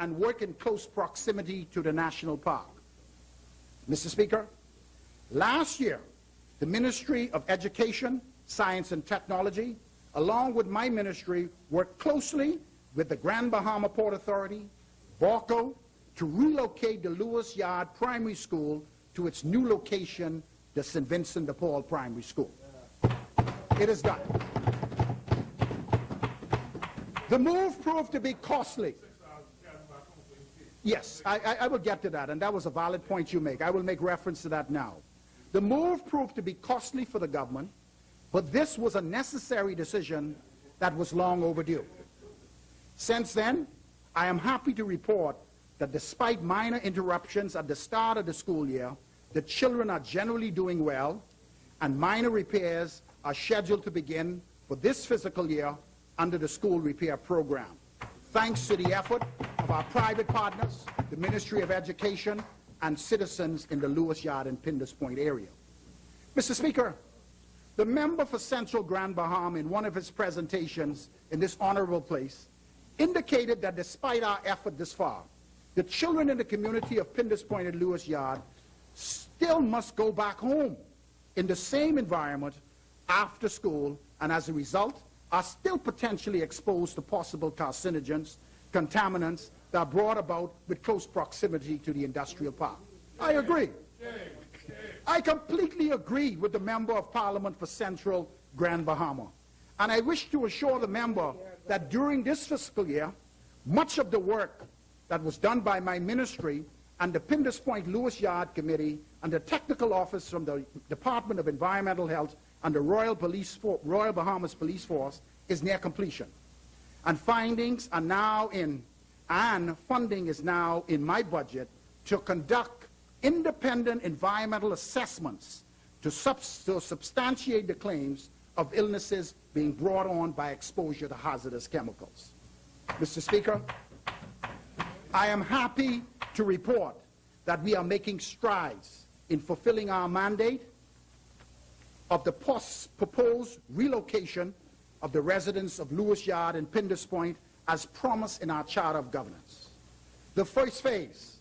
and work in close proximity to the national park. Mr. Speaker, last year, the Ministry of Education, Science and Technology, along with my ministry, worked closely with the Grand Bahama Port Authority, VORCO, to relocate the Lewis Yard Primary School to its new location, the St. Vincent de Paul Primary School. It is done. The move proved to be costly. Yes, I will get to that, and that was a valid point you make. I will make reference to that now. The move proved to be costly for the government, but this was a necessary decision that was long overdue. Since then, I am happy to report that despite minor interruptions at the start of the school year, the children are generally doing well, and minor repairs are scheduled to begin for this fiscal year under the school repair program, thanks to the effort of our private partners, the Ministry of Education, and citizens in the Lewis Yard and Pindus Point area. Mr. Speaker, the member for Central Grand Bahama, in one of his presentations in this honorable place, indicated that despite our effort this far, the children in the community of Pindus Point and Lewis Yard still must go back home in the same environment after school, and as a result, are still potentially exposed to possible carcinogens, contaminants that are brought about with close proximity to the industrial park. I agree. I completely agree with the Member of Parliament for Central Grand Bahama. And I wish to assure the member that during this fiscal year, much of the work that was done by my ministry and the Pindus Point Lewis Yard Committee and the technical office from the Department of Environmental Health and the Royal Bahamas Police Force is near completion. And findings are now in, and funding is now in my budget to conduct independent environmental assessments to substantiate the claims of illnesses being brought on by exposure to hazardous chemicals. Mr. Speaker, I am happy to report that we are making strides in fulfilling our mandate of the proposed relocation of the residents of Lewis Yard and Pindus Point as promised in our Charter of Governance. The first phase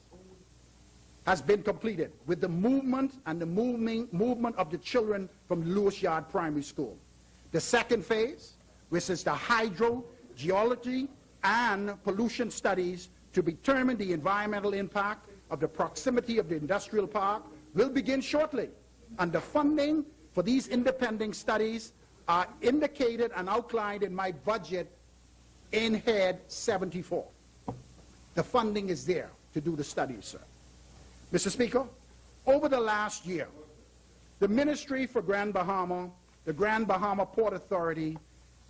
has been completed with the movement and the movement of the children from Lewis Yard Primary School. The second phase, which is the hydrogeology and pollution studies to determine the environmental impact of the proximity of the industrial park, will begin shortly, and the funding for these independent studies are indicated and outlined in my budget in head 74. The funding is there to do the studies, sir. Mr. Speaker, over the last year, the Ministry for Grand Bahama, the Grand Bahama Port Authority,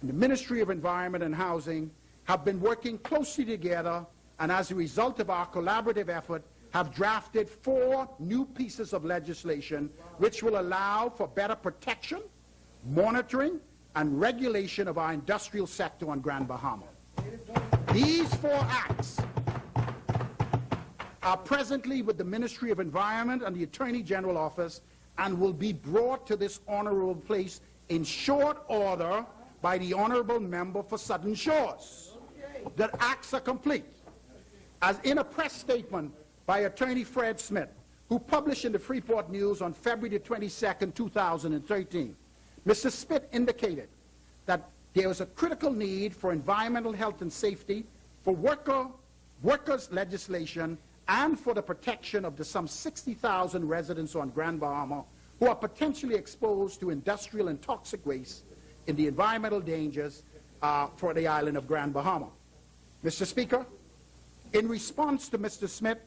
and the Ministry of Environment and Housing have been working closely together, and as a result of our collaborative effort, have drafted 4 new pieces of legislation which will allow for better protection, monitoring, and regulation of our industrial sector on Grand Bahama. These 4 acts are presently with the Ministry of Environment and the Attorney General Office and will be brought to this honorable place in short order by the honorable member for Southern Shores. The acts are complete. As in a press statement by Attorney Fred Smith, who published in the Freeport News on February the 22nd, 2013, Mr. Smith indicated that there is a critical need for environmental health and safety, for workers' legislation, and for the protection of the some 60,000 residents on Grand Bahama who are potentially exposed to industrial and toxic waste in the environmental dangers for the island of Grand Bahama. Mr. Speaker, in response to Mr. Smith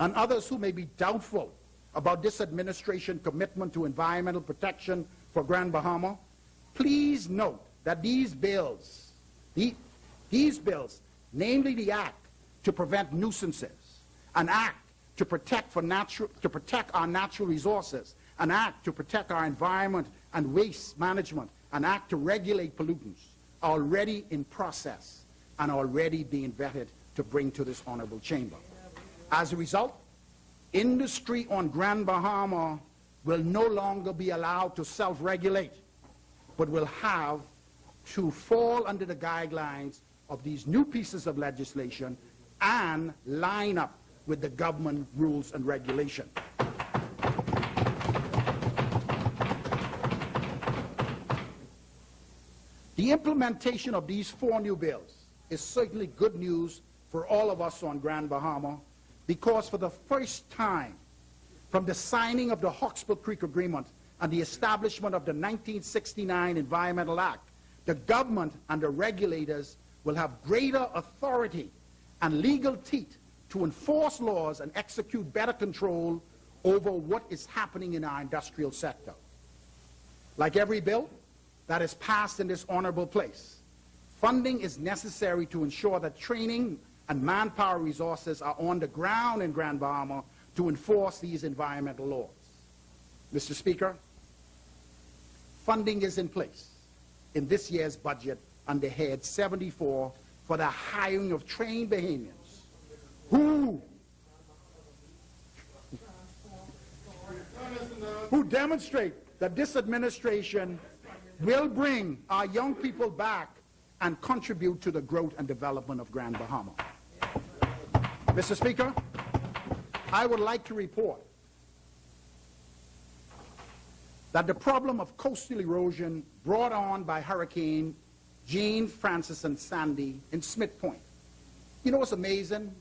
and others who may be doubtful about this administration's commitment to environmental protection for Grand Bahama, please note that these bills, namely the Act to Prevent Nuisances, an Act to protect our natural resources, an Act to protect our environment and waste management, an Act to regulate pollutants, are already in process and already being vetted to bring to this honorable chamber. As a result, industry on Grand Bahama will no longer be allowed to self-regulate, but will have to fall under the guidelines of these new pieces of legislation and line up with the government rules and regulation. The implementation of these 4 new bills is certainly good news for all of us on Grand Bahama, because for the first time from the signing of the Hawkesbury Creek Agreement and the establishment of the 1969 Environmental Act, the government and the regulators will have greater authority and legal teeth to enforce laws and execute better control over what is happening in our industrial sector. Like every bill that is passed in this honorable place, funding is necessary to ensure that training and manpower resources are on the ground in Grand Bahama to enforce these environmental laws. Mr. Speaker, funding is in place in this year's budget under Head 74 for the hiring of trained Bahamians who demonstrate that this administration will bring our young people back and contribute to the growth and development of Grand Bahama. Mr. Speaker, I would like to report that the problem of coastal erosion brought on by Hurricane Jane, Francis, and Sandy in Smith Point. You know what's amazing?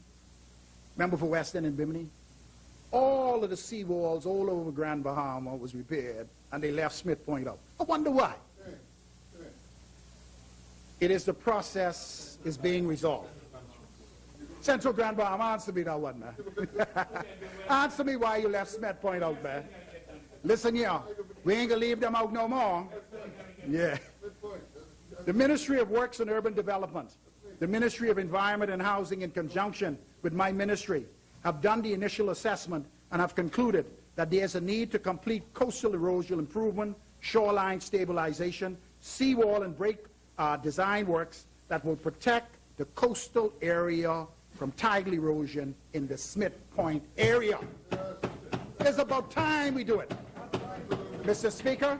Member for West End and Bimini? All of the seawalls all over Grand Bahama was repaired, and they left Smith Point up. I wonder why. It is the process is being resolved. Central Grand Bahama, answer me that one, man. Answer me why you left Smith Point out, man. Listen here, we ain't gonna leave them out no more. Yeah. The Ministry of Works and Urban Development, the Ministry of Environment and Housing, in conjunction with my ministry, have done the initial assessment and have concluded that there is a need to complete coastal erosion improvement, shoreline stabilization, seawall and break design works that will protect the coastal area from tidal erosion in the Smith Point area. It's about time we do it. Mr. Speaker,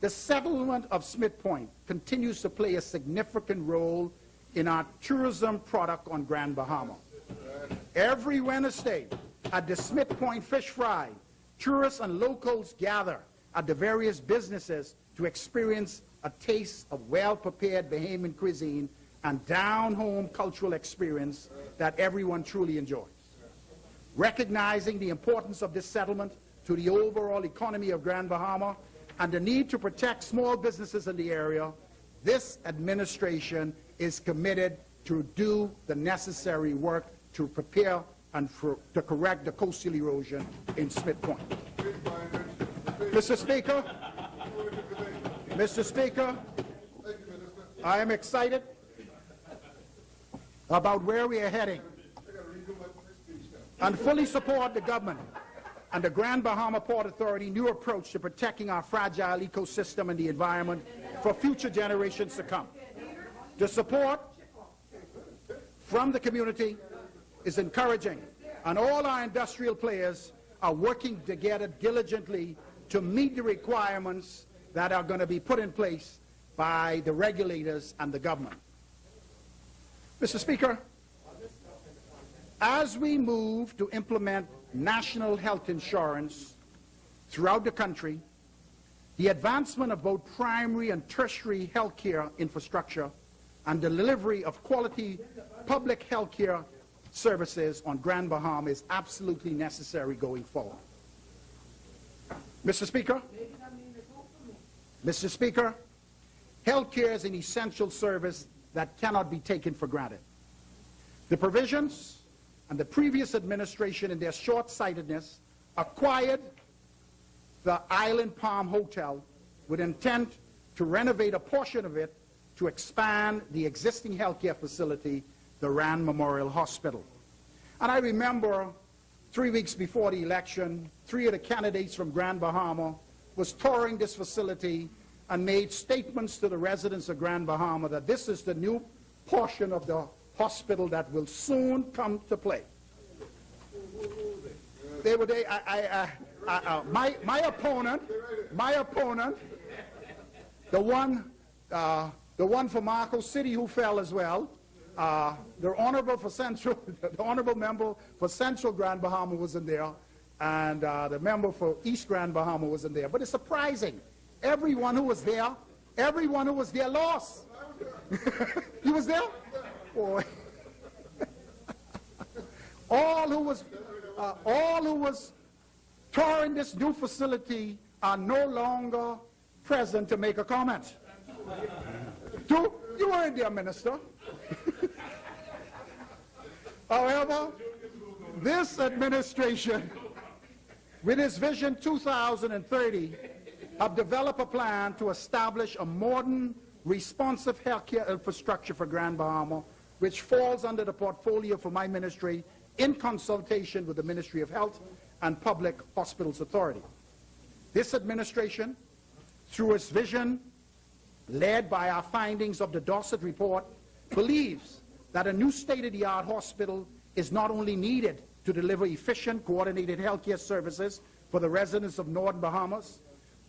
the settlement of Smith Point continues to play a significant role in our tourism product on Grand Bahama. Every Wednesday at the Smith Point Fish Fry, tourists and locals gather at the various businesses to experience a taste of well-prepared Bahamian cuisine and down-home cultural experience that everyone truly enjoys. Recognizing the importance of this settlement to the overall economy of Grand Bahama and the need to protect small businesses in the area, this administration is committed to do the necessary work to prepare and to correct the coastal erosion in Smith Point. Mr. Speaker, I am excited about where we are heading and fully support the government and the Grand Bahama Port Authority new approach to protecting our fragile ecosystem and the environment for future generations to come. The support from the community is encouraging, and all our industrial players are working together diligently to meet the requirements that are going to be put in place by the regulators and the government. Mr. Speaker, as we move to implement national health insurance throughout the country, the advancement of both primary and tertiary health care infrastructure and the delivery of quality public health care services on Grand Bahama is absolutely necessary going forward. Mr. Speaker, health care is an essential service that cannot be taken for granted. The provisions and the previous administration, in their short-sightedness, acquired the Island Palm Hotel with intent to renovate a portion of it to expand the existing healthcare facility, the Rand Memorial Hospital. And I remember 3 weeks before the election, 3 of the candidates from Grand Bahama was touring this facility and made statements to the residents of Grand Bahama that this is the new portion of the hospital that will soon come to play. My opponent, the one from Marco City who fell as well, the honorable for Central, the honorable member for Central Grand Bahama wasn't there, and the member for East Grand Bahama wasn't there. But it's surprising. Everyone who was there lost. You was there? Boy. all who was touring this new facility are no longer present to make a comment. You weren't there, Minister. However, this administration, with its Vision 2030, have developed a plan to establish a modern, responsive healthcare infrastructure for Grand Bahama, which falls under the portfolio for my ministry in consultation with the Ministry of Health and Public Hospitals Authority. This administration, through its vision, led by our findings of the Dorset report, believes that a new state-of-the-art hospital is not only needed to deliver efficient, coordinated healthcare services for the residents of Northern Bahamas,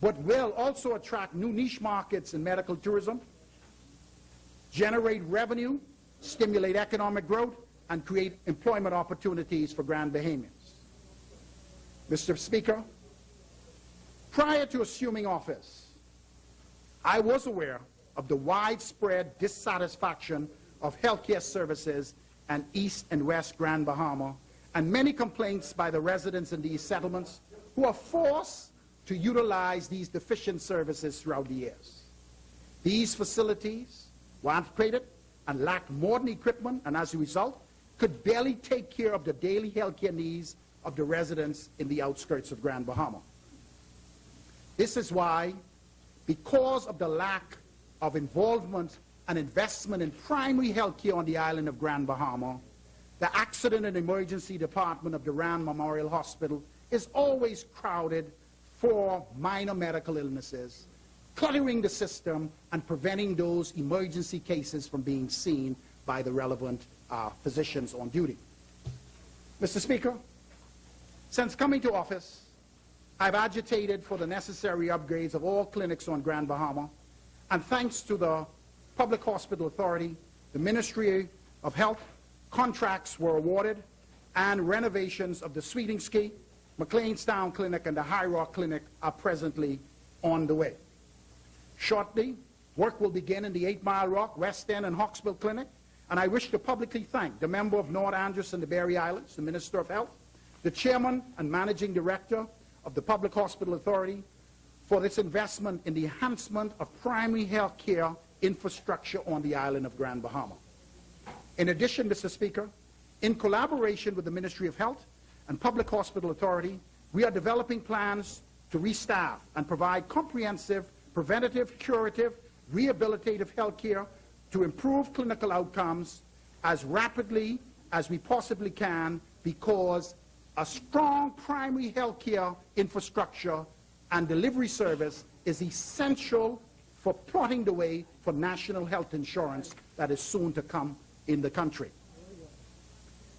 but will also attract new niche markets in medical tourism, generate revenue, stimulate economic growth, and create employment opportunities for Grand Bahamians. Mr. Speaker, prior to assuming office, I was aware of the widespread dissatisfaction of healthcare services in East and West Grand Bahama, and many complaints by the residents in these settlements who are forced to utilize these deficient services throughout the years. These facilities were antiquated and lacked modern equipment, and as a result, could barely take care of the daily healthcare needs of the residents in the outskirts of Grand Bahama. This is why, because of the lack of involvement and investment in primary health care on the island of Grand Bahama, the Accident and Emergency Department of the Rand Memorial Hospital is always crowded for minor medical illnesses, cluttering the system and preventing those emergency cases from being seen by the relevant physicians on duty. Mr. Speaker, since coming to office, I've agitated for the necessary upgrades of all clinics on Grand Bahama, and thanks to the Public Hospital Authority, the Ministry of Health, contracts were awarded, and renovations of the Sweetingski, McLeanstown Clinic, and the High Rock Clinic are presently on the way. Shortly, work will begin in the 8 Mile Rock, West End, and Hawksbill Clinic, and I wish to publicly thank the member of North Andros and the Berry Islands, the Minister of Health, the Chairman and Managing Director of the Public Hospital Authority for this investment in the enhancement of primary health care infrastructure on the island of Grand Bahama. In addition, Mr. Speaker, in collaboration with the Ministry of Health and Public Hospital Authority, we are developing plans to restaff and provide comprehensive, preventative, curative, rehabilitative health care to improve clinical outcomes as rapidly as we possibly can, because a strong primary health care infrastructure and delivery service is essential for plotting the way for national health insurance that is soon to come in the country.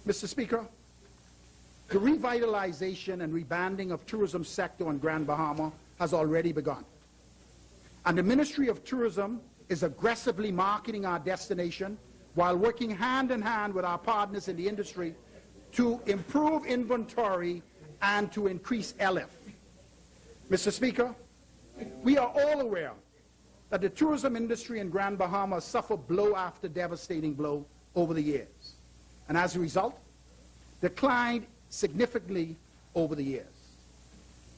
Mr. Speaker, the revitalization and rebanding of tourism sector in Grand Bahama has already begun. And the Ministry of Tourism is aggressively marketing our destination while working hand in hand with our partners in the industry to improve inventory and to increase LF. Mr. Speaker, we are all aware that the tourism industry in Grand Bahama suffered blow after devastating blow over the years, and as a result, declined significantly over the years.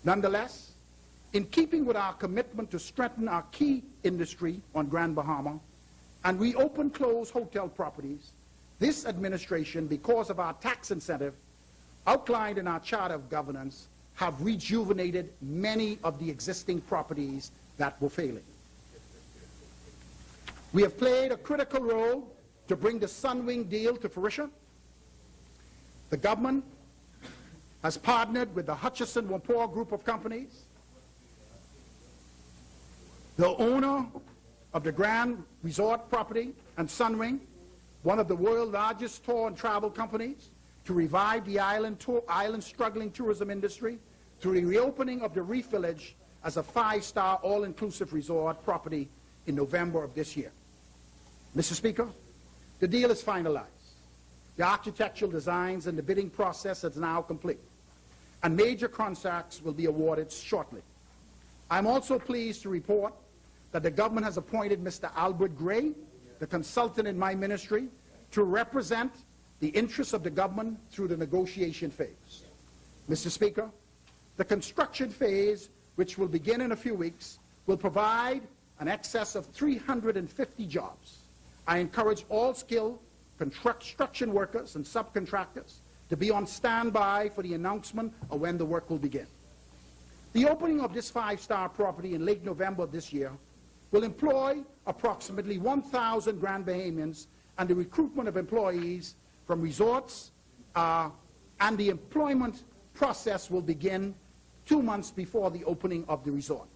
Nonetheless, in keeping with our commitment to strengthen our key industry on Grand Bahama and reopen closed hotel properties, this administration, because of our tax incentive outlined in our Charter of Governance, have rejuvenated many of the existing properties that were failing. We have played a critical role to bring the Sunwing deal to fruition. The government has partnered with the Hutchison-Whampoa group of companies, the owner of the Grand Resort property and Sunwing, one of the world's largest tour and travel companies, to revive the island's struggling tourism industry through the reopening of the Reef Village as a 5-star all-inclusive resort property in November of this year. Mr. Speaker, The deal is finalized. The architectural designs and the bidding process is now complete, and major contracts will be awarded shortly. I'm also pleased to report that the government has appointed Mr. Albert Gray, the consultant in my ministry, to represent the interests of the government through the negotiation phase. Mr. Speaker, the construction phase, which will begin in a few weeks, will provide an excess of 350 jobs. I encourage all skilled construction workers and subcontractors to be on standby for the announcement of when the work will begin. The opening of this five-star property in late November of this year will employ approximately 1,000 Grand Bahamians, and the recruitment of employees from resorts and the employment process will begin 2 months before the opening of the resort.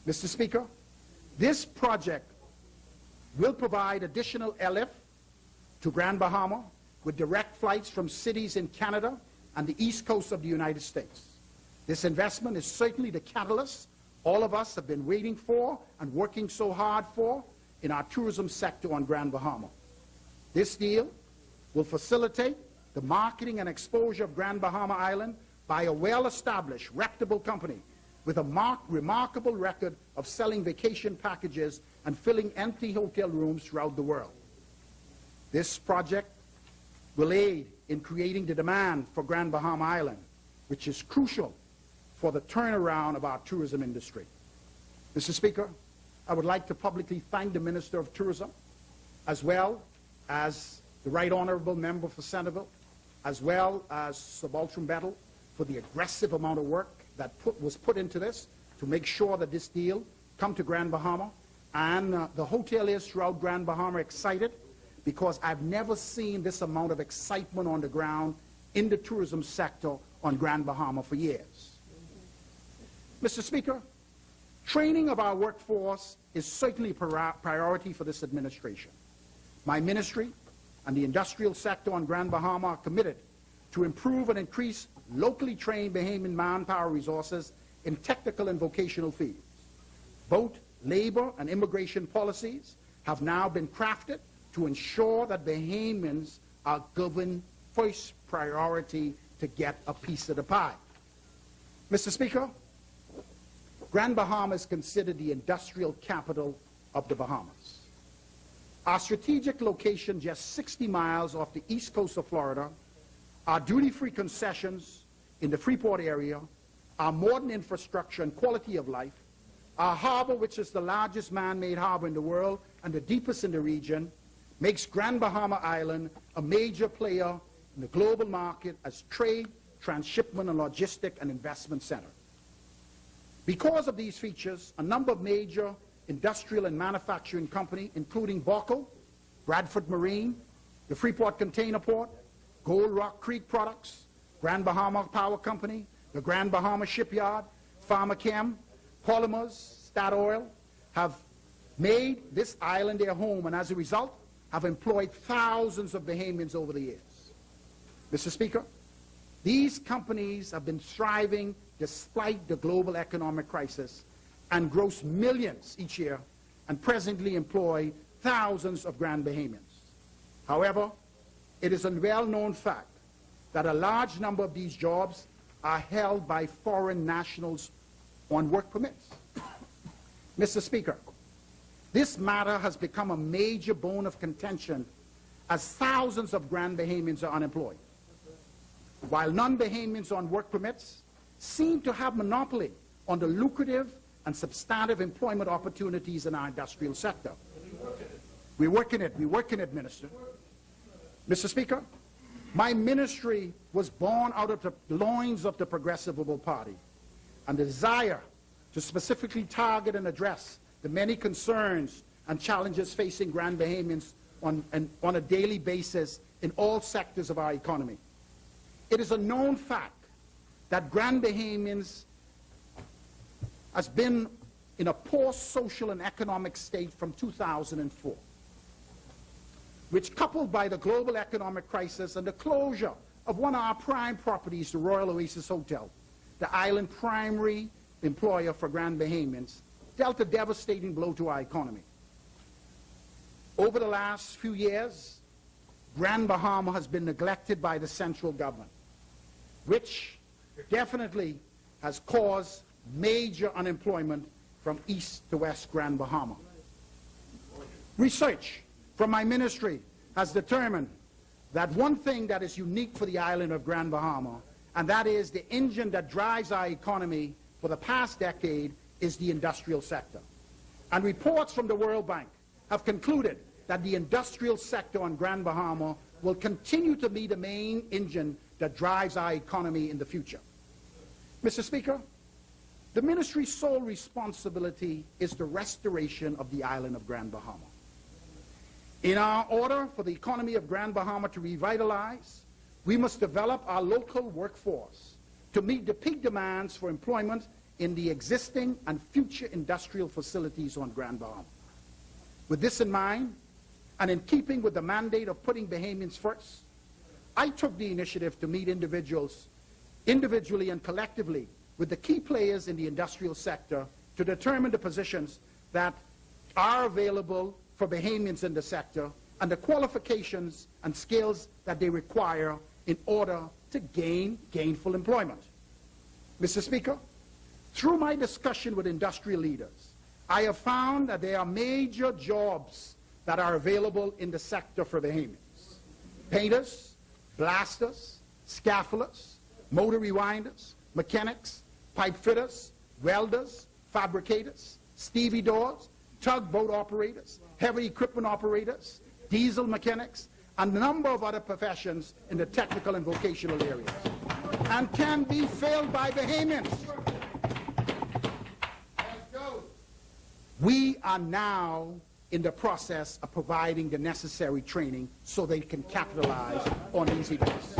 Mr. Speaker, this project will provide additional airlift to Grand Bahama with direct flights from cities in Canada and the east coast of the United States. This investment is certainly the catalyst all of us have been waiting for and working so hard for in our tourism sector on Grand Bahama. This deal will facilitate the marketing and exposure of Grand Bahama Island by a well-established, reputable company with a remarkable record of selling vacation packages and filling empty hotel rooms throughout the world. This project will aid in creating the demand for Grand Bahama Island, which is crucial for the turnaround of our tourism industry. Mr. Speaker, I would like to publicly thank the Minister of Tourism, as well as the Right Honourable Member for Centerville, as well as Subaltern Battle, for the aggressive amount of work that was put into this to make sure that this deal come to Grand Bahama. And the hoteliers throughout Grand Bahama are excited, because I've never seen this amount of excitement on the ground in the tourism sector on Grand Bahama for years. Mr. Speaker, training of our workforce is certainly a priority for this administration. My ministry and the industrial sector on Grand Bahama are committed to improve and increase locally trained Bahamian manpower resources in technical and vocational fields. Both labor and immigration policies have now been crafted to ensure that Bahamians are given first priority to get a piece of the pie. Mr. Speaker, Grand Bahama is considered the industrial capital of the Bahamas. Our strategic location, just 60 miles off the east coast of Florida, our duty-free concessions in the Freeport area, our modern infrastructure and quality of life, our harbor, which is the largest man-made harbor in the world and the deepest in the region, makes Grand Bahama Island a major player in the global market as trade, transshipment, and logistic and investment center. Because of these features, a number of major industrial and manufacturing companies, including Boco, Bradford Marine, the Freeport Container Port, Gold Rock Creek Products, Grand Bahama Power Company, the Grand Bahama Shipyard, Pharmachem, Polymers, Statoil, have made this island their home, and as a result, have employed thousands of Bahamians over the years. Mr. Speaker, these companies have been thriving despite the global economic crisis and gross millions each year and presently employ thousands of Grand Bahamians. However, it is a well-known fact that a large number of these jobs are held by foreign nationals on work permits. Mr. Speaker, this matter has become a major bone of contention as thousands of Grand Bahamians are unemployed, while non-Bahamians on work permits seem to have monopoly on the lucrative and substantive employment opportunities in our industrial sector. We're working it, Minister. Mr. Speaker, my ministry was born out of the loins of the Progressive Liberal Party, and the desire to specifically target and address the many concerns and challenges facing Grand Bahamians on a daily basis in all sectors of our economy. It is a known fact that Grand Bahamians has been in a poor social and economic state from 2004, which, coupled by the global economic crisis and the closure of one of our prime properties, the Royal Oasis Hotel, the island primary employer for Grand Bahamians, dealt a devastating blow to our economy. Over the last few years, Grand Bahama has been neglected by the central government, which definitely has caused major unemployment from east to west Grand Bahama. Research from my ministry has determined that one thing that is unique for the island of Grand Bahama, and that is the engine that drives our economy for the past decade, is the industrial sector. And reports from the World Bank have concluded that the industrial sector on Grand Bahama will continue to be the main engine that drives our economy in the future. Mr. Speaker, the ministry's sole responsibility is the restoration of the island of Grand Bahama. In our order for the economy of Grand Bahama to revitalize, we must develop our local workforce to meet the peak demands for employment in the existing and future industrial facilities on Grand Bahama. With this in mind, and in keeping with the mandate of putting Bahamians first, I took the initiative to meet individually and collectively with the key players in the industrial sector to determine the positions that are available for Bahamians in the sector and the qualifications and skills that they require in order to gain gainful employment. Mr. Speaker, through my discussion with industrial leaders, I have found that there are major jobs that are available in the sector for Bahamians. Painters, blasters, scaffolders, motor rewinders, mechanics, pipe fitters, welders, fabricators, stevedores, tugboat operators, heavy equipment operators, diesel mechanics, and a number of other professions in the technical and vocational areas, and can be filled by Bahamians. We are now in the process of providing the necessary training so they can capitalize on these events.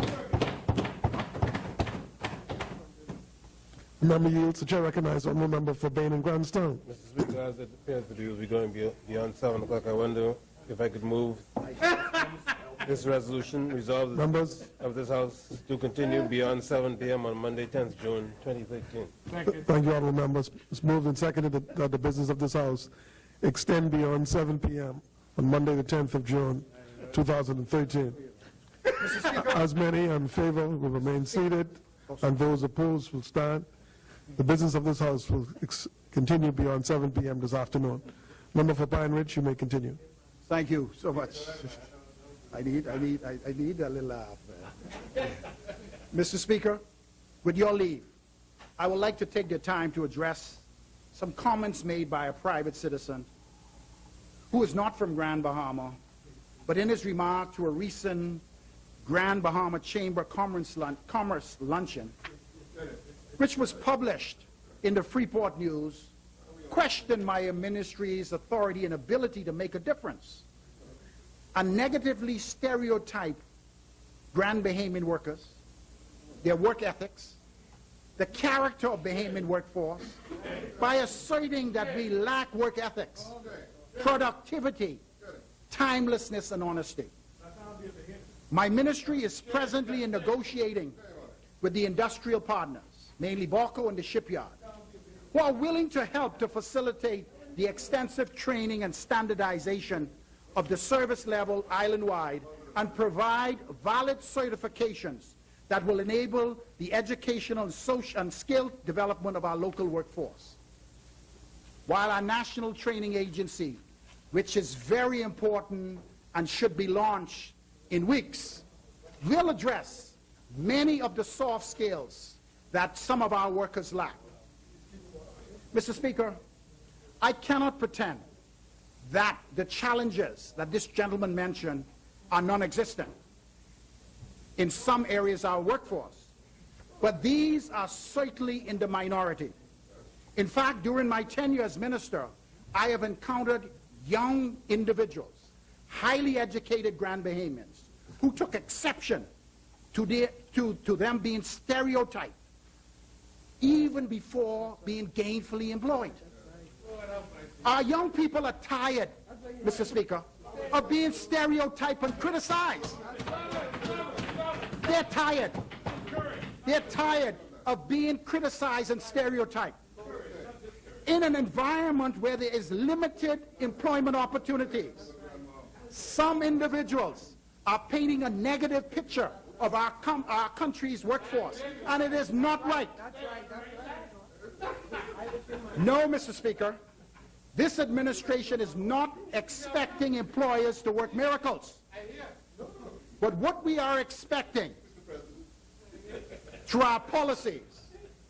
Member yields. The chair recognizes honourable member for Bain and Grandstone. Mr. Speaker, as it appears that we will be going beyond 7 o'clock, I wonder if I could move this resolution, resolve Members of this House to continue beyond 7 p.m. on Monday, 10th June 2013. Thank you, honourable members. It's moved and seconded that the business of this House extend beyond 7 p.m. on Monday, the 10th of June, 2013. As many in favor will remain seated, and those opposed will stand. The business of this House will continue beyond 7 p.m. this afternoon. Member for Pine Ridge, you may continue. Thank you so much. I need a little laugh. Mr. Speaker, with your leave, I would like to take the time to address some comments made by a private citizen who is not from Grand Bahama, but in his remark to a recent Grand Bahama Chamber Commerce luncheon, which was published in the Freeport News, questioned my ministry's authority and ability to make a difference, and negatively stereotype Grand Bahamian workers, their work ethics, the character of Bahamian workforce, by asserting that we lack work ethics, productivity, timelessness, and honesty. My ministry is presently in negotiating with the industrial partners, mainly Balco and the shipyard, who are willing to help to facilitate the extensive training and standardization of the service level island-wide and provide valid certifications that will enable the educational and social and skill development of our local workforce. While our national training agency, which is very important and should be launched in weeks, will address many of the soft skills that some of our workers lack. Mr. Speaker, I cannot pretend that the challenges that this gentleman mentioned are non-existent in some areas of our workforce, but these are certainly in the minority. In fact, during my tenure as minister, I have encountered young individuals, highly educated Grand Bahamians, who took exception to them being stereotyped even before being gainfully employed. Our young people are tired, Mr. Speaker, of being stereotyped and criticized. They're tired. They're tired of being criticized and stereotyped. In an environment where there is limited employment opportunities, some individuals are painting a negative picture of our country's workforce, and it is not right. No, Mr. Speaker, this administration is not expecting employers to work miracles. But what we are expecting through our policies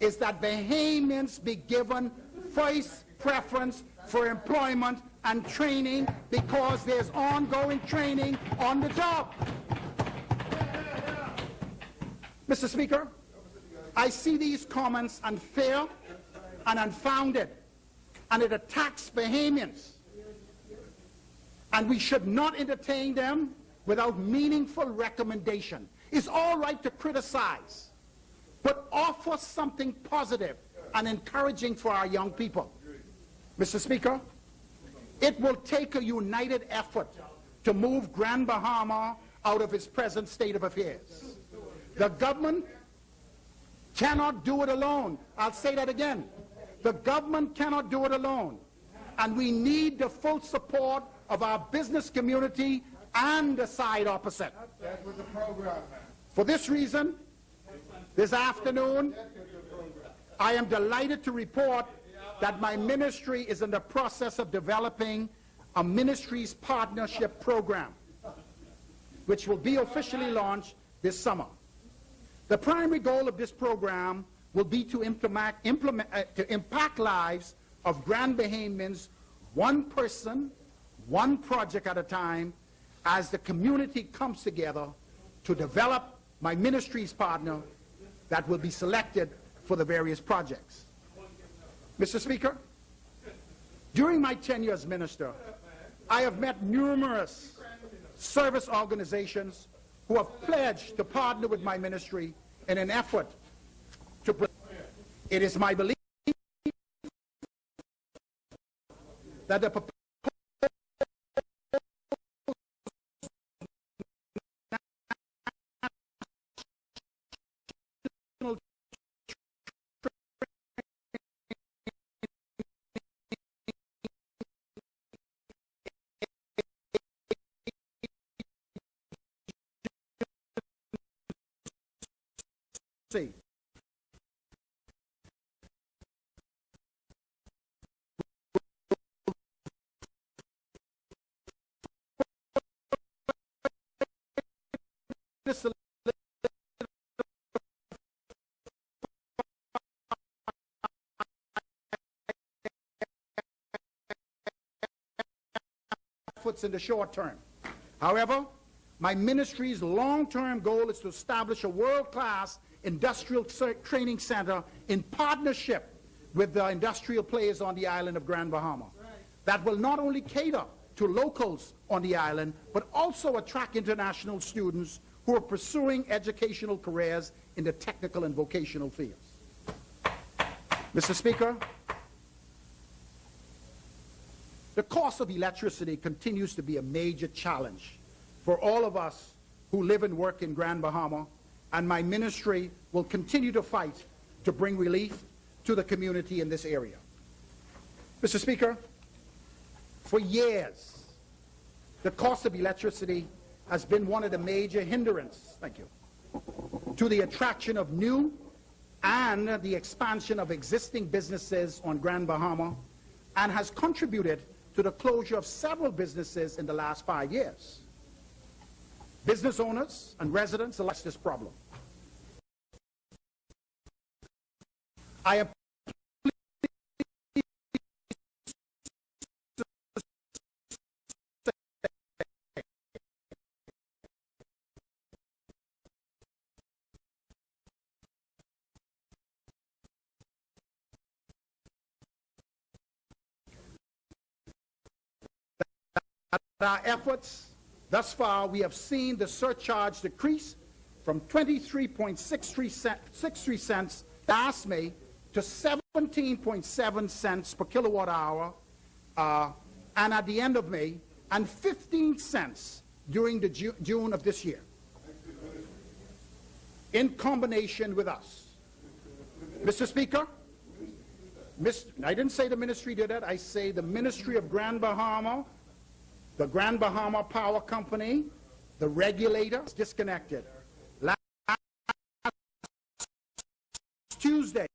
is that Bahamians be given first preference for employment and training because there's ongoing training on the job. Mr. Speaker, I see these comments unfair and unfounded, and it attacks Bahamians. And we should not entertain them without meaningful recommendation. It's all right to criticize, but offer something positive and encouraging for our young people. Mr. Speaker, it will take a united effort to move Grand Bahama out of its present state of affairs. The government cannot do it alone. I'll say that again. The government cannot do it alone. And we need the full support of our business community and the side opposite. For this reason, this afternoon, I am delighted to report that my ministry is in the process of developing a ministries partnership program, which will be officially launched this summer. The primary goal of this program will be to impact lives of Grand Bahamians, one person, one project at a time, as the community comes together to develop my ministries partner that will be selected for the various projects. Mr. Speaker, during my tenure as minister, I have met numerous service organizations who have pledged to partner with my ministry in an effort to bring. It is my belief that the see. Efforts in the short term. However, my ministry's long-term goal is to establish a world-class industrial training center in partnership with the industrial players on the island of Grand Bahama. That will not only cater to locals on the island, but also attract international students who are pursuing educational careers in the technical and vocational fields. Mr. Speaker, the cost of electricity continues to be a major challenge for all of us who live and work in Grand Bahama, and my ministry will continue to fight to bring relief to the community in this area. Mr. Speaker, for years, the cost of electricity has been one of the major hindrances, to the attraction of new and the expansion of existing businesses on Grand Bahama, and has contributed to the closure of several businesses in the last 5 years. Business owners and residents address this problem. I am our efforts thus far, we have seen the surcharge decrease from 23.63 cents last May to 17.7 cents per kilowatt hour, and at the end of May, and 15 cents during the June of this year, in combination with us. Mr. Speaker, I didn't say the ministry did that. I say the Ministry of Grand Bahama, the Grand Bahama Power Company, The regulator is disconnected. Last Tuesday,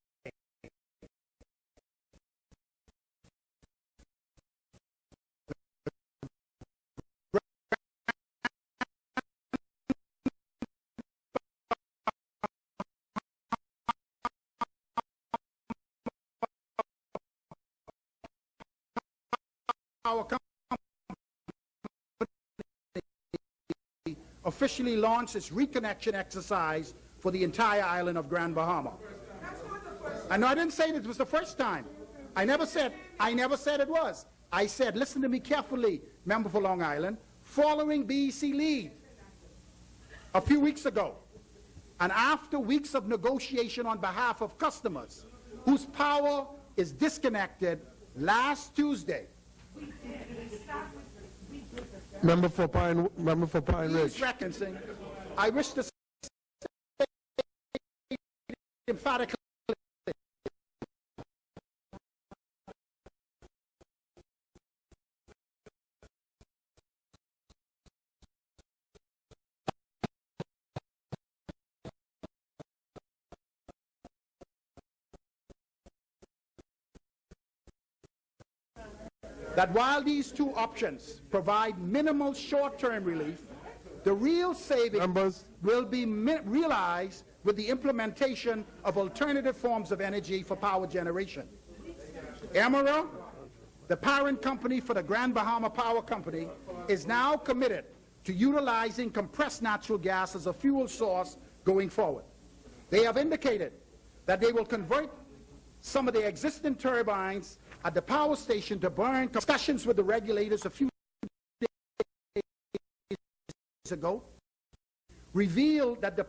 our company officially launched its reconnection exercise for the entire island of Grand Bahama. I know I didn't say it was the first time. I never said it was. I said, listen to me carefully, member for Long Island, following BEC lead a few weeks ago, and after weeks of negotiation on behalf of customers whose power is disconnected, last Tuesday, Member for Pine Ridge. Referencing, I wish to say emphatically that while these two options provide minimal short-term relief, the real savings will be realized with the implementation of alternative forms of energy for power generation. Emera, the parent company for the Grand Bahama Power Company, is now committed to utilizing compressed natural gas as a fuel source going forward. They have indicated that they will convert some of their existing turbines at the power station to burn. Discussions with the regulators a few days ago revealed that the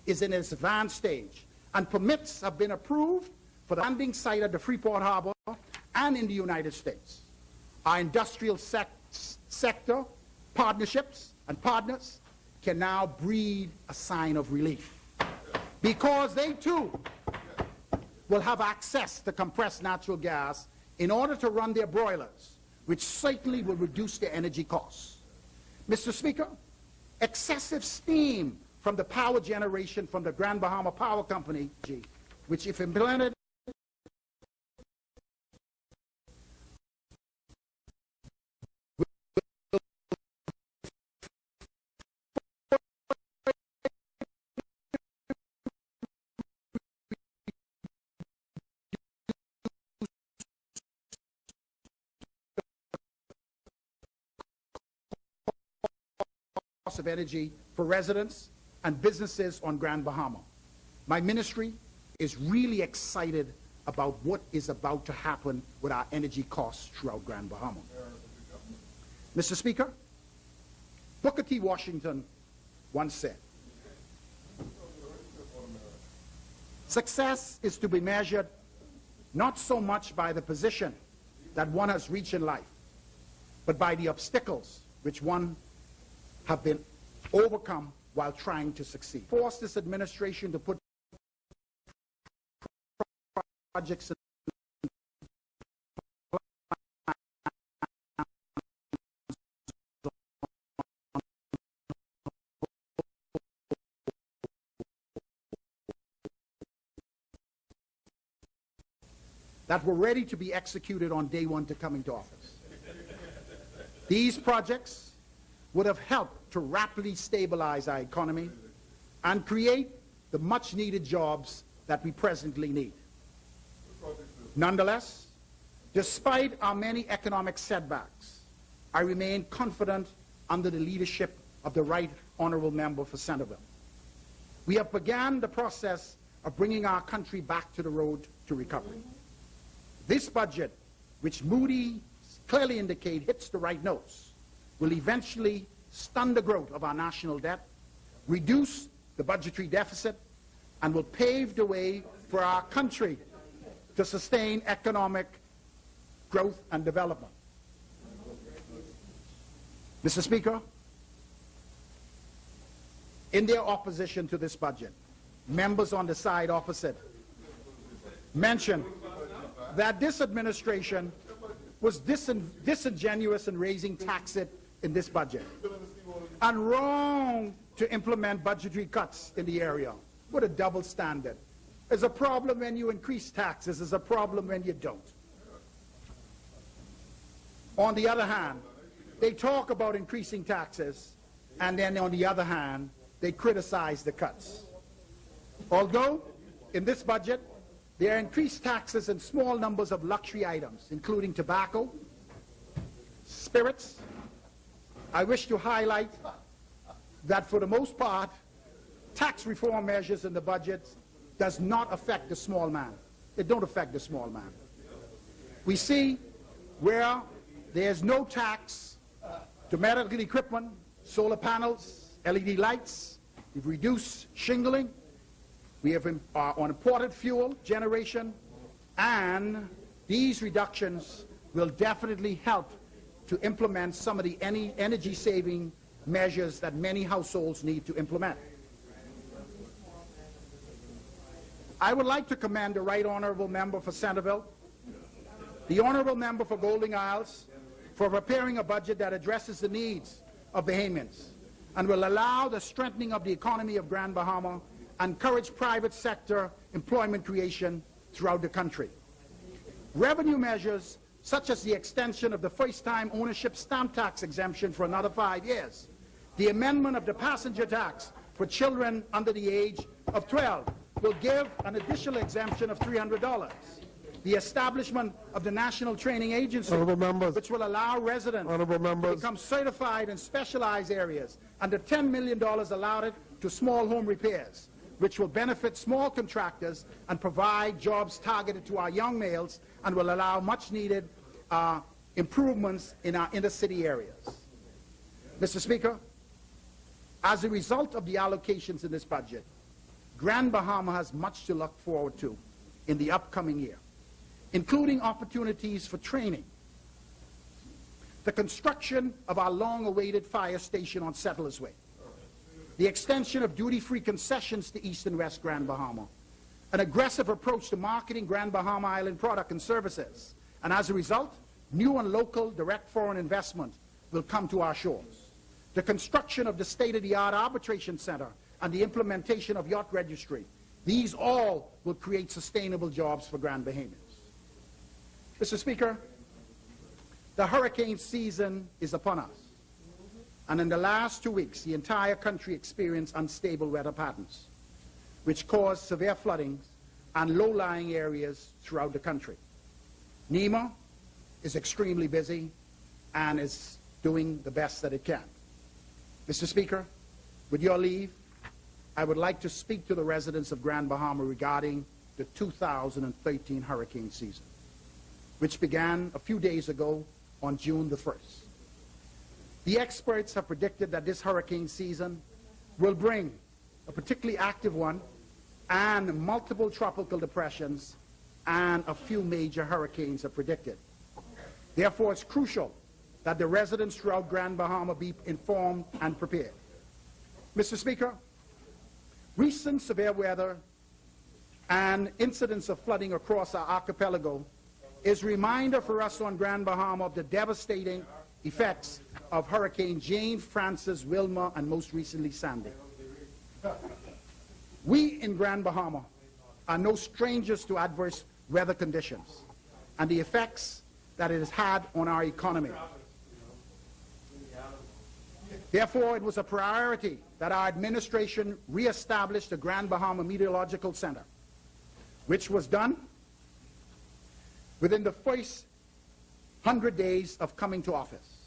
is in its advanced stage, and permits have been approved for the landing site at the Freeport Harbor and in the United States. Our industrial sector partnerships and partners can now breathe a sign of relief, because they too will have access to compressed natural gas in order to run their broilers, which certainly will reduce their energy costs. Mr. Speaker, excessive steam from the power generation from the Grand Bahama Power Company, which if implemented of energy for residents and businesses on Grand Bahama. My ministry is really excited about what is about to happen with our energy costs throughout Grand Bahama. Mr. Speaker, Booker T. Washington once said, success is to be measured not so much by the position that one has reached in life, but by the obstacles which one have been overcome while trying to succeed. Force this administration to put projects in that were ready to be executed on day one to coming to office. These projects would have helped to rapidly stabilize our economy and create the much-needed jobs that we presently need. Nonetheless, despite our many economic setbacks, I remain confident under the leadership of the Right Honorable Member for Centerville. We have begun the process of bringing our country back to the road to recovery. This budget, which Moody clearly indicate hits the right notes, will eventually stun the growth of our national debt, reduce the budgetary deficit, and will pave the way for our country to sustain economic growth and development. Mr. Speaker, in their opposition to this budget, members on the side opposite mentioned that this administration was disingenuous in raising taxes in this budget and wrong to implement budgetary cuts in the area. What a double standard. There's a problem when you increase taxes, there's a problem when you don't. On the other hand, they talk about increasing taxes, and then on the other hand, they criticize the cuts. Although, in this budget, there are increased taxes in small numbers of luxury items, including tobacco, spirits, I wish to highlight that for the most part, tax reform measures in the budget does not affect the small man. It don't affect the small man. We see where there's no tax to medical equipment, solar panels, LED lights. We've reduced shingling. We have on imported fuel generation, and these reductions will definitely help to implement some of the energy-saving measures that many households need to implement. I would like to commend the Right Honourable Member for Centerville, the Honourable Member for Golding Isles, for preparing a budget that addresses the needs of Bahamians and will allow the strengthening of the economy of Grand Bahama and encourage private sector employment creation throughout the country. Revenue measures such as the extension of the first-time ownership stamp tax exemption for another 5 years, the amendment of the passenger tax for children under the age of 12 will give an additional exemption of $300. The establishment of the National Training Agency, which will allow residents to become certified in specialized areas, and the $10 million allotted to small home repairs, which will benefit small contractors and provide jobs targeted to our young males and will allow much-needed improvements in our inner-city areas. Mr. Speaker, as a result of the allocations in this budget, Grand Bahama has much to look forward to in the upcoming year, including opportunities for training, the construction of our long-awaited fire station on Settlers Way, the extension of duty-free concessions to East and West Grand Bahama, an aggressive approach to marketing Grand Bahama Island product and services, and as a result, new and local direct foreign investment will come to our shores. The construction of the state-of-the-art arbitration center and the implementation of yacht registry, these all will create sustainable jobs for Grand Bahamians. Mr. Speaker, the hurricane season is upon us, and in the last 2 weeks, the entire country experienced unstable weather patterns, which caused severe flooding and low-lying areas throughout the country. NEMA is extremely busy and is doing the best that it can. Mr. Speaker, with your leave, I would like to speak to the residents of Grand Bahama regarding the 2013 hurricane season, which began a few days ago on June the 1st. The experts have predicted that this hurricane season will bring a particularly active one and multiple tropical depressions, and a few major hurricanes are predicted. Therefore, it's crucial that the residents throughout Grand Bahama be informed and prepared. Mr. Speaker, recent severe weather and incidents of flooding across our archipelago is a reminder for us on Grand Bahama of the devastating effects of Hurricane Jane, Francis, Wilma, and most recently Sandy. We in Grand Bahama are no strangers to adverse weather conditions and the effects that it has had on our economy. Therefore, it was a priority that our administration reestablish the Grand Bahama Meteorological Center, which was done within the first 100 days of coming to office.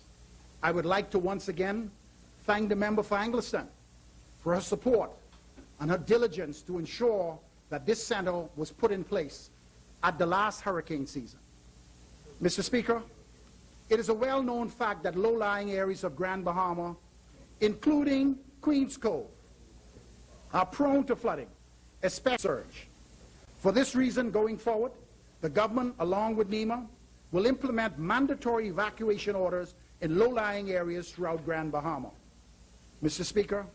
I would like to once again thank the member for Angleton for her support and her diligence to ensure that this center was put in place at the last hurricane season. Mr. Speaker, it is a well-known fact that low-lying areas of Grand Bahama, including Queens Cove, are prone to flooding, especially surge. For this reason, going forward, the government, along with NEMA, will implement mandatory evacuation orders in low-lying areas throughout Grand Bahama. Mr. Speaker,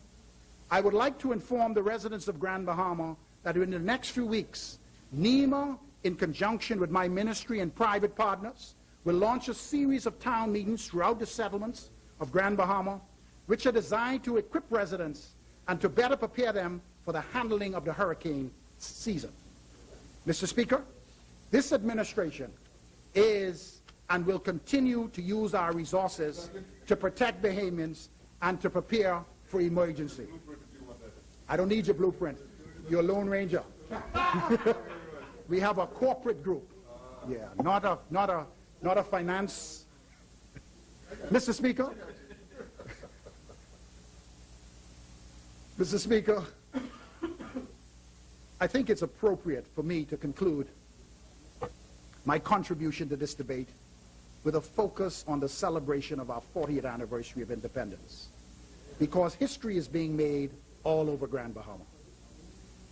I would like to inform the residents of Grand Bahama that in the next few weeks, NEMA, in conjunction with my ministry and private partners, will launch a series of town meetings throughout the settlements of Grand Bahama, which are designed to equip residents and to better prepare them for the handling of the hurricane season. Mr. Speaker, this administration is and will continue to use our resources to protect Bahamians and to prepare for emergency. I don't need your blueprint. You're a Lone Ranger. We have a corporate group. Yeah, not a finance. Mr. Speaker. Mr. Speaker, I think it's appropriate for me to conclude my contribution to this debate with a focus on the celebration of our 40th anniversary of independence, because history is being made all over Grand Bahama.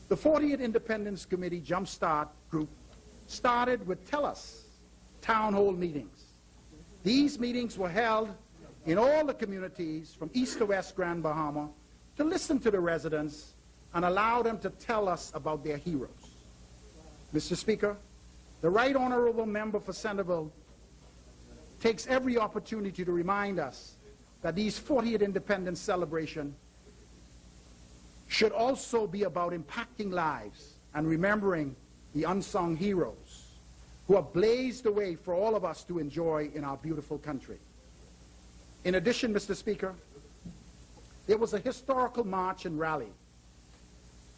The 40th Independence Committee Jumpstart Group started with Tell Us town hall meetings. These meetings were held in all the communities from east to west Grand Bahama to listen to the residents and allow them to tell us about their heroes. Mr. Speaker, the Right Honorable Member for Centerville takes every opportunity to remind us that these 40th independence celebration should also be about impacting lives and remembering the unsung heroes who have blazed the way for all of us to enjoy in our beautiful country. In addition, Mr. Speaker, there was a historical march and rally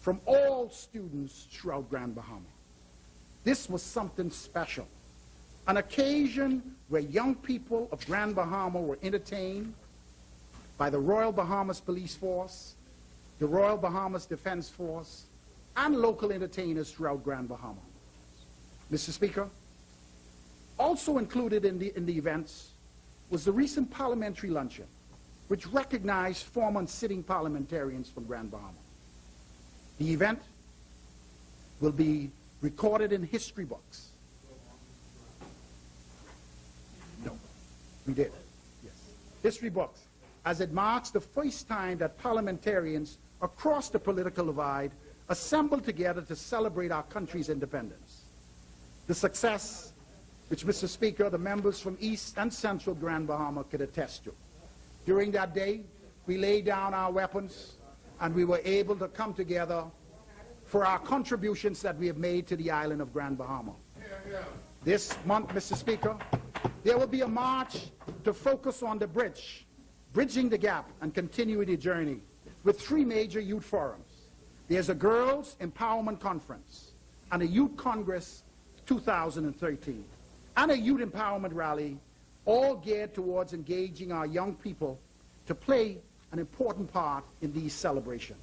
from all students throughout Grand Bahama. This was something special, an occasion where young people of Grand Bahama were entertained by the Royal Bahamas Police Force, the Royal Bahamas Defense Force, and local entertainers throughout Grand Bahama. Mr. Speaker, also included in the events was the recent parliamentary luncheon, which recognized former and sitting parliamentarians from Grand Bahama. The event will be recorded in history books. No, we did. Yes. History books, as it marks the first time that parliamentarians across the political divide assembled together to celebrate our country's independence. The success which, Mr. Speaker, the members from East and Central Grand Bahama could attest to. During that day, we laid down our weapons and we were able to come together for our contributions that we have made to the island of Grand Bahama. This month, Mr. Speaker, there will be a march to focus on the bridge, bridging the gap and continuing the journey with 3 major youth forums. There's a Girls Empowerment Conference and a Youth Congress 2013 and a Youth Empowerment Rally, all geared towards engaging our young people to play an important part in these celebrations.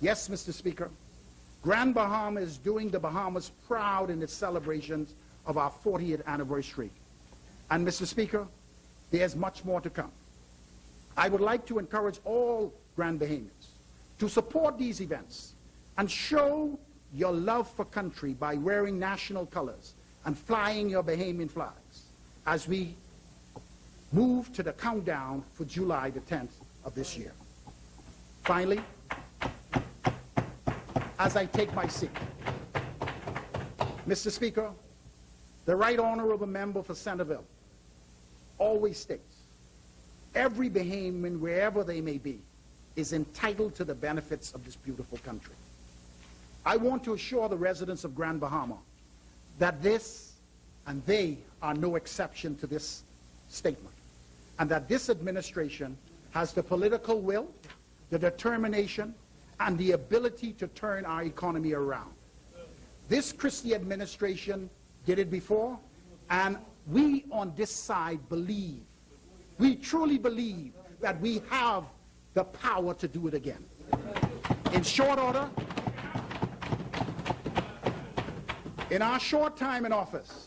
Yes, Mr. Speaker, Grand Bahama is doing the Bahamas proud in its celebrations of our 40th anniversary. And Mr. Speaker, there's much more to come. I would like to encourage all Grand Bahamians to support these events and show your love for country by wearing national colors and flying your Bahamian flags as we move to the countdown for July the 10th of this year. Finally, as I take my seat, Mr. Speaker, the Right Honorable Member for Centerville always states, every Bahamian, wherever they may be, is entitled to the benefits of this beautiful country. I want to assure the residents of Grand Bahama that this and they are no exception to this statement, and that this administration has the political will, the determination, and the ability to turn our economy around. This Christie administration did it before, and we on this side believe, we truly believe that we have the power to do it again. In short order, in our short time in office,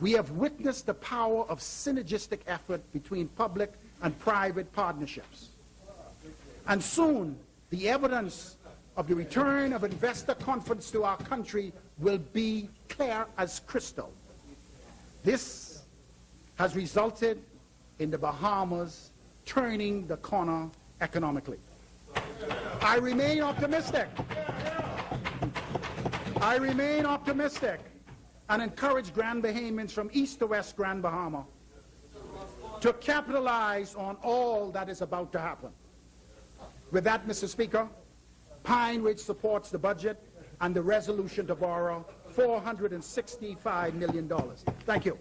we have witnessed the power of synergistic effort between public and private partnerships. And soon, the evidence of the return of investor confidence to our country will be clear as crystal. This has resulted in the Bahamas turning the corner economically. I remain optimistic. I remain optimistic and encourage Grand Bahamians from east to west Grand Bahama to capitalize on all that is about to happen. With that, Mr. Speaker, Pine Ridge supports the budget and the resolution to borrow $465 million. Thank you.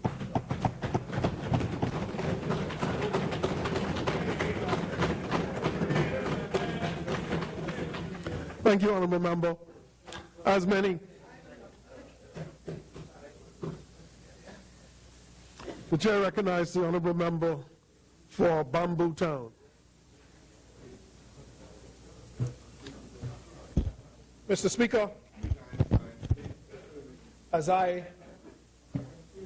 Thank you, Honourable Member. As many. The chair recognizes the Honourable Member for Bamboo Town. Mr. Speaker, as I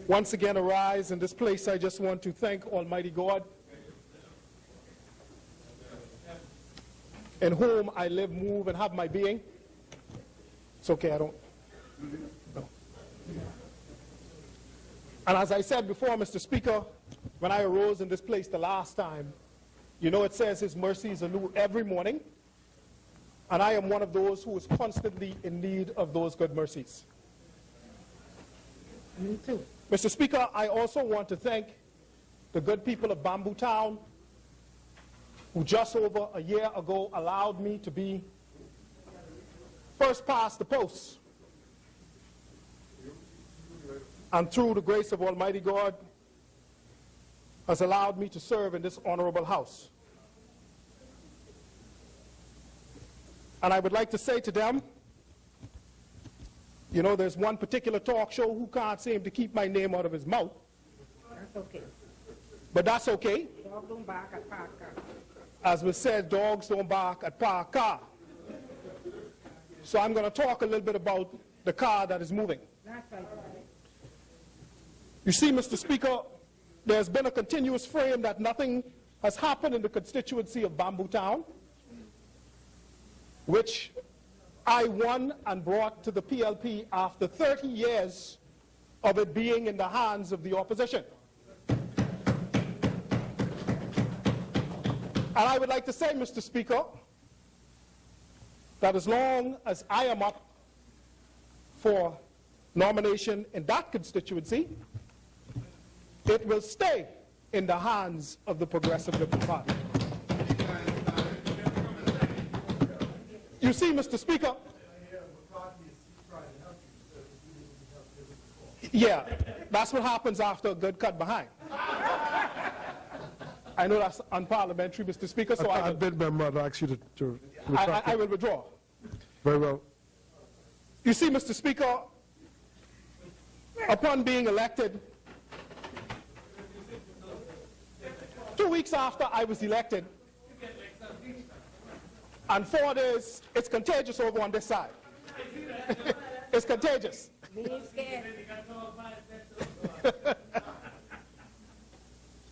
once again arise in this place, I just want to thank Almighty God, in whom I live, move, and have my being. It's okay, I don't. No. And as I said before, Mr. Speaker, when I arose in this place the last time, you know it says His mercies are new every morning, and I am one of those who is constantly in need of those good mercies. Me too. Mr. Speaker, I also want to thank the good people of Bamboo Town who just over a year ago allowed me to be first past the post. And through the grace of Almighty God, has allowed me to serve in this honorable house. And I would like to say to them, you know, there's one particular talk show who can't seem to keep my name out of his mouth. That's okay. But that's okay. Dog don't bark at park car. As was said, dogs don't bark at parked car. So I'm going to talk a little bit about the car that is moving. That's right. You see, Mr. Speaker, there's been a continuous frame that nothing has happened in the constituency of Bamboo Town, which I won and brought to the PLP after 30 years of it being in the hands of the opposition. And I would like to say, Mr. Speaker, that as long as I am up for nomination in that constituency, it will stay in the hands of the Progressive Liberal Party. You see, Mr. Speaker, yeah, that's what happens after a good cut behind. I know that's unparliamentary, Mr. Speaker, so I bid member to ask you to I will withdraw. Very well. You see, Mr. Speaker, upon being elected, 2 weeks after I was elected, and 4 days, it's contagious over on this side. It's contagious. Me scared.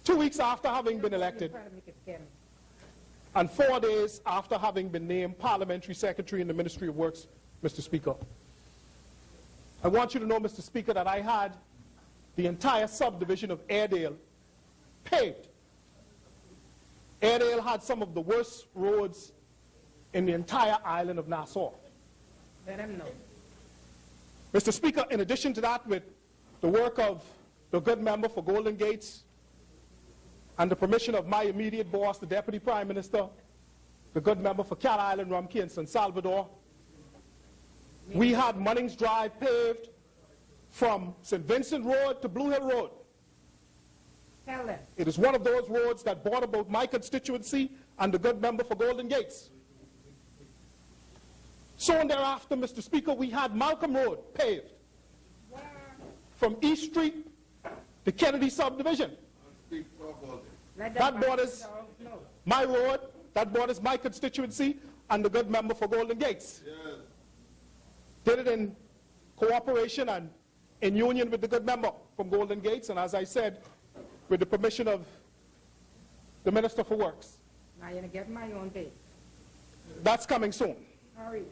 2 weeks after having been elected, Trying to make it scary. and 4 days after having been named Parliamentary Secretary in the Ministry of Works, Mr. Speaker. I want you to know, Mr. Speaker, that I had the entire subdivision of Airedale paved. Airedale had some of the worst roads in the entire island of Nassau. Let them know. Mr. Speaker, in addition to that, with the work of the good member for Golden Gates and the permission of my immediate boss, the Deputy Prime Minister, the good member for Cat Island, Rumkey, and San Salvador, we had Munnings Drive paved from St. Vincent Road to Blue Hill Road. Tell them. It is one of those roads that border both my constituency and the good member for Golden Gates. Soon thereafter, Mr. Speaker, we had Malcolm Road paved from East Street to Kennedy Subdivision. Let them That borders dogs know. my road, that borders my constituency and the good member for Golden Gates. Yes. Did it in cooperation and in union with the good member from Golden Gates, and as I said, with the permission of the Minister for Works. Now you're going to get my own day. That's coming soon. Hurry.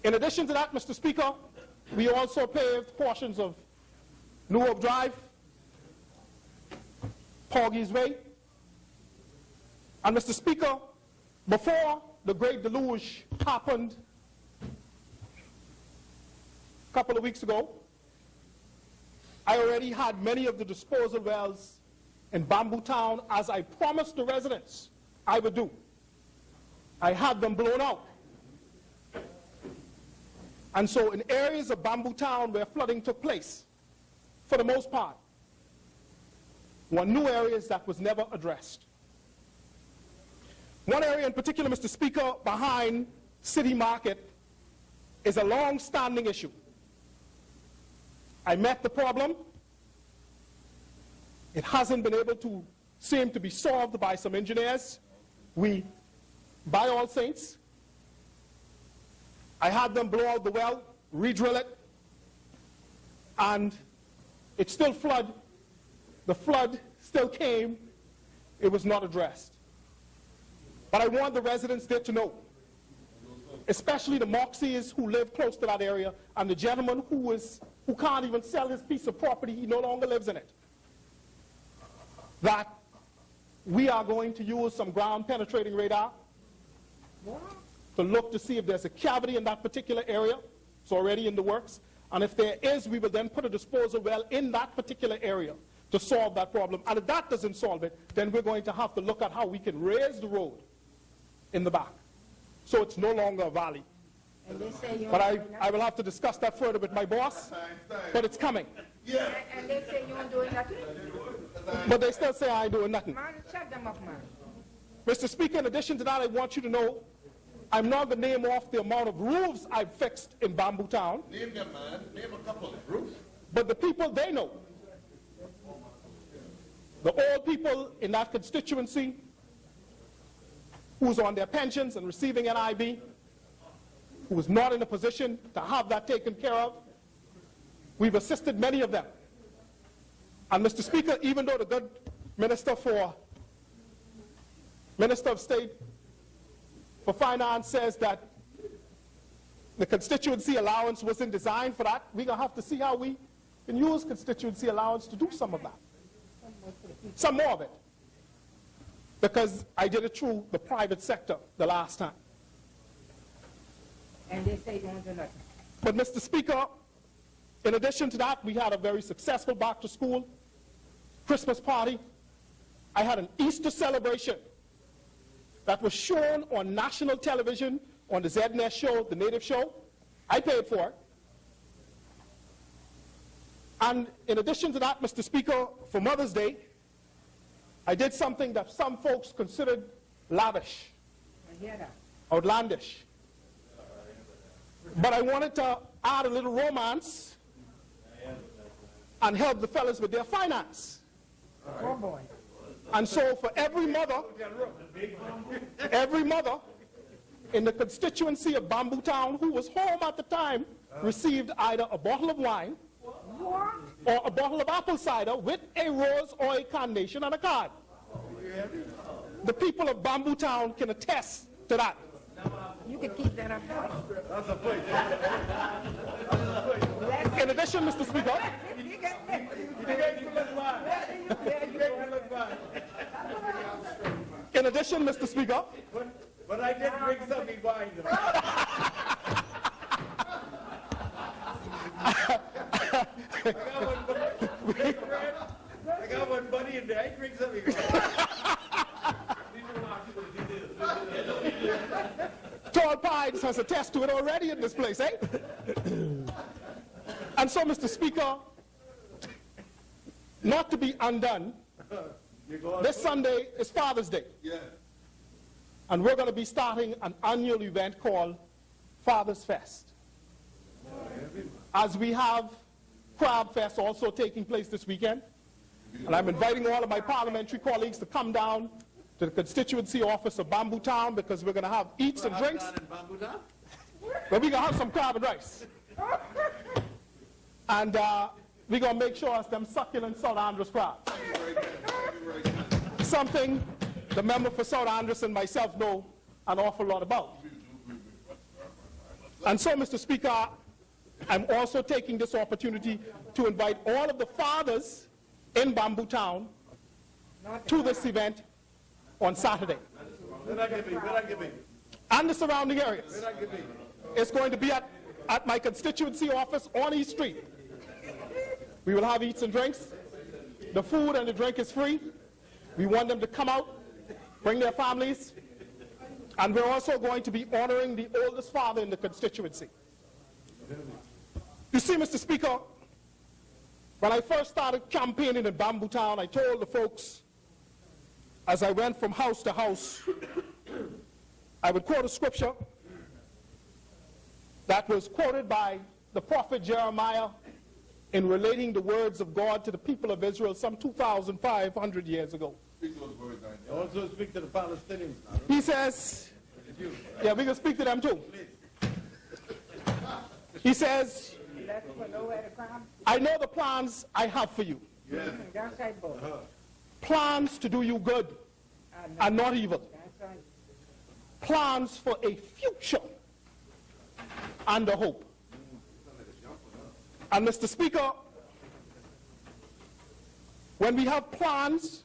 In addition to that, Mr. Speaker, we also paved portions of New Hope Drive, Porgy's Way. And Mr. Speaker, before the great deluge happened a couple of weeks ago, I already had many of the disposal wells in Bamboo Town, as I promised the residents I would do. I had them blown out. And so in areas of Bamboo Town where flooding took place, for the most part, were new areas that was never addressed. One area in particular, Mr. Speaker, behind City Market is a long-standing issue. I met the problem. It hasn't been able to seem to be solved by some engineers. We, by all saints, I had them blow out the well, re-drill it, and it still flooded. The flood still came. It was not addressed. But I want the residents there to know, especially the Moxies who live close to that area, and the gentleman who can't even sell his piece of property, he no longer lives in it, that we are going to use some ground penetrating radar to look to see if there's a cavity in that particular area. It's already in the works. And if there is, we will then put a disposal well in that particular area to solve that problem. And if that doesn't solve it, then we're going to have to look at how we can raise the road in the back, so it's no longer a valley. And they say you But I will have to discuss that further with my boss, but it's coming. And they say you ain't doing nothing. But they still say I ain't doing nothing. Man, shut them up, man. Mr. Speaker, in addition to that, I want you to know I'm not going to name off the amount of roofs I've fixed in Bamboo Town. Name them, man. Name a couple of roofs. But the people, they know. The old people in that constituency who's on their pensions and receiving NIB, who is not in a position to have that taken care of, we've assisted many of them. And Mr. Speaker, even though the good Minister of State for Finance says that the constituency allowance wasn't designed for that, we're going to have to see how we can use constituency allowance to do some of that. Some more of it. Because I did it through the private sector the last time. And they say you won't do nothing. But Mr. Speaker, in addition to that, we had a very successful back to school Christmas party. I had an Easter celebration that was shown on national television on the ZNS show, the native show. I paid for it. And in addition to that, Mr. Speaker, for Mother's Day, I did something that some folks considered lavish, I hear that. outlandish. But I wanted to add a little romance and help the fellas with their finance. Oh, boy. And so for every mother in the constituency of Bamboo Town who was home at the time received either a bottle of wine or a bottle of apple cider with a rose or a carnation and a card. The people of Bamboo Town can attest to that. You can keep that up. In addition, Mr. Speaker, in addition, Mr. Speaker, But I did drink some wine. I got one buddy in there. I drink some Tall Pines has attested to it already in this place, eh? And so, Mr. Speaker, not to be undone, this Sunday is Father's Day. Yeah. And we're going to be starting an annual event called Father's Fest. As we have Crab Fest also taking place this weekend. And I'm inviting all of my parliamentary colleagues to come down to the constituency office of Bamboo Town because we're going to have eats and drinks. But we're going to have some crab and rice. And we're going to make sure it's them succulent South Andres crab. Something the member for South Andres and myself know an awful lot about. And so, Mr. Speaker, I'm also taking this opportunity to invite all of the fathers in Bamboo Town to this event on Saturday. And the surrounding areas. It's going to be at my constituency office on East Street. We will have eats and drinks. The food and the drink is free. We want them to come out, bring their families, and we're also going to be honoring the oldest father in the constituency. You see, Mr. Speaker, when I first started campaigning in Bamboo Town, I told the folks, as I went from house to house, I would quote a scripture that was quoted by the prophet Jeremiah in relating the words of God to the people of Israel some 2,500 years ago. Also speak to the Palestinians. He says, yeah, we can speak to them too. He says, I know the plans I have for you. That's right, boy. Plans to do you good and not evil. That's right. Plans for a future and a hope. And Mr. Speaker, when we have plans,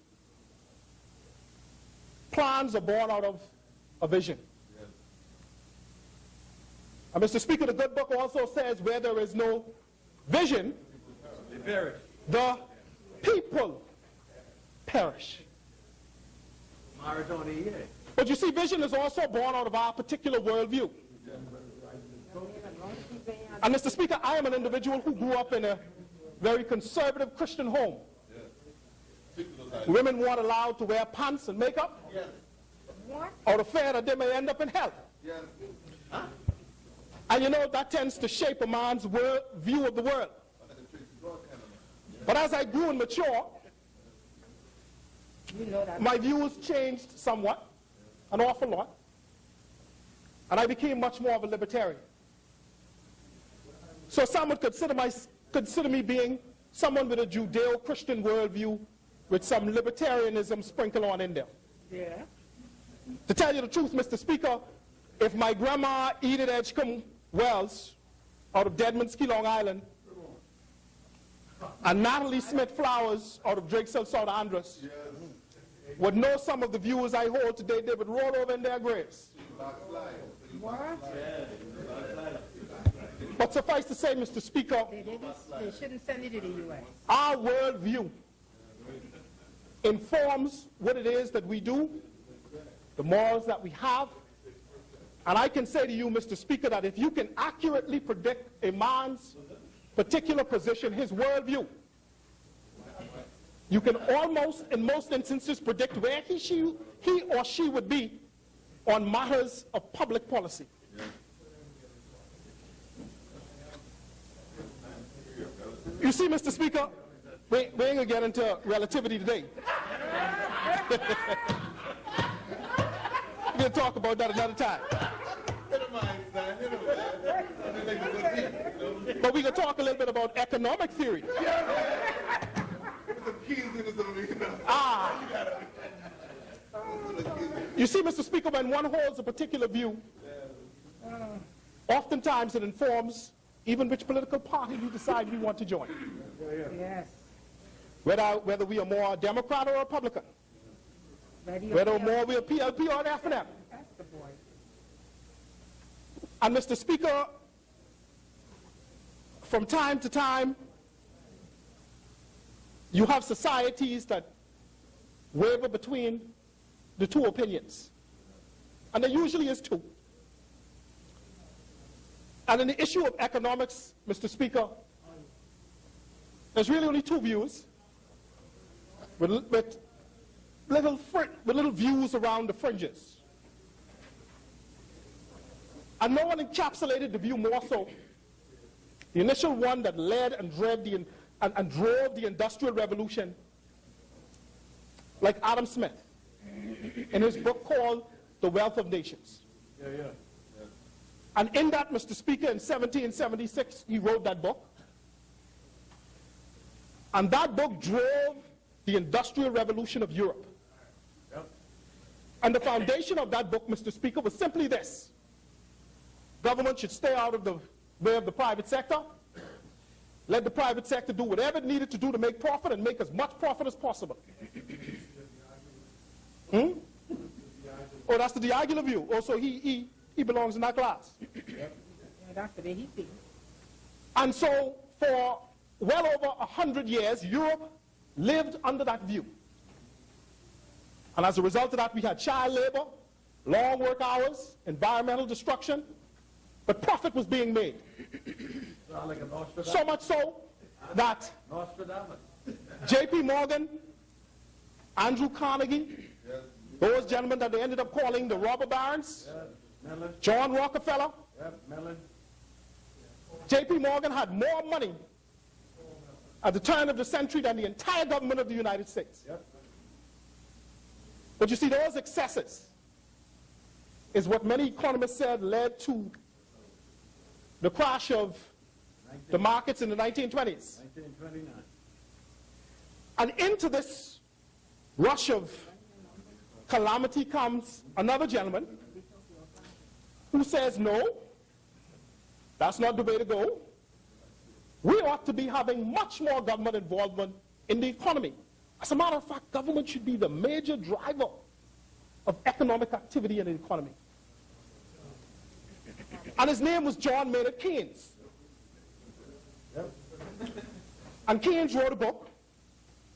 plans are born out of a vision. And Mr. Speaker, the good book also says where there is no vision, the people perish. But you see, vision is also born out of our particular worldview. And Mr. Speaker, I am an individual who grew up in a very conservative Christian home. Women weren't allowed to wear pants and makeup, out of fear that they may end up in hell. And you know, that tends to shape a man's view of the world. But as I grew and matured, my views changed somewhat, an awful lot, and I became much more of a libertarian. So some would consider me being someone with a Judeo-Christian worldview with some libertarianism sprinkled on in there. Yeah. To tell you the truth, Mr. Speaker, if my grandma Edith Edgecombe Wells out of Deadmanski, Long Island, and Natalie Smith Flowers out of Drakesville, South Andros, would know some of the views I hold today, they would roll over in their graves. What? But suffice to say, Mr. Speaker, They shouldn't send it to the U.S. our worldview informs what it is that we do, the morals that we have. And I can say to you, Mr. Speaker, that if you can accurately predict a man's particular position, his worldview, you can almost, in most instances, predict where he or she would be on matters of public policy. You see, Mr. Speaker, we ain't going to get into relativity today. We're going to talk about that another time. But we can talk a little bit about economic theory. You see, Mr. Speaker, when one holds a particular view, oftentimes it informs even which political party we decide we want to join. Yes. Whether we are more Democrat or Republican. Whether more we are PLP or F&M. That's the boy. And Mr. Speaker, from time to time, you have societies that waver between the two opinions. And there usually is two. And in the issue of economics, Mr. Speaker, there's really only two views with little views around the fringes. And no one encapsulated the view more so. The initial one that led and drove the Industrial Revolution, like Adam Smith, in his book called The Wealth of Nations. And in that, Mr. Speaker, in 1776, he wrote that book. And that book drove the Industrial Revolution of Europe. And the foundation of that book, Mr. Speaker, was simply this. Government should stay out of the way of the private sector, let the private sector do whatever it needed to do to make profit and make as much profit as possible. Oh, that's the diagonal view. Oh, so he belongs in that class. Yeah, that's the way he thinks. And so for well over 100 years, Europe lived under that view. And as a result of that, we had child labor, long work hours, environmental destruction, but profit was being made. So much so that J.P. Morgan, Andrew Carnegie, those gentlemen that they ended up calling the robber barons, John Rockefeller, J.P. Morgan had more money at the turn of the century than the entire government of the United States. But you see, those excesses is what many economists said led to the crash of the markets in the 1920s. 1929. And into this rush of calamity comes another gentleman who says, no, that's not the way to go. We ought to be having much more government involvement in the economy. As a matter of fact, government should be the major driver of economic activity in the economy. And his name was John Maynard Keynes. And Keynes wrote a book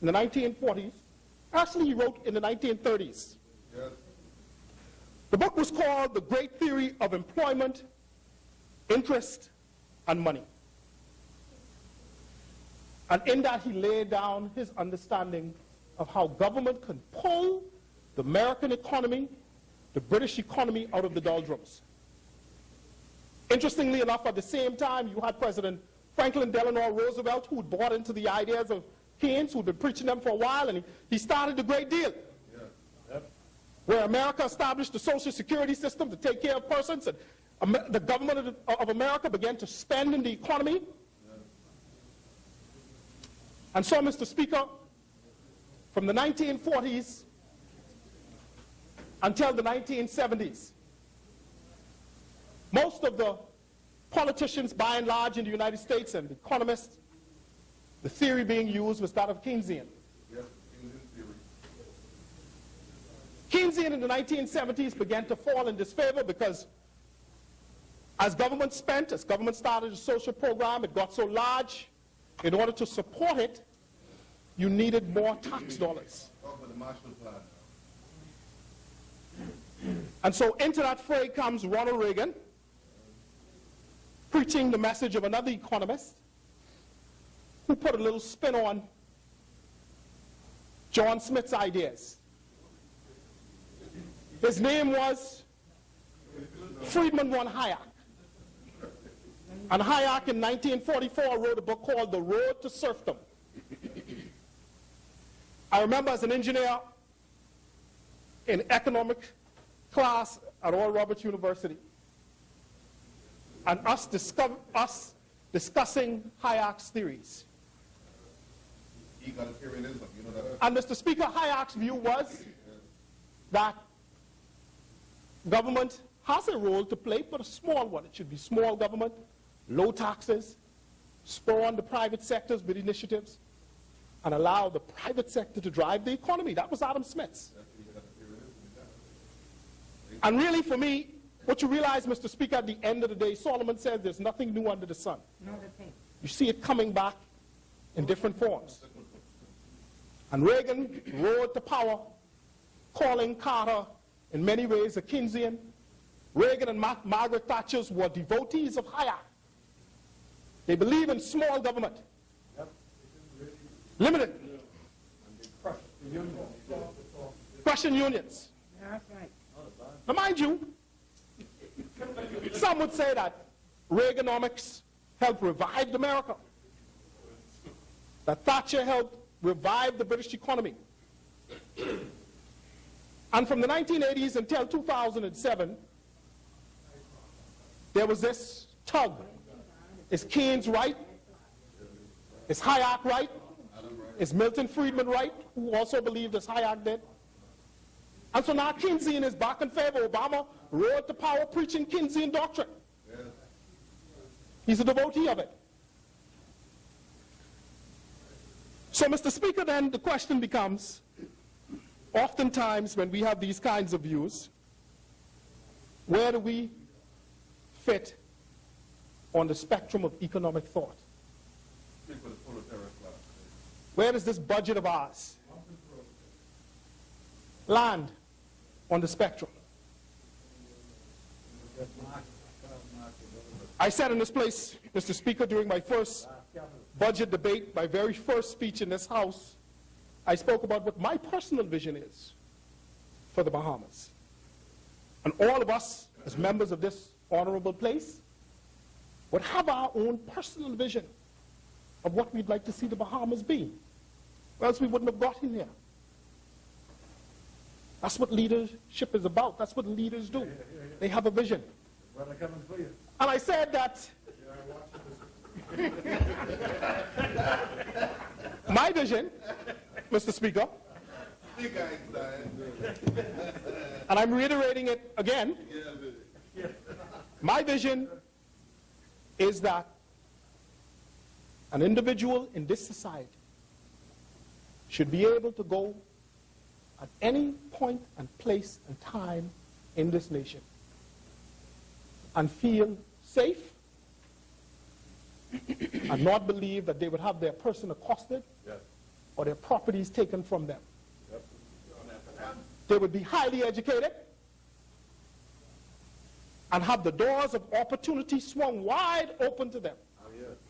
in the 1940s. Actually, he wrote in the 1930s. The book was called The Great Theory of Employment, Interest, and Money. And in that, he laid down his understanding of how government can pull the American economy, the British economy, out of the doldrums. Interestingly enough, at the same time, you had President Franklin Delano Roosevelt, who had bought into the ideas of Keynes, who had been preaching them for a while, and he started the Great Deal, where America established the Social Security system to take care of persons, and the government of America began to spend in the economy. And so, Mr. Speaker, from the 1940s until the 1970s, most of the politicians, by and large, in the United States and economists, the theory being used was that of Keynesian. Yes, Keynesian theory. Keynesian in the 1970s began to fall in disfavor because as government spent, as government started a social program, it got so large, in order to support it, you needed more tax dollars. Talk about the Marshall Plan. And so into that fray comes Ronald Reagan, preaching the message of another economist who put a little spin on John Smith's ideas. His name was Friedman von Hayek. And Hayek in 1944 wrote a book called The Road to Serfdom. I remember as an engineer in economic class at Oral Roberts University, and us discussing Hayek's theories. Egalitarianism, you know that. And Mr. Speaker, Hayek's view was that government has a role to play, but a small one. It should be small government, low taxes, spur on the private sectors with initiatives, and allow the private sector to drive the economy. That was Adam Smith's. And really, for me, what you realize, Mr. Speaker, at the end of the day, Solomon says there's nothing new under the sun. Not a thing. You see it coming back in different forms. And Reagan rode to power, calling Carter in many ways a Keynesian. Reagan and Margaret Thatcher were devotees of Hayek. They believe in small government. Limited. Crushing unions. That's right. Now mind you, some would say that Reaganomics helped revive America. That Thatcher helped revive the British economy. And from the 1980s until 2007, there was this tug. Is Keynes right? Is Hayek right? Is Milton Friedman right, who also believed as Hayek did? And so now Keynesian is back in favor. Obama rode to power preaching Keynesian doctrine. He's a devotee of it. So, Mr. Speaker, then the question becomes, oftentimes when we have these kinds of views, where do we fit on the spectrum of economic thought? Speak for the proletariat class. Where does this budget of ours land on the spectrum? I said in this place, Mr. Speaker, during my first budget debate, my very first speech in this House, I spoke about what my personal vision is for the Bahamas. And all of us, as members of this honorable place, would have our own personal vision of what we'd like to see the Bahamas be. Or else we wouldn't have brought him here. That's what leadership is about. That's what leaders do. They have a vision. And I said that my vision, Mr. Speaker, and I'm reiterating it again, my vision is that an individual in this society should be able to go at any point and place and time in this nation and feel safe and not believe that they would have their person accosted or their properties taken from them. They would be highly educated and have the doors of opportunity swung wide open to them.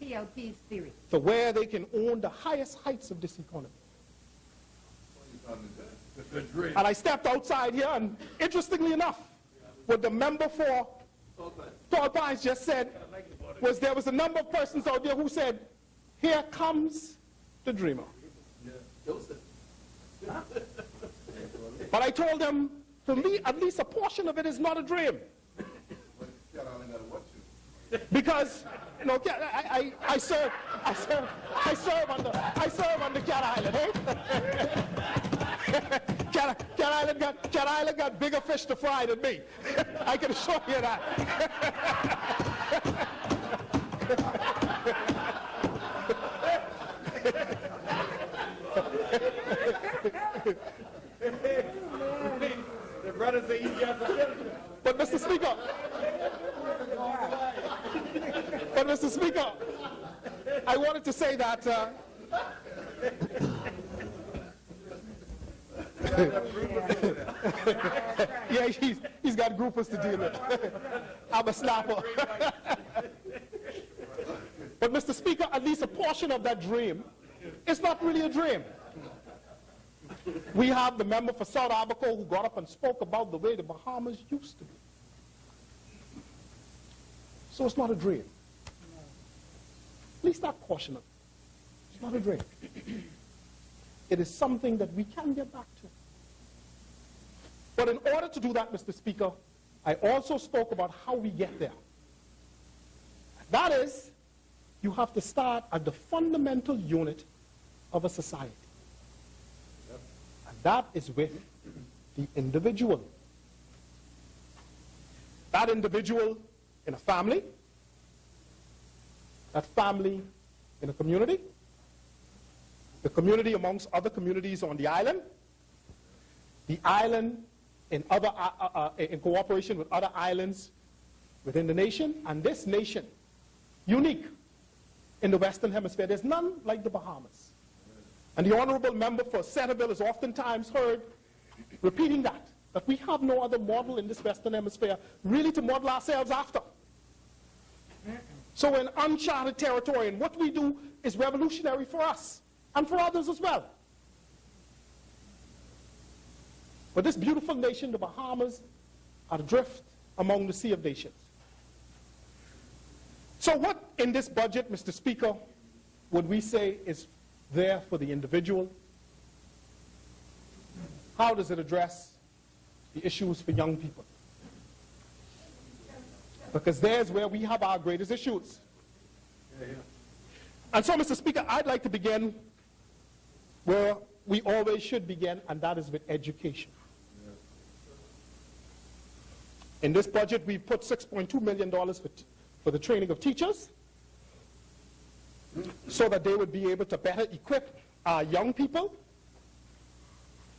PLP's theory. For where they can own the highest heights of this economy. And I stepped outside here, and interestingly enough, what the member for Tall Pines just said was there was a number of persons out there who said, here comes the dreamer. But I told them, for me, at least a portion of it is not a dream. Because, you know, I serve on the Cat Island, eh? Cat Island got bigger fish to fry than me. I can assure you that. The brothers say you got the But Mr. Speaker, I wanted to say that yeah, he's got groupers to deal with. I'm a snapper. But Mr. Speaker, at least a portion of that dream is not really a dream. We have the member for South Abaco who got up and spoke about the way the Bahamas used to be. So it's not a dream. At least that portion of it. It's not a dream. It is something that we can get back to. But in order to do that, Mr. Speaker, I also spoke about how we get there. That is, you have to start at the fundamental unit of a society. And that is with the individual. That individual in a family, that family in a community, the community amongst other communities on the island in other in cooperation with other islands within the nation, and this nation, unique in the Western Hemisphere. There's none like the Bahamas. And the honorable member for Centerville is oftentimes heard repeating that we have no other model in this Western Hemisphere really to model ourselves after. So we're in uncharted territory, and what we do is revolutionary for us and for others as well. But this beautiful nation, the Bahamas, are adrift among the sea of nations. So what in this budget, Mr. Speaker, would we say is there for the individual? How does it address the issues for young people? Because there's where we have our greatest issues. And so, Mr. Speaker, I'd like to begin where we always should begin, and that is with education. In this budget, we've put $6.2 million for the training of teachers. so that they would be able to better equip our young people.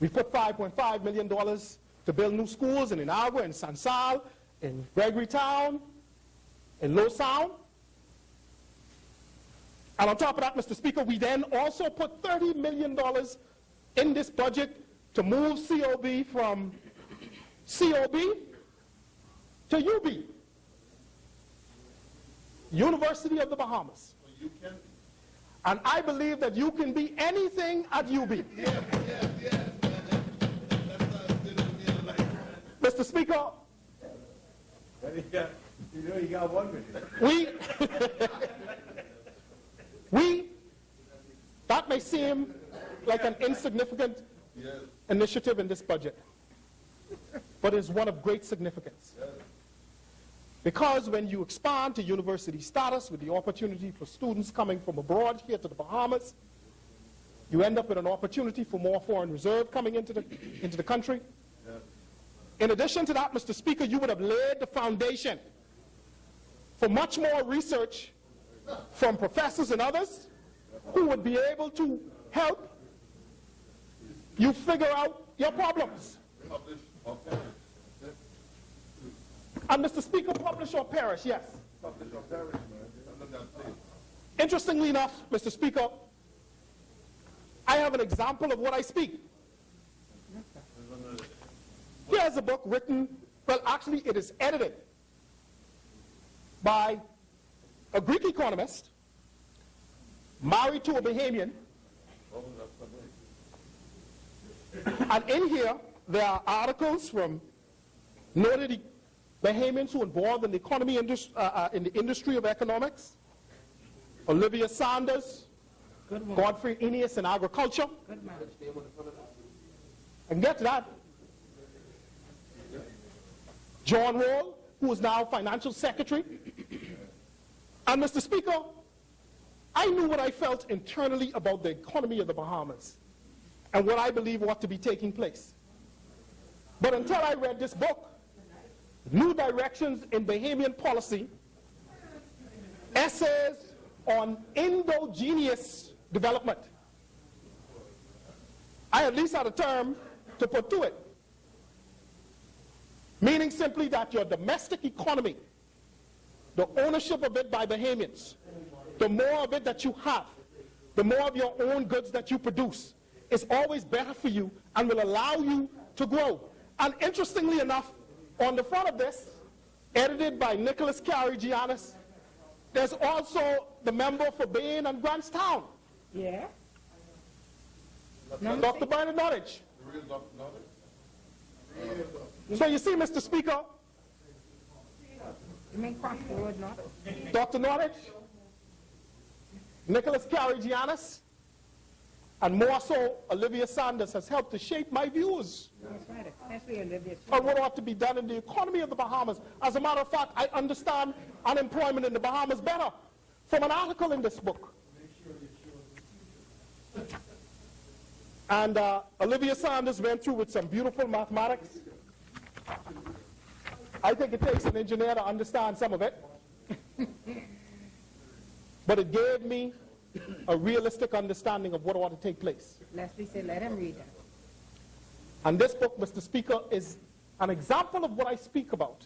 We put $5.5 million to build new schools in Inagua, in Sansal, in Gregorytown, in Low Sound. And on top of that, Mr. Speaker, we then also put $30 million in this budget to move COB from COB to UB, University of the Bahamas. And I believe that you can be anything at UB. Mr. Speaker, you got 1 minute. That may seem like an insignificant initiative in this budget, but it's one of great significance. Because when you expand to university status with the opportunity for students coming from abroad here to the Bahamas, you end up with an opportunity for more foreign reserve coming into the country. In addition to that, Mr. Speaker, you would have laid the foundation for much more research from professors and others who would be able to help you figure out your problems. And Mr. Speaker, publish or perish, yes. Interestingly enough, Mr. Speaker, I have an example of what I speak. Here's a book written, well, actually it is edited by a Greek economist married to a Bahamian. And in here, there are articles from noted Bahamians who are involved in the economy, in the industry of economics. Olivia Sanders, Godfrey Eneas in agriculture. And get to that. John Wall, who is now financial secretary. And Mr. Speaker, I knew what I felt internally about the economy of the Bahamas and what I believe ought to be taking place. But until I read this book, New Directions in Bahamian Policy, essays on endogenous development, I at least had a term to put to it. Meaning simply that your domestic economy, the ownership of it by Bahamians, the more of it that you have, the more of your own goods that you produce, is always better for you and will allow you to grow. And interestingly enough, on the front of this, edited by Nicholas Carey Giannis, there's also the member for Bain and Grantstown. Yeah. Dr. Bernard Nottage. So you see, Mr. Speaker, You mean cross the road, not? Dr. Nottage, Nicholas Carey Giannis, and more so, Olivia Sanders has helped to shape my views That's right, especially Olivia. on what ought to be done in the economy of the Bahamas. As a matter of fact, I understand unemployment in the Bahamas better from an article in this book. And Olivia Sanders went through with some beautiful mathematics. I think it takes an engineer to understand some of it. But it gave me a realistic understanding of what ought to take place. Leslie said, let him read that. And this book, Mr. Speaker, is an example of what I speak about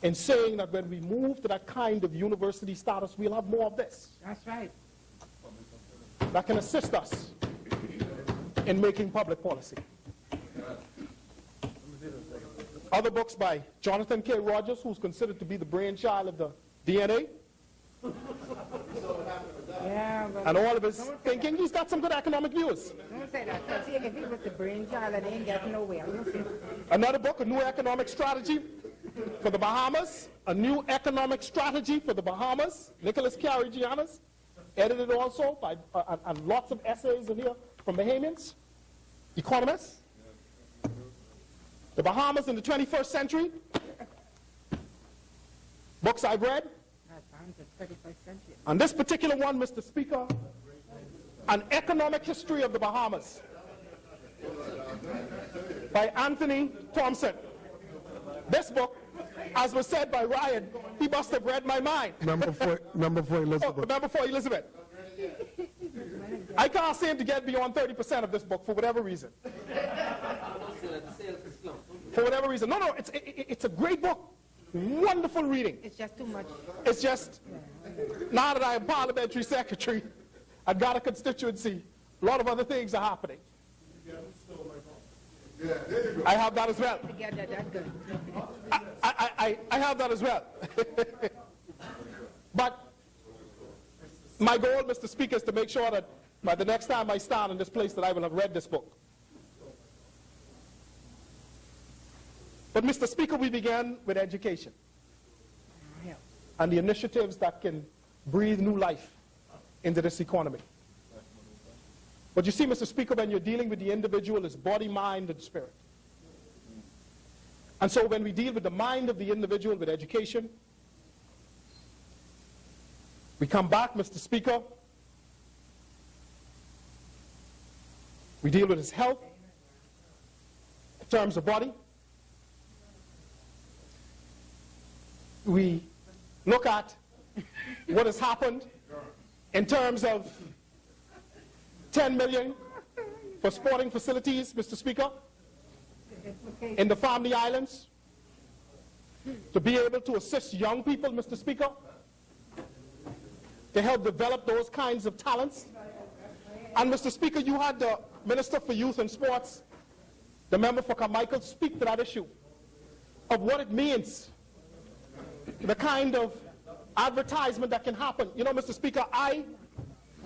in saying that when we move to that kind of university status, we'll have more of this That's right. that can assist us in making public policy. Other books by Jonathan K. Rogers, who's considered to be the brainchild of the DNA, Yeah, but and all of his thinking. He's got some good economic views. don't say that. Because if he was the brainchild, it ain't getting nowhere. Don't say that. Another book, A New Economic Strategy for the Bahamas. A New Economic Strategy for the Bahamas. Nicholas Carey Giannis, edited also by, and lots of essays in here from Bahamians, economists. The Bahamas in the 21st Century. Books I've read. That's the 31st century. On this particular one, Mr. Speaker, An Economic History of the Bahamas by Anthony Thompson. This book as was said by Ryan, he must have read my mind. Member for Oh, Elizabeth. member for Elizabeth. I can't seem to get beyond 30% of this book for whatever reason. For whatever reason. No, it's a great book. Wonderful reading. It's just too much. It's just, now that I am parliamentary secretary, I've got a constituency, a lot of other things are happening. I have that as well. Together, that's good. I have that as well. But my goal, Mr. Speaker, is to make sure that by the next time I stand in this place that I will have read this book. But Mr. Speaker, we began with education and the initiatives that can breathe new life into this economy. But you see, Mr. Speaker, when you're dealing with the individual, it's body, mind, and spirit. And so when we deal with the mind of the individual with education, we come back, Mr. Speaker, we deal with his health in terms of body. We look at what has happened in terms of 10 million for sporting facilities, Mr. Speaker, in the family islands, to be able to assist young people, Mr. Speaker, to help develop those kinds of talents. And Mr. Speaker, you had the Minister for Youth and Sports, the member for Carmichael, speak to that issue of what it means, the kind of advertisement that can happen. You know, Mr. Speaker, I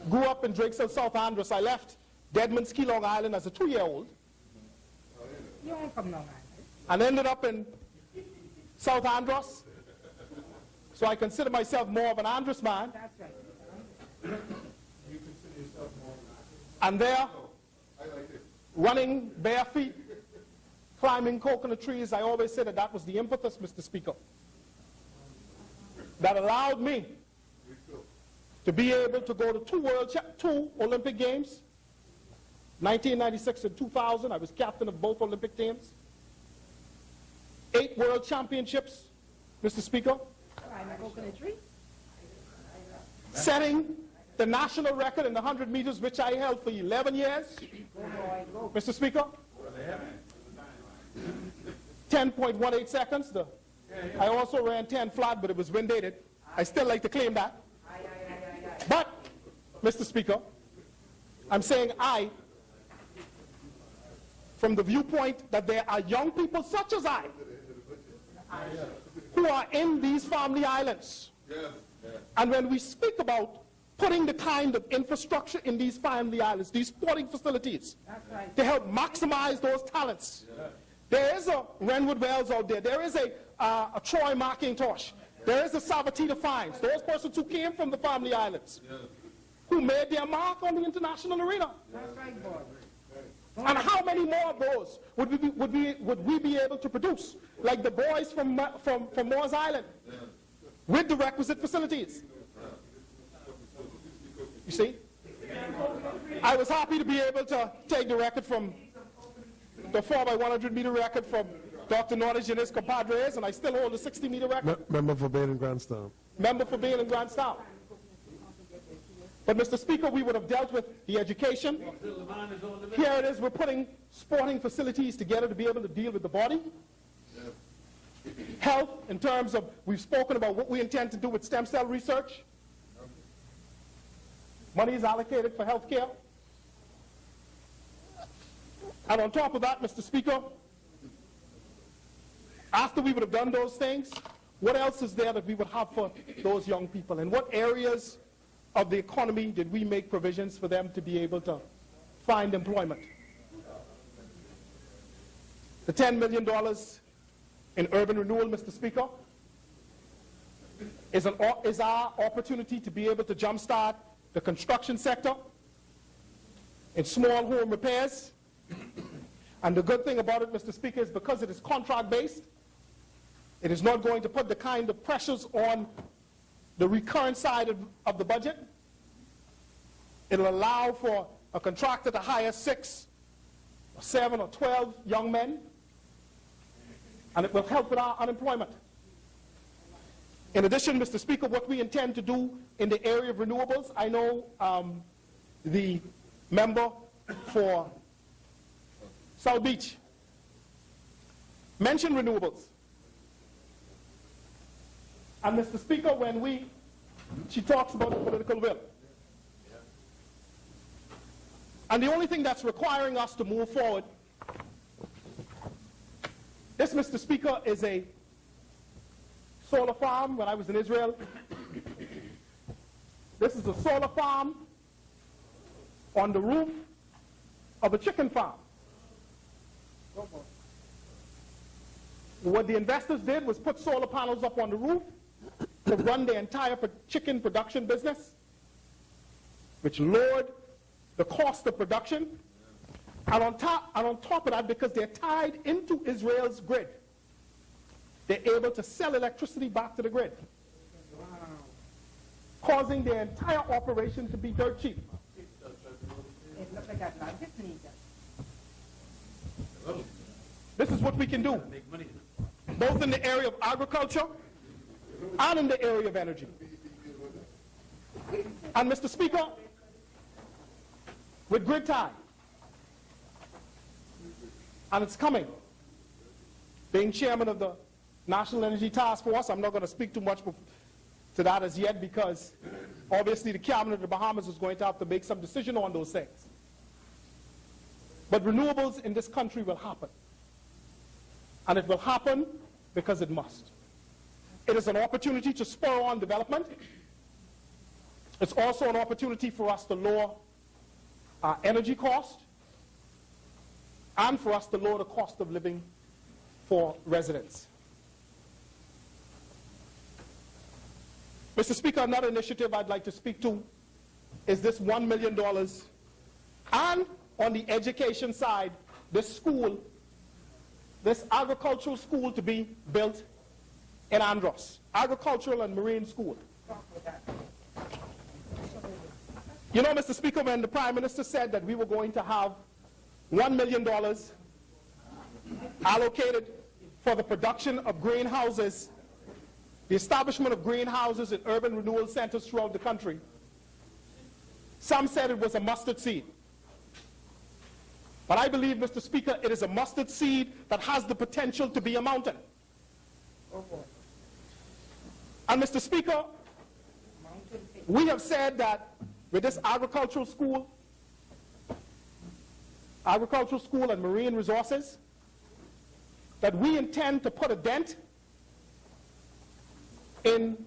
grew up in Drakesville, South Andros. I left Deadman's Key, Long Island as a 2-year-old. You ain't from Long Island. And ended up in South Andros. So I consider myself more of an Andros man. That's right. And there, running bare feet, climbing coconut trees, I always said that that was the impetus, Mr. Speaker, that allowed me to be able to go to two Olympic Games, 1996 and 2000. I was captain of both Olympic teams. 8 World Championships, Mr. Speaker. Climb a coconut tree. Setting the national record in the 100 meters, which I held for 11 years. Go, boy, go. Mr. Speaker, 10.18 seconds. I also ran 10 flat, but it was wind dated. I still like to claim that. But, Mr. Speaker, I'm saying from the viewpoint that there are young people such as I who are in these family islands. And when we speak about putting the kind of infrastructure in these family islands, these sporting facilities, to help maximize those talents. There is a Renwood Wells out there. There is a Troy McIntosh. There is a Sabatita Fines. Those persons who came from the family islands, who made their mark on the international arena. That's right, boy. And how many more of those would we be able to produce? Like the boys from Moores Island, with the requisite facilities. You see? I was happy to be able to take the record from the 4x100 meter record from Dr. Nordich and his compadres, and I still hold the 60-meter record. Member for Bain and Grandstown. Member for Bain and Grandstown. But, Mr. Speaker, we would have dealt with the education. Here it is, we're putting sporting facilities together to be able to deal with the body. Health, in terms of, we've spoken about what we intend to do with stem cell research. Money is allocated for health care. And on top of that, Mr. Speaker, after we would have done those things, what else is there that we would have for those young people? And what areas of the economy did we make provisions for them to be able to find employment? The $10 million in urban renewal, Mr. Speaker, is our opportunity to be able to jumpstart the construction sector in small home repairs. And the good thing about it, Mr. Speaker, is because it is contract-based, it is not going to put the kind of pressures on the recurrent side of the budget. It'll allow for a contractor to hire 6 or 7 or 12 young men, and it will help with our unemployment. In addition, Mr. Speaker, what we intend to do in the area of renewables, I know the member for South Beach mentioned renewables. And Mr. Speaker, she talks about the political will. And the only thing that's requiring us to move forward, this, Mr. Speaker, is a solar farm. When I was in Israel, this is a solar farm on the roof of a chicken farm. What the investors did was put solar panels up on the roof to run the entire chicken production business, which lowered the cost of production. And on top of that, because they're tied into Israel's grid, they're able to sell electricity back to the grid, causing their entire operation to be dirt cheap. It looks like that logic needs it. This is what we can do, both in the area of agriculture and in the area of energy. And Mr. Speaker, with grid tie, and it's coming, being chairman of the National Energy Task Force, I'm not going to speak too much to that as yet, because obviously the cabinet of the Bahamas is going to have to make some decision on those things. But renewables in this country will happen. And it will happen because it must. It is an opportunity to spur on development. It's also an opportunity for us to lower our energy cost and for us to lower the cost of living for residents. Mr. Speaker, another initiative I'd like to speak to is this $1 million. And on the education side, this school, this agricultural school to be built in Andros, agricultural and marine school. You know, Mr. Speaker, when the Prime Minister said that we were going to have $1 million allocated for the production of greenhouses, the establishment of greenhouses in urban renewal centers throughout the country, some said it was a mustard seed. But I believe, Mr. Speaker, it is a mustard seed that has the potential to be a mountain. And Mr. Speaker, we have said that with this agricultural school and marine resources, that we intend to put a dent in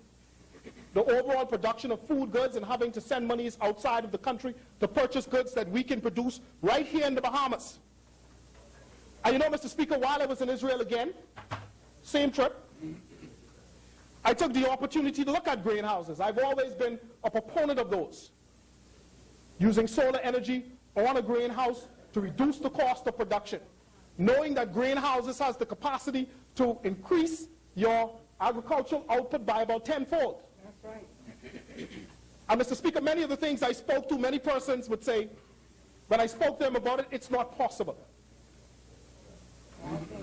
the overall production of food goods and having to send monies outside of the country to purchase goods that we can produce right here in the Bahamas. And you know, Mr. Speaker, while I was in Israel again, same trip, I took the opportunity to look at greenhouses. I've always been a proponent of those. Using solar energy on a greenhouse to reduce the cost of production. Knowing that greenhouses has the capacity to increase your agricultural output by about tenfold. That's right. And Mr. Speaker, many of the things I spoke to, many persons would say, when I spoke to them about it, it's not possible.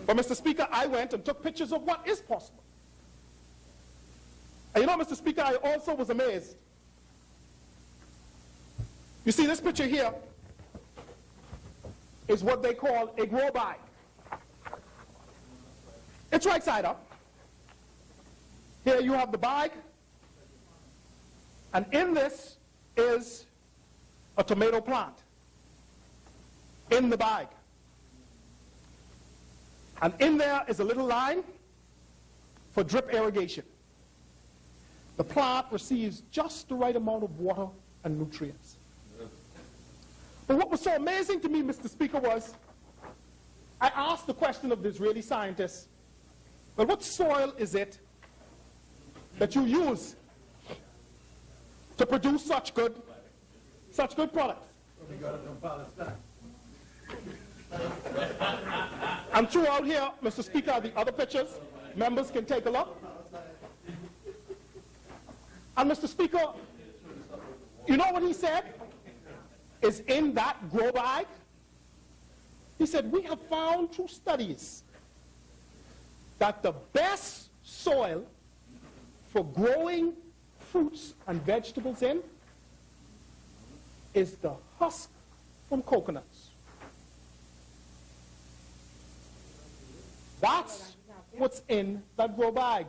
But Mr. Speaker, I went and took pictures of what is possible. And you know, Mr. Speaker, I also was amazed. You see, this picture here is what they call a grow bag. It's right side up. Here you have the bag, and in this is a tomato plant in the bag. And in there is a little line for drip irrigation. The plant receives just the right amount of water and nutrients. But what was so amazing to me, Mr. Speaker, was I asked the question of the Israeli scientists, well, what soil is it that you use to produce such good products? And throughout here, Mr. Speaker, the other pictures, members can take a look. And Mr. Speaker, you know what he said is in that grow bag? He said, we have found through studies that the best soil for growing fruits and vegetables in is the husk from coconuts. That's what's in that grow bag.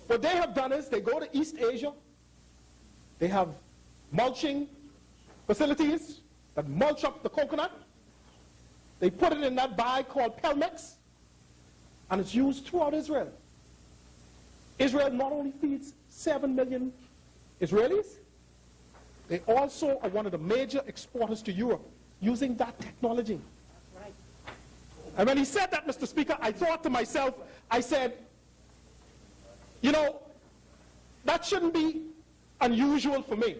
What they have done is they go to East Asia. They have mulching facilities that mulch up the coconut. They put it in that bag called Pelmex, and it's used throughout Israel. Israel not only feeds 7 million Israelis, they also are one of the major exporters to Europe using that technology. That's right. And when he said that, Mr. Speaker, I thought to myself, I said, you know, that shouldn't be unusual for me.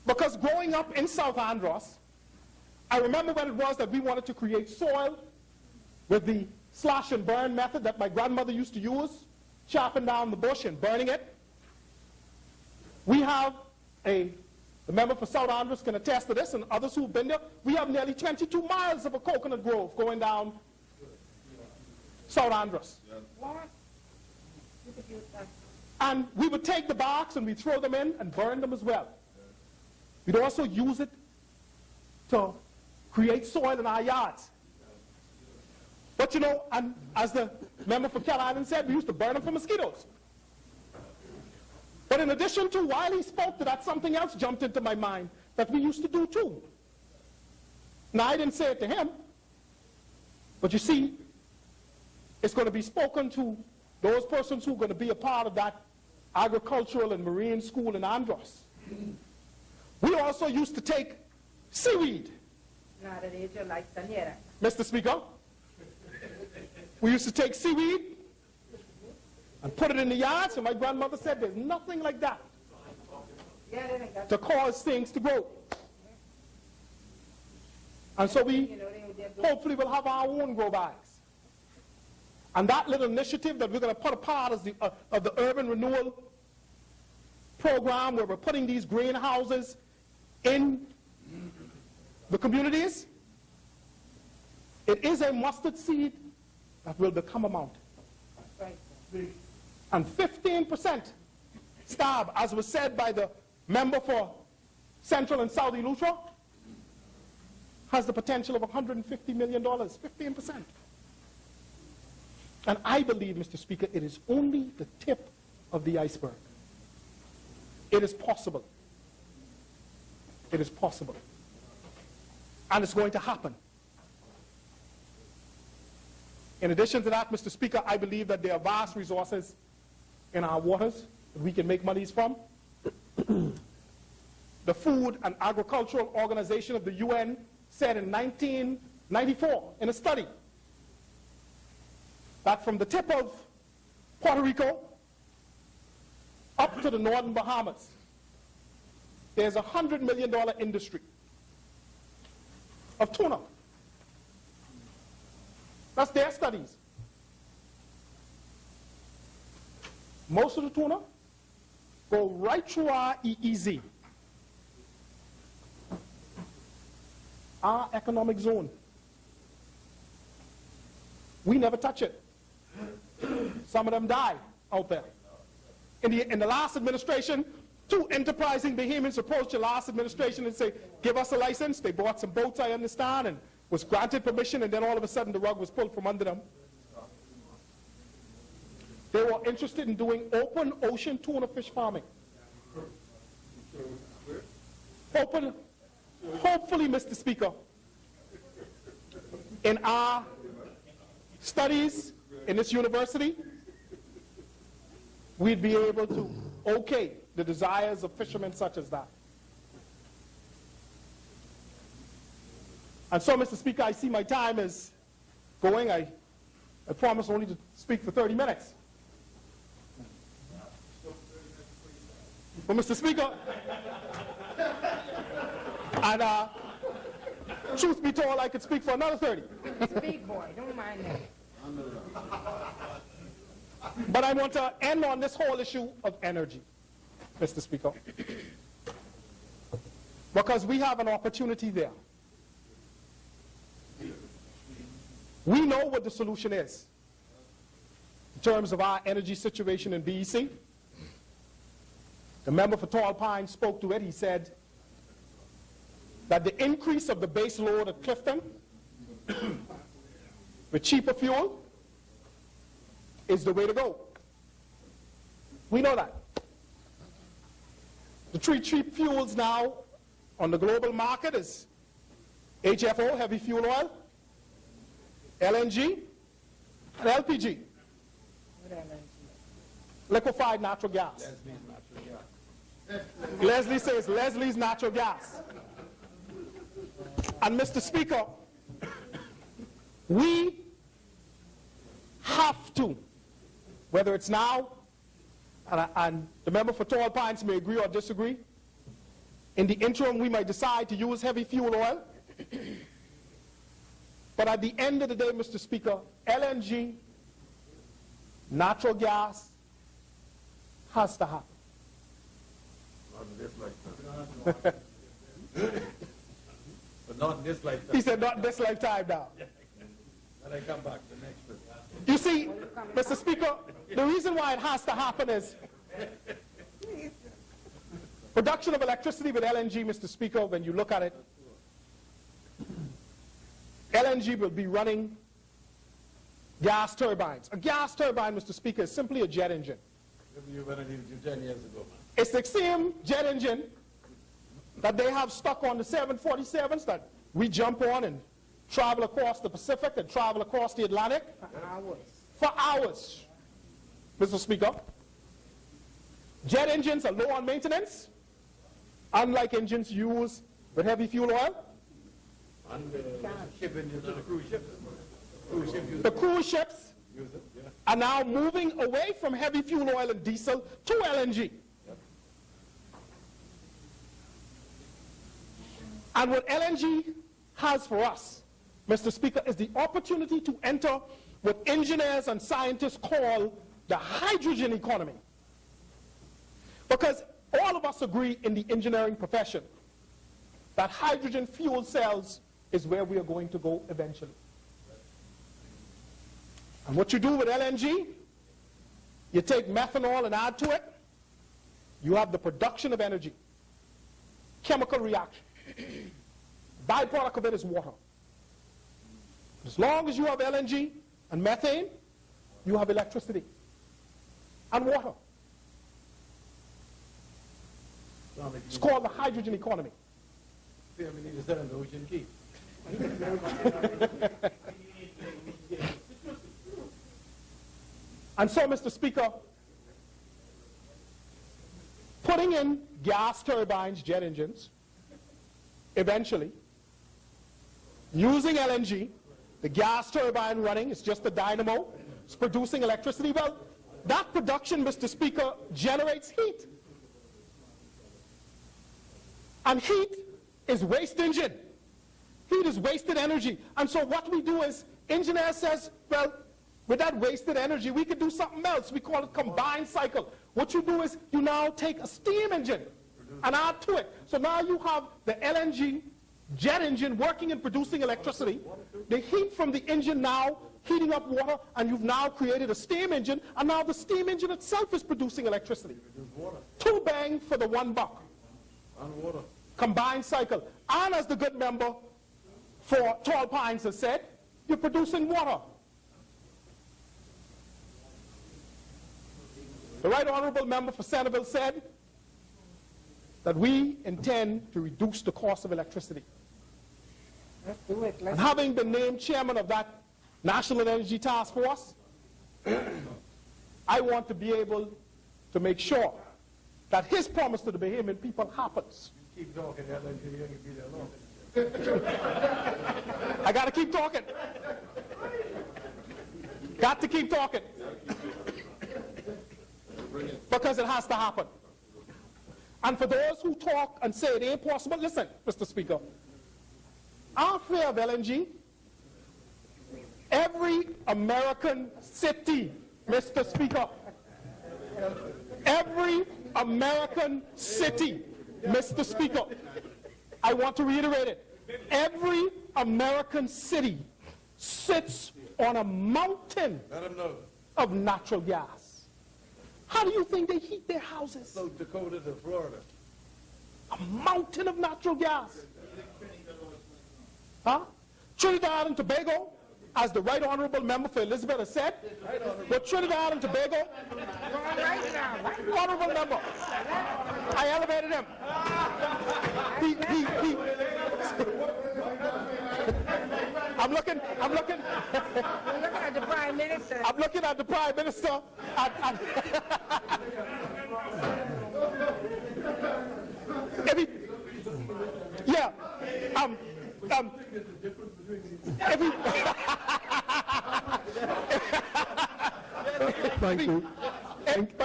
Because growing up in South Andros, I remember when it was that we wanted to create soil with the slash and burn method that my grandmother used to use, chopping down the bush and burning it. We have the member for South Andros can attest to this, and others who've been there, we have nearly 22 miles of a coconut grove going down South Andros. What? You could use that. And we would take the barks and we'd throw them in and burn them as well. We'd also use it to create soil in our yards. But you know, and as the member for Kell Island said, we used to burn them for mosquitoes. But in addition to, while he spoke to that, something else jumped into my mind that we used to do too. Now, I didn't say it to him, but you see, it's going to be spoken to those persons who are going to be a part of that agricultural and marine school in Andros. We also used to take seaweed. Not that age you like to hear it. Mr. Speaker, we used to take seaweed and put it in the yards, and my grandmother said there's nothing like that Yeah, they think that's to cause things to grow. And so we you know, they hopefully will have our own grow bags. And that little initiative that we're going to put a part of the urban renewal program, where we're putting these greenhouses in the communities, it is a mustard seed that will become a mountain. right. And 15% stab, as was said by the member for Central and South Elutra, has the potential of $150 million, 15%. And I believe, Mr. Speaker, it is only the tip of the iceberg. It is possible. It is possible. And it's going to happen. In addition to that, Mr. Speaker, I believe that there are vast resources in our waters that we can make monies from. The Food and Agricultural Organization of the UN said in 1994 in a study that from the tip of Puerto Rico up to the northern Bahamas, there's a $100 million industry of tuna. That's their studies. Most of the tuna go right through our EEZ, our economic zone. We never touch it. Some of them die out there. In the last administration, two enterprising behemoths approached the last administration and say, give us a license. They bought some boats, I understand, and was granted permission, and then all of a sudden the rug was pulled from under them. They were interested in doing open ocean tuna fish farming. Hopefully, Mr. Speaker, in our studies in this university, we'd be able to okay the desires of fishermen such as that. And so, Mr. Speaker, I see my time is going. I promise only to speak for 30 minutes. But, Mr. Speaker, and truth be told, I could speak for another 30. Speak, boy. Don't mind that. But I want to end on this whole issue of energy, Mr. Speaker, because we have an opportunity there. We know what the solution is. terms of our energy situation in BEC. The member for Tall Pines spoke to it. He said that the increase of the base load at Clifton with cheaper fuel is the way to go. We know that. The three cheap fuels now on the global market is HFO, heavy fuel oil, LNG, and LPG, liquefied natural gas. Leslie says Leslie's natural gas. And Mr. Speaker, we have to, whether it's now, and the member for Tall Pines may agree or disagree, in the interim we might decide to use heavy fuel oil. But at the end of the day, Mr. Speaker, LNG, natural gas, has to happen. Not in this lifetime. But not in this lifetime. He said, not in this lifetime now. And I come back to the next one. You see, Mr. Speaker, the reason why it has to happen is production of electricity with LNG, Mr. Speaker, when you look at it, LNG will be running gas turbines. A gas turbine, Mr. Speaker, is simply a jet engine. You were needed you 10 years ago. It's the same jet engine that they have stuck on the 747s that we jump on and travel across the Pacific and travel across the Atlantic for hours, Mr. Speaker. Jet engines are low on maintenance, unlike engines used with heavy fuel oil. And ship engines and the cruise ships. The cruise ships are now moving away from heavy fuel oil and diesel to LNG. And what LNG has for us, Mr. Speaker, is the opportunity to enter what engineers and scientists call the hydrogen economy. Because all of us agree in the engineering profession that hydrogen fuel cells is where we are going to go eventually. And what you do with LNG, you take methanol and add to it, you have the production of energy, chemical reaction. Byproduct of it is water. As long as you have LNG and methane, you have electricity and water. It's called the hydrogen economy. We need to send them to Ocean Key. And so, Mr. Speaker, putting in gas turbines, jet engines, eventually, using LNG, the gas turbine running, it's just a dynamo, it's producing electricity. Well, that production, Mr. Speaker, generates heat. And heat is waste engine. Heat is wasted energy. And so what we do is, engineer says, well, with that wasted energy, we could do something else. We call it combined cycle. What you do is, you now take a steam engine and add to it. So now you have the LNG jet engine working and producing electricity. The heat from the engine now heating up water, and you've now created a steam engine, and now the steam engine itself is producing electricity. Two bang for the $1. And water. Combined cycle. And as the good member for Tall Pines has said, you're producing water. The Right Honorable Member for Centerville said that we intend to reduce the cost of electricity. Let's do it. And having been named chairman of that National Energy Task Force, I want to be able to make sure that his promise to the Bahamian people happens. Keep talking, LNG, you ain't be there long. I got to keep talking. Got to keep talking. Because it has to happen. And for those who talk and say it ain't possible, listen, Mr. Speaker, our fear of LNG, every American city, Mr. Speaker, every American city, Mr. Speaker, I want to reiterate it, every American city sits on a mountain. Let them know. of natural gas. How do you think they heat their houses? South Dakota to Florida. A mountain of natural gas. Huh? Trinidad and Tobago, as the Right Honorable Member for Elizabeth has said, but Trinidad and Tobago, Honorable Member, I elevated him. I'm looking. You're looking at the Prime Minister. I'm looking at the Prime Minister. Yeah. Thank you.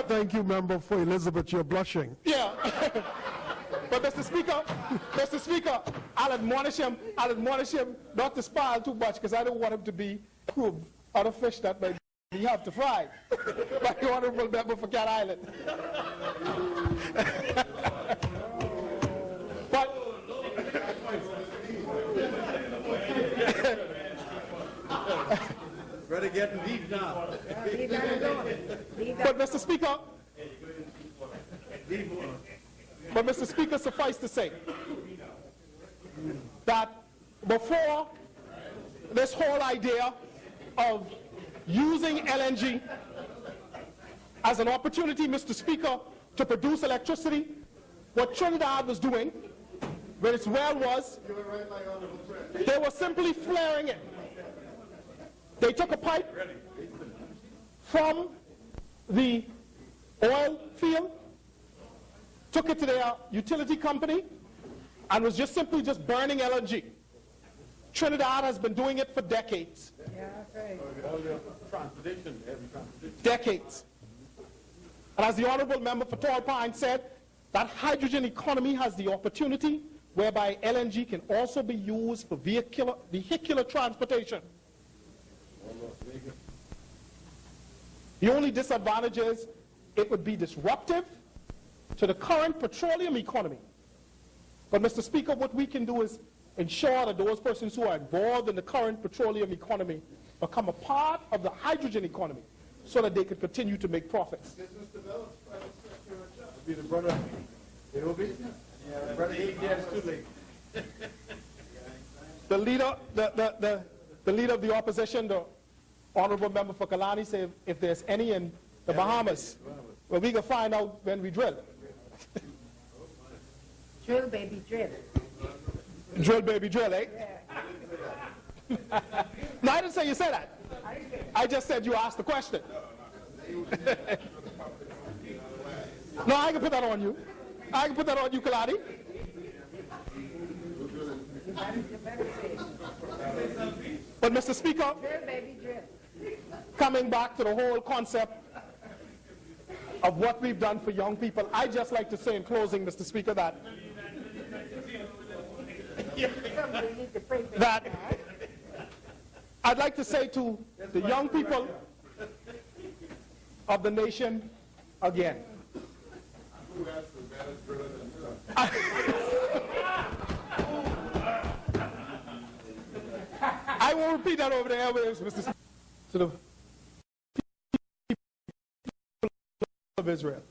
Thank you, Member for Elizabeth. You're blushing. Yeah. But Mr. Speaker, I'll admonish him not to smile too much because I don't want him to be proved other fish that may be have to fry by the Honorable Member for Cat Island. But Ready getting deep now. But Mr. Speaker, suffice to say that before this whole idea of using LNG as an opportunity, Mr. Speaker, to produce electricity, what Trinidad was doing, where its well was, they were simply flaring it. They took a pipe from the oil field, took it to their utility company, and was just simply burning LNG. Trinidad has been doing it for decades. Yeah, that's right. Decades. And as the Honorable Member for Tall Pines said, that hydrogen economy has the opportunity whereby LNG can also be used for vehicular transportation. The only disadvantage is it would be disruptive to the current petroleum economy. But Mr. Speaker, what we can do is ensure that those persons who are involved in the current petroleum economy become a part of the hydrogen economy so that they can continue to make profits. Be the brother. It will be. Yeah, brother. Yes, too late. The leader of the opposition, the Honorable Member for Kalani, said if there's any in the Bahamas, well, we can find out when we drill. Drill, baby, drill. Drill, baby, drill, eh? Yeah. No, I didn't say you said that. I just said you asked the question. No, I can put that on you. I can put that on you, Kalani. But Mr. Speaker, Drill, baby, drill. coming back to the whole concept of what we've done for young people, I'd just like to say in closing, Mr. Speaker, that I'd like to say to the young people of the nation again. I won't repeat that over the airwaves, Mr. Speaker. To the people of Israel.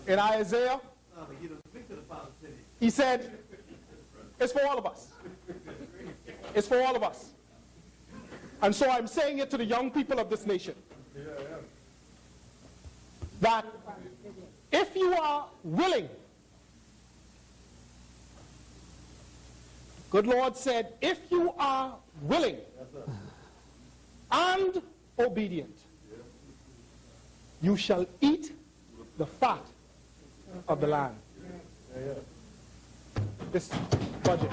In Isaiah, he said, it's for all of us. It's for all of us. And so I'm saying it to the young people of this nation. That if you are willing, good Lord said, if you are willing and obedient, you shall eat the fat of the land. This budget.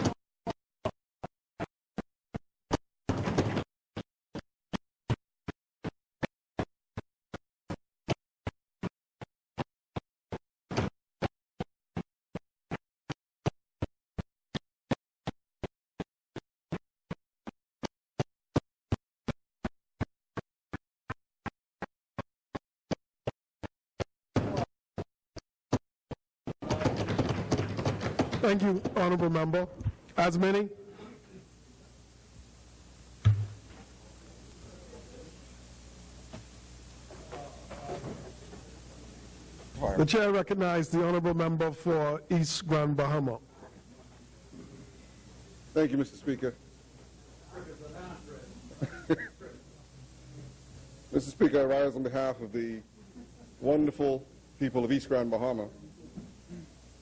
Thank you, honorable member. As many? The chair recognizes the honorable member for East Grand Bahama. Thank you, Mr. Speaker. Mr. Speaker, I rise on behalf of the wonderful people of East Grand Bahama,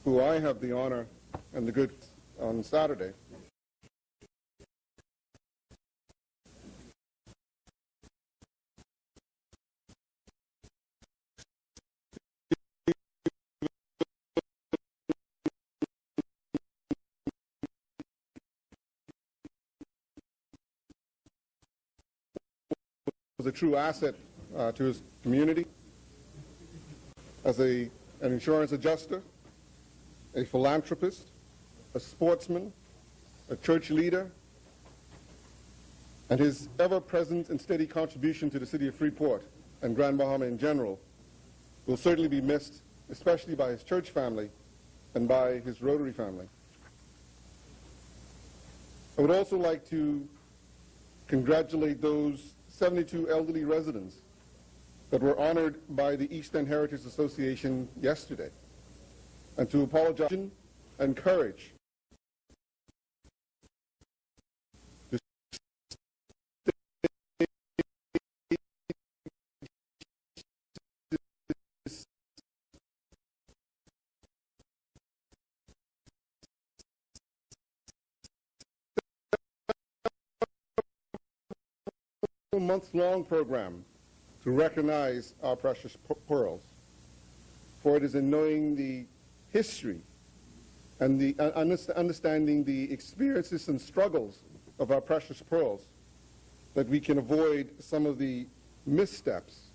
who I have the honor and the good on Saturday was a true asset to his community as an insurance adjuster, a philanthropist, a sportsman, a church leader, and his ever-present and steady contribution to the city of Freeport and Grand Bahama in general will certainly be missed, especially by his church family and by his Rotary family. I would also like to congratulate those 72 elderly residents that were honored by the East End Heritage Association yesterday, and to apologize and courage month-long program to recognize our precious pearls. For it is in knowing the history and the understanding the experiences and struggles of our precious pearls that we can avoid some of the missteps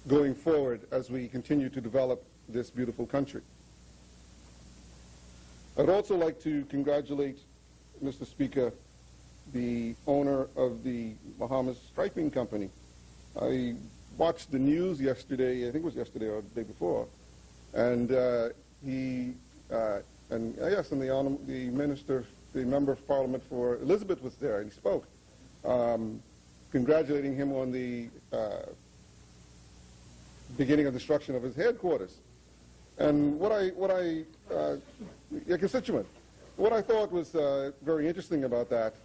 going forward as we continue to develop this beautiful country. I'd also like to congratulate, Mr. Speaker, the owner of the Bahamas Striping Company. I watched the news yesterday, I think it was yesterday or the day before, and the minister, the member of Parliament for Elizabeth was there, and he spoke, congratulating him on the beginning of destruction of his headquarters. And a constituent, what I thought was very interesting about that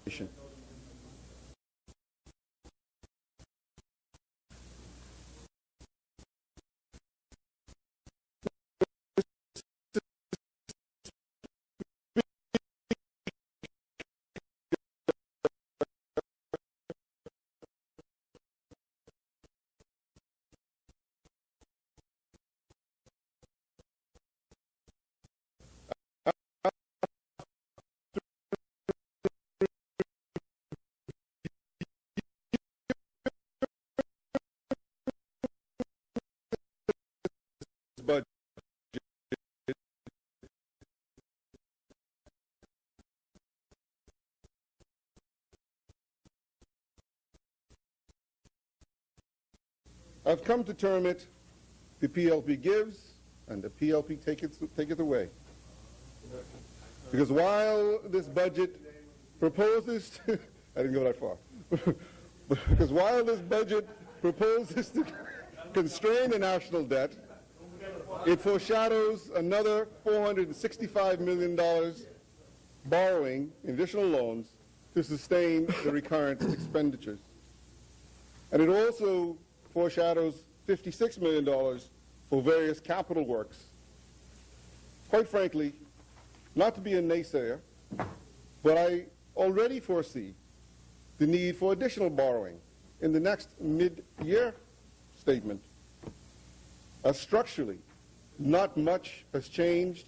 budget. I've come to term it the PLP gives and the PLP taketh away. Because while this budget proposes to, I didn't go that far, because while this budget proposes to constrain the national debt, it foreshadows another $465 million borrowing in additional loans to sustain the recurrent expenditures. And it also foreshadows $56 million for various capital works. Quite frankly, not to be a naysayer, but I already foresee the need for additional borrowing in the next mid-year statement. Structurally, not much has changed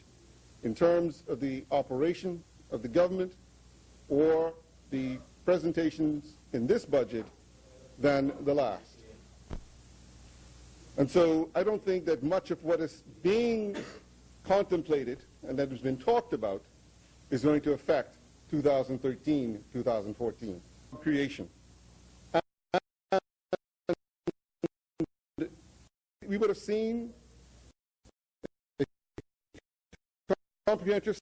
in terms of the operation of the government or the presentations in this budget than the last. And so I don't think that much of what is being contemplated and that has been talked about is going to affect 2013-2014 creation. We would have seen a comprehensive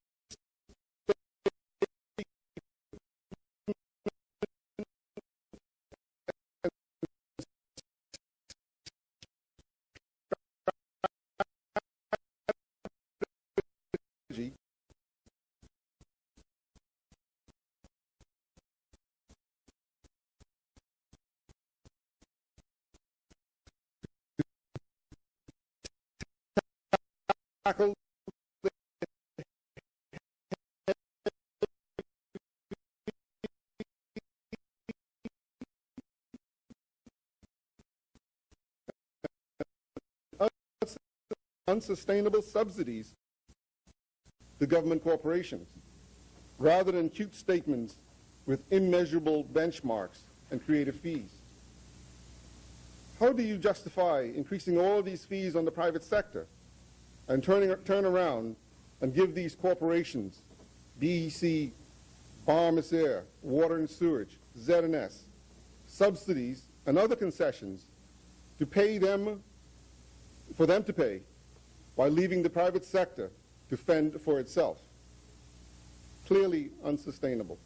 strategy tackle unsustainable subsidies to government corporations, rather than cute statements with immeasurable benchmarks and creative fees. How do you justify increasing all these fees on the private sector and turn around and give these corporations, BEC, Bahamas Air, Water and Sewage, Z&S, subsidies and other concessions to pay them, for them to pay, while leaving the private sector to fend for itself? Clearly unsustainable.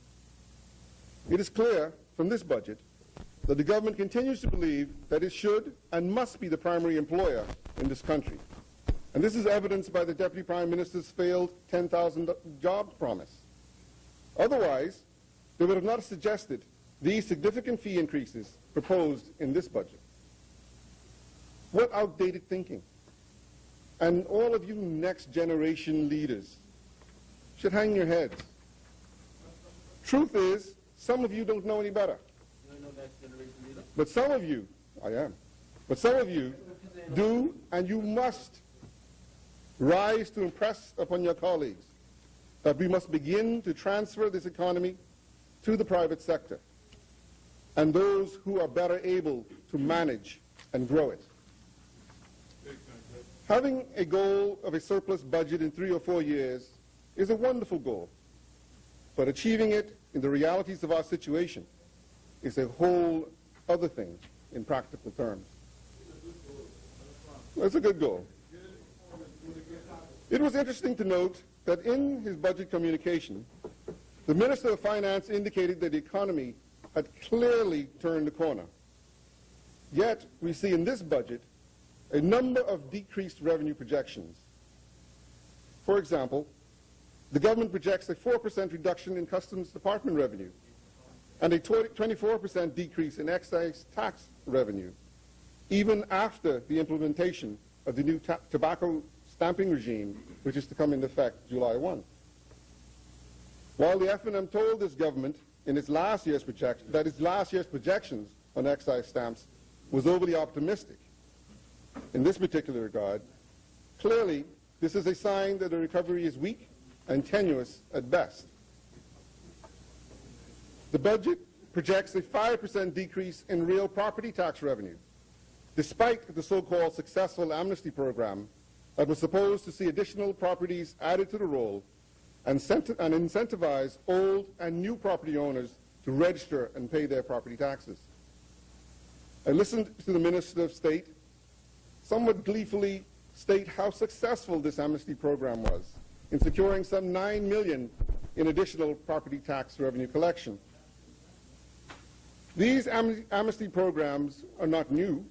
It is clear from this budget that the government continues to believe that it should and must be the primary employer in this country. And this is evidenced by the Deputy Prime Minister's failed 10,000 jobs promise. Otherwise, they would have not suggested these significant fee increases proposed in this budget. What outdated thinking! And all of you next generation leaders should hang your heads. Truth is, some of you don't know any better. But some of you, I am, but some of you do, and you must rise to impress upon your colleagues that we must begin to transfer this economy to the private sector and those who are better able to manage and grow it. Having a goal of a surplus budget in 3 or 4 years is a wonderful goal, but achieving it in the realities of our situation is a whole other thing in practical terms. That's a good goal. It was interesting to note that in his budget communication, the Minister of Finance indicated that the economy had clearly turned the corner. Yet, we see in this budget a number of decreased revenue projections. For example, the government projects a 4% reduction in Customs Department revenue and a 24% decrease in excise tax revenue, even after the implementation of the new tobacco stamping regime, which is to come into effect July 1. While the F&M told this government in its last year's projections on excise stamps was overly optimistic in this particular regard, clearly this is a sign that the recovery is weak and tenuous at best. The budget projects a 5% decrease in real property tax revenue, despite the so-called successful amnesty program that was supposed to see additional properties added to the roll and incentivize old and new property owners to register and pay their property taxes. I listened to the Minister of State somewhat gleefully state how successful this amnesty program was in securing some $9 million in additional property tax revenue collection. These amnesty programs are not new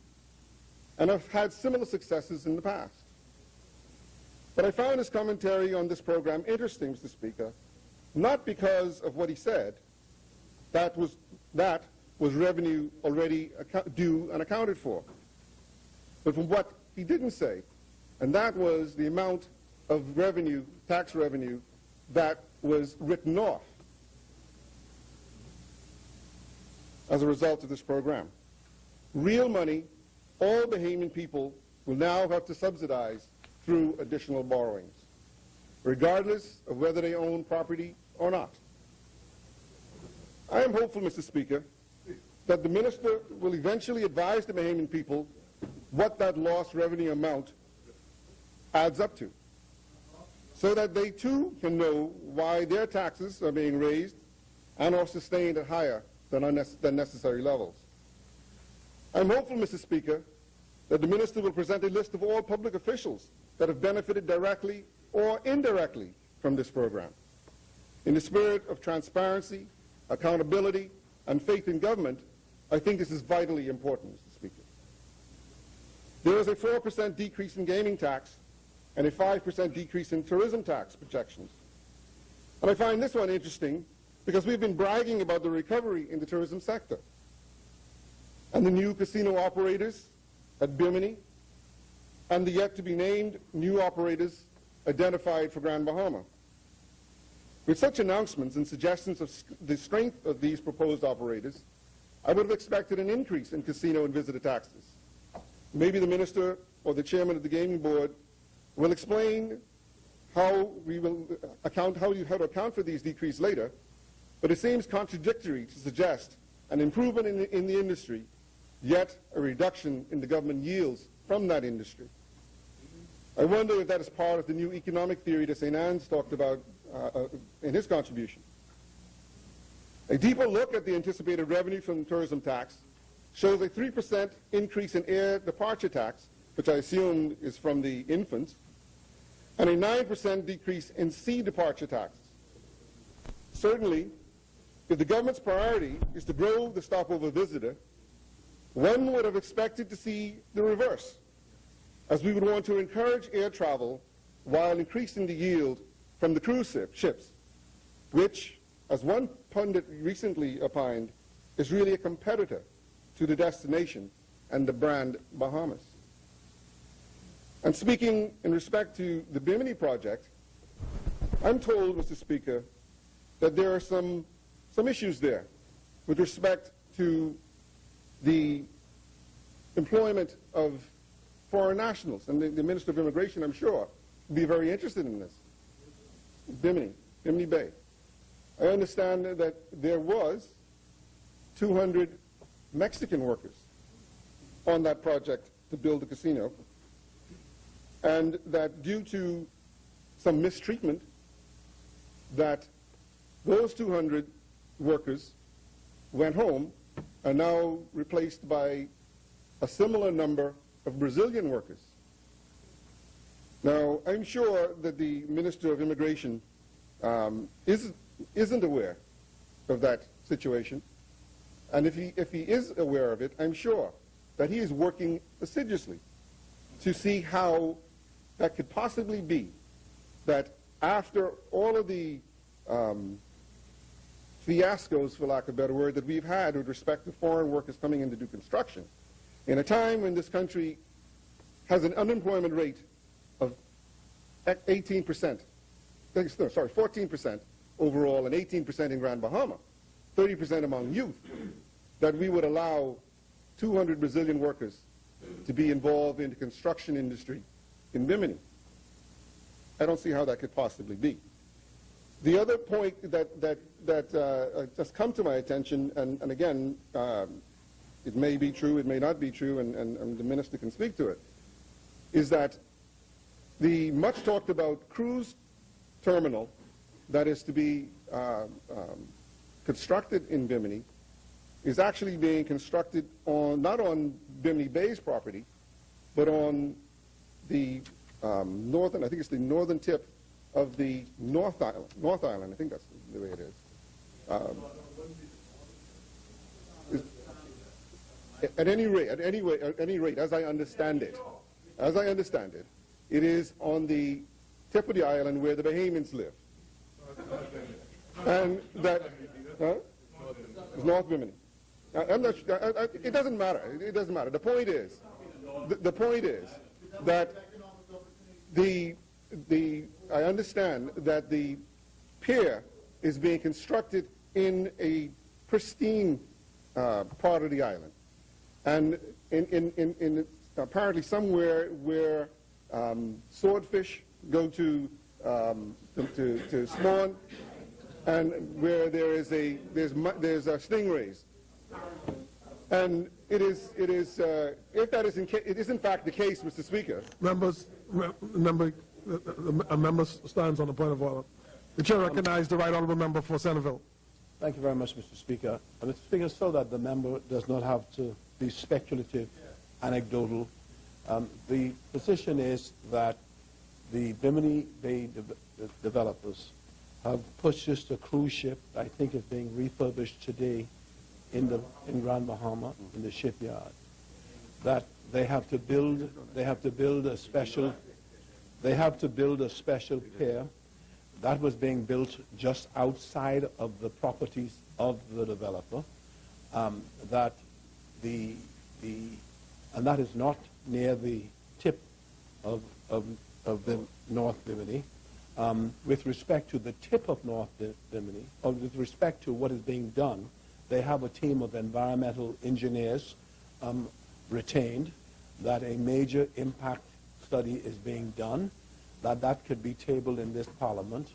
and have had similar successes in the past. But I found his commentary on this program interesting, Mr. Speaker, not because of what he said, that was revenue already due and accounted for, but from what he didn't say, and that was the amount of revenue, tax revenue, that was written off as a result of this program. Real money, all Bahamian people will now have to subsidize through additional borrowings, regardless of whether they own property or not. I am hopeful, Mr. Speaker, that the Minister will eventually advise the Bahamian people what that lost revenue amount adds up to, so that they too can know why their taxes are being raised and or sustained at higher than necessary levels. I'm hopeful, Mr. Speaker, that the Minister will present a list of all public officials that have benefited directly or indirectly from this program. In the spirit of transparency, accountability, and faith in government, I think this is vitally important, Mr. Speaker. There is a 4% decrease in gaming tax and a 5% decrease in tourism tax projections. And I find this one interesting because we've been bragging about the recovery in the tourism sector and the new casino operators at Bimini and the yet-to-be-named new operators identified for Grand Bahama. With such announcements and suggestions of the strength of these proposed operators, I would have expected an increase in casino and visitor taxes. Maybe the minister or the chairman of the gaming board will explain how we will account, how to account for these decreases later, but it seems contradictory to suggest an improvement in the industry, yet a reduction in the government yields from that industry. I wonder if that is part of the new economic theory that St. Anne's talked about in his contribution. A deeper look at the anticipated revenue from the tourism tax shows a 3% increase in air departure tax, which I assume is from the infants, and a 9% decrease in sea departure taxes. Certainly, if the government's priority is to grow the stopover visitor, one would have expected to see the reverse, as we would want to encourage air travel while increasing the yield from the cruise ships, which, as one pundit recently opined, is really a competitor to the destination and the brand Bahamas. And speaking in respect to the Bimini project, I'm told, Mr. Speaker, that there are some issues there with respect to the employment of foreign nationals. And the Minister of Immigration, I'm sure, will be very interested in this. Bimini Bay. I understand that there was 200 Mexican workers on that project to build the casino, and that due to some mistreatment, that those 200 workers went home are now replaced by a similar number of Brazilian workers. Now, I'm sure that the Minister of Immigration isn't aware of that situation, and if he is aware of it, I'm sure that he is working assiduously to see how that could possibly be that after all of the fiascos, for lack of a better word, that we've had with respect to foreign workers coming in to do construction, in a time when this country has an unemployment rate of 14% overall and 18% in Grand Bahama, 30% among youth, that we would allow 200 Brazilian workers to be involved in the construction industry in Bimini. I don't see how that could possibly be. The other point that just come to my attention, and again, it may be true, it may not be true, and the minister can speak to it, is that the much talked about cruise terminal that is to be constructed in Bimini is actually being constructed on, not on Bimini Bay's property, but on the northern, I think it's the northern tip of the North Island, I think that's the way it is. At any rate, as I understand it, it is on the tip of the island where the Bahamians live. And that, it's North Bimini. I'm not, it doesn't matter. It doesn't matter. The point is that I understand that the pier is being constructed in a pristine part of the island, and in apparently somewhere where swordfish go to spawn, and where there's stingrays. And it is if that is it is in fact the case, Mr. Speaker. A member stands on the point of order. The chair recognizes the right honourable member for Centerville. Thank you very much, Mr. Speaker. Mr. Speaker, so that the member does not have to be speculative, anecdotal, the position is that the Bimini Bay developers have purchased a cruise ship, I think is being refurbished today in Grand Bahama, in the shipyard, that they have to build a special pier that was being built just outside of the properties of the developer, and that is not near the tip of the North Bimini. With respect to the tip of North Bimini, or with respect to what is being done, they have a team of environmental engineers retained, that a major impact study is being done, that could be tabled in this Parliament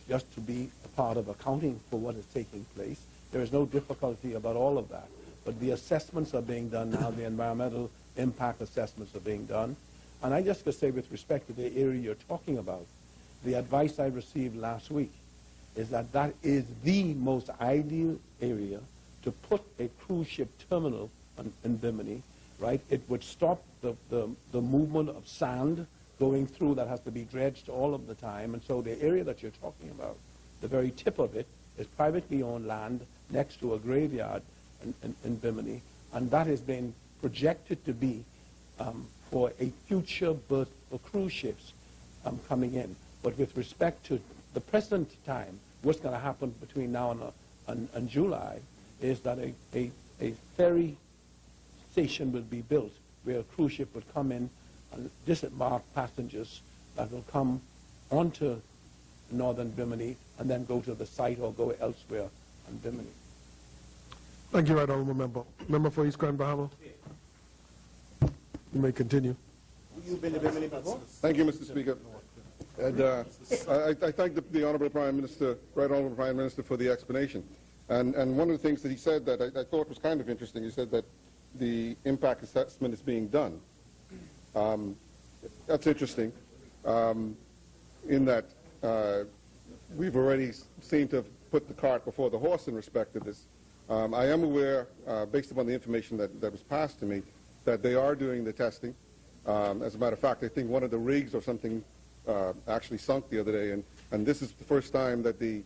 just to be a part of accounting for what is taking place. There is no difficulty about all of that. But the assessments are being done now, the environmental impact assessments are being done. And I just could say with respect to the area you're talking about, the advice I received last week is that is the most ideal area to put a cruise ship terminal in Bimini, right? It would stop the movement of sand going through that has to be dredged all of the time. And so the area that you're talking about, the very tip of it, is privately owned land next to a graveyard in Bimini. And that has been projected to be for a future berth for cruise ships coming in. But with respect to the present time, what's going to happen between now and July is that a ferry station will be built where a cruise ship would come in and disembark passengers that will come onto northern Bimini and then go to the site or go elsewhere on Bimini. Thank you, right honourable member. Member for East Grand Bahama. You may continue. You've been to Bimini before? Thank you, Mr. Speaker. And I thank the Honourable Prime Minister, Right Honourable Prime Minister, for the explanation. And one of the things that he said that I thought was kind of interesting, he said that the impact assessment is being done. That's interesting, in that we've already seemed to have put the cart before the horse in respect to this. I am aware, based upon the information that was passed to me, that they are doing the testing. As a matter of fact, I think one of the rigs or something actually sunk the other day, and this is the first time that the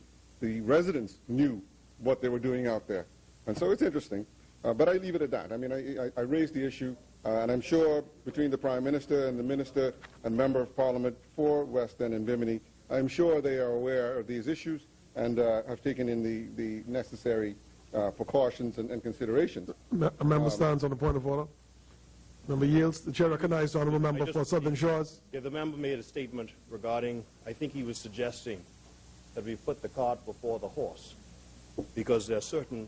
residents knew what they were doing out there. And so it's interesting, but I leave it at that. I mean, I raised the issue, and I'm sure between the Prime Minister and the Minister and Member of Parliament for West End and Bimini, I'm sure they are aware of these issues and have taken in the necessary precautions and considerations. A member stands on the point of order. Member yields. The chair recognizes the honourable member for Southern Shores. Yeah, the member made a statement regarding, I think he was suggesting that we put the cart before the horse because there are certain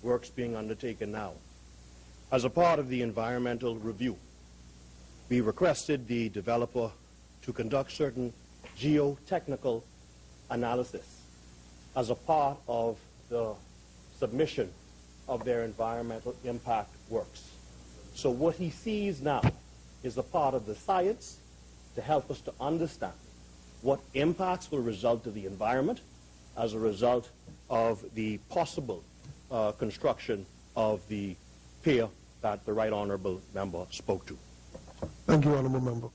works being undertaken now. As a part of the environmental review, we requested the developer to conduct certain geotechnical analysis as a part of the submission of their environmental impact works. So what he sees now is a part of the science to help us to understand what impacts will result to the environment as a result of the possible construction of the pier that the Right Honourable Member spoke to. Thank you, honourable member.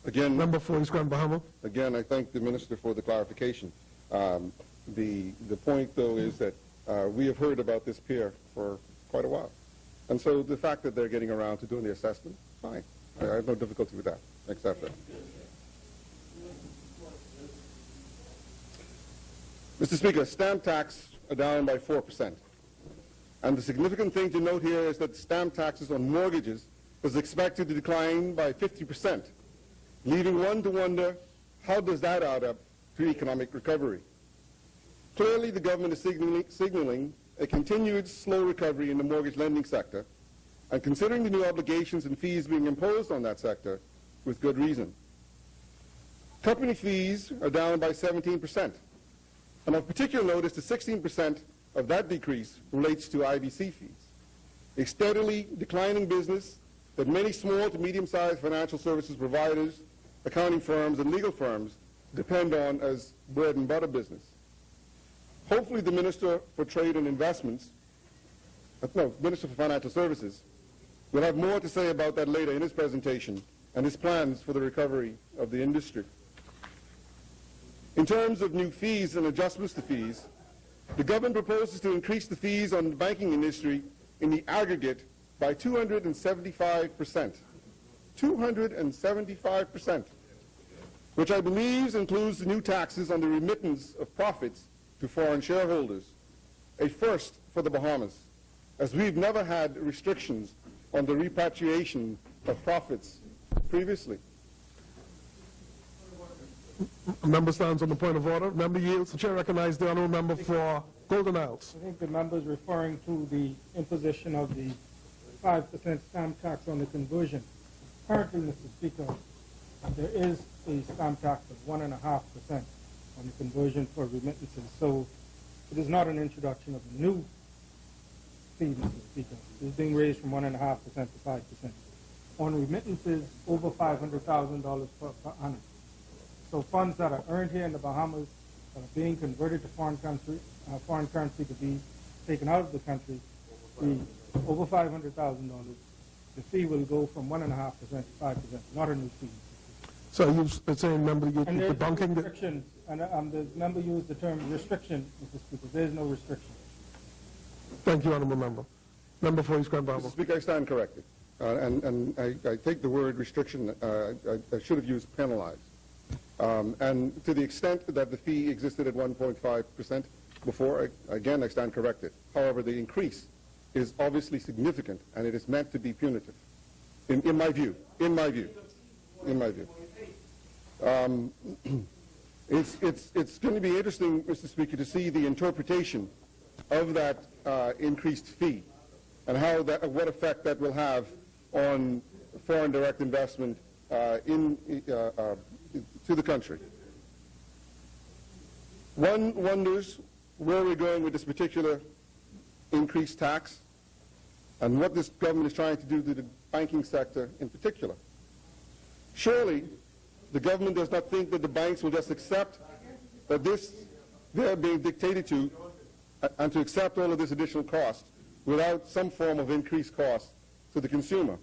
Again, Member for East Grand Bahama. Again, I thank the Minister for the clarification. The point, though, is that we have heard about this pier for quite a while. And so the fact that they're getting around to doing the assessment, fine. I have no difficulty with that. Accept that. Mr. Speaker, stamp tax are down by 4%. And the significant thing to note here is that stamp taxes on mortgages is expected to decline by 50%, leaving one to wonder, how does that add up to economic recovery? Clearly, the government is signaling a continued slow recovery in the mortgage lending sector, and considering the new obligations and fees being imposed on that sector, with good reason. Company fees are down by 17%, and of particular note is the 16% of that decrease relates to IBC fees, a steadily declining business that many small to medium-sized financial services providers, accounting firms, and legal firms depend on as bread and butter business. Hopefully the Minister for Trade and Investments, Minister for Financial Services, will have more to say about that later in his presentation and his plans for the recovery of the industry. In terms of new fees and adjustments to fees, the government proposes to increase the fees on the banking industry in the aggregate by 275%. 275%, which I believe includes the new taxes on the remittance of profits to foreign shareholders, a first for the Bahamas, as we've never had restrictions on the repatriation of profits previously. Member stands on the point of order. Member yields. The chair recognizes the honourable member for Golden Isles. I think the member is referring to the imposition of the 5% stamp tax on the conversion. Currently, Mr. Speaker, there is a stamp tax of 1.5% on the conversion for remittances. So it is not an introduction of a new fee, Mr. Speaker. It is being raised from 1.5% to 5%. On remittances over $500,000 per annum. So funds that are earned here in the Bahamas that are being converted to foreign currency to be taken out of the country, the over $500,000, the fee will go from 1.5% to 5%, not a new fee. So you're saying, member, you're And there's no debunking the... restriction, and the member used the term restriction, Mr. Speaker. There's no restriction. Thank you, honourable member. Member for East Grand Mr. Bahama. Speaker, I stand corrected. And I take the word restriction, I should have used penalize. And to the extent that the fee existed at 1.5% before, again, I stand corrected. However, the increase is obviously significant, and it is meant to be punitive, in my view. It's going to be interesting, Mr. Speaker, to see the interpretation of that increased fee and what effect that will have on foreign direct investment to the country. One wonders where we're going with this particular increased tax and what this government is trying to do to the banking sector in particular. Surely, the government does not think that the banks will just accept that they're being dictated to and to accept all of this additional cost without some form of increased cost to the consumer.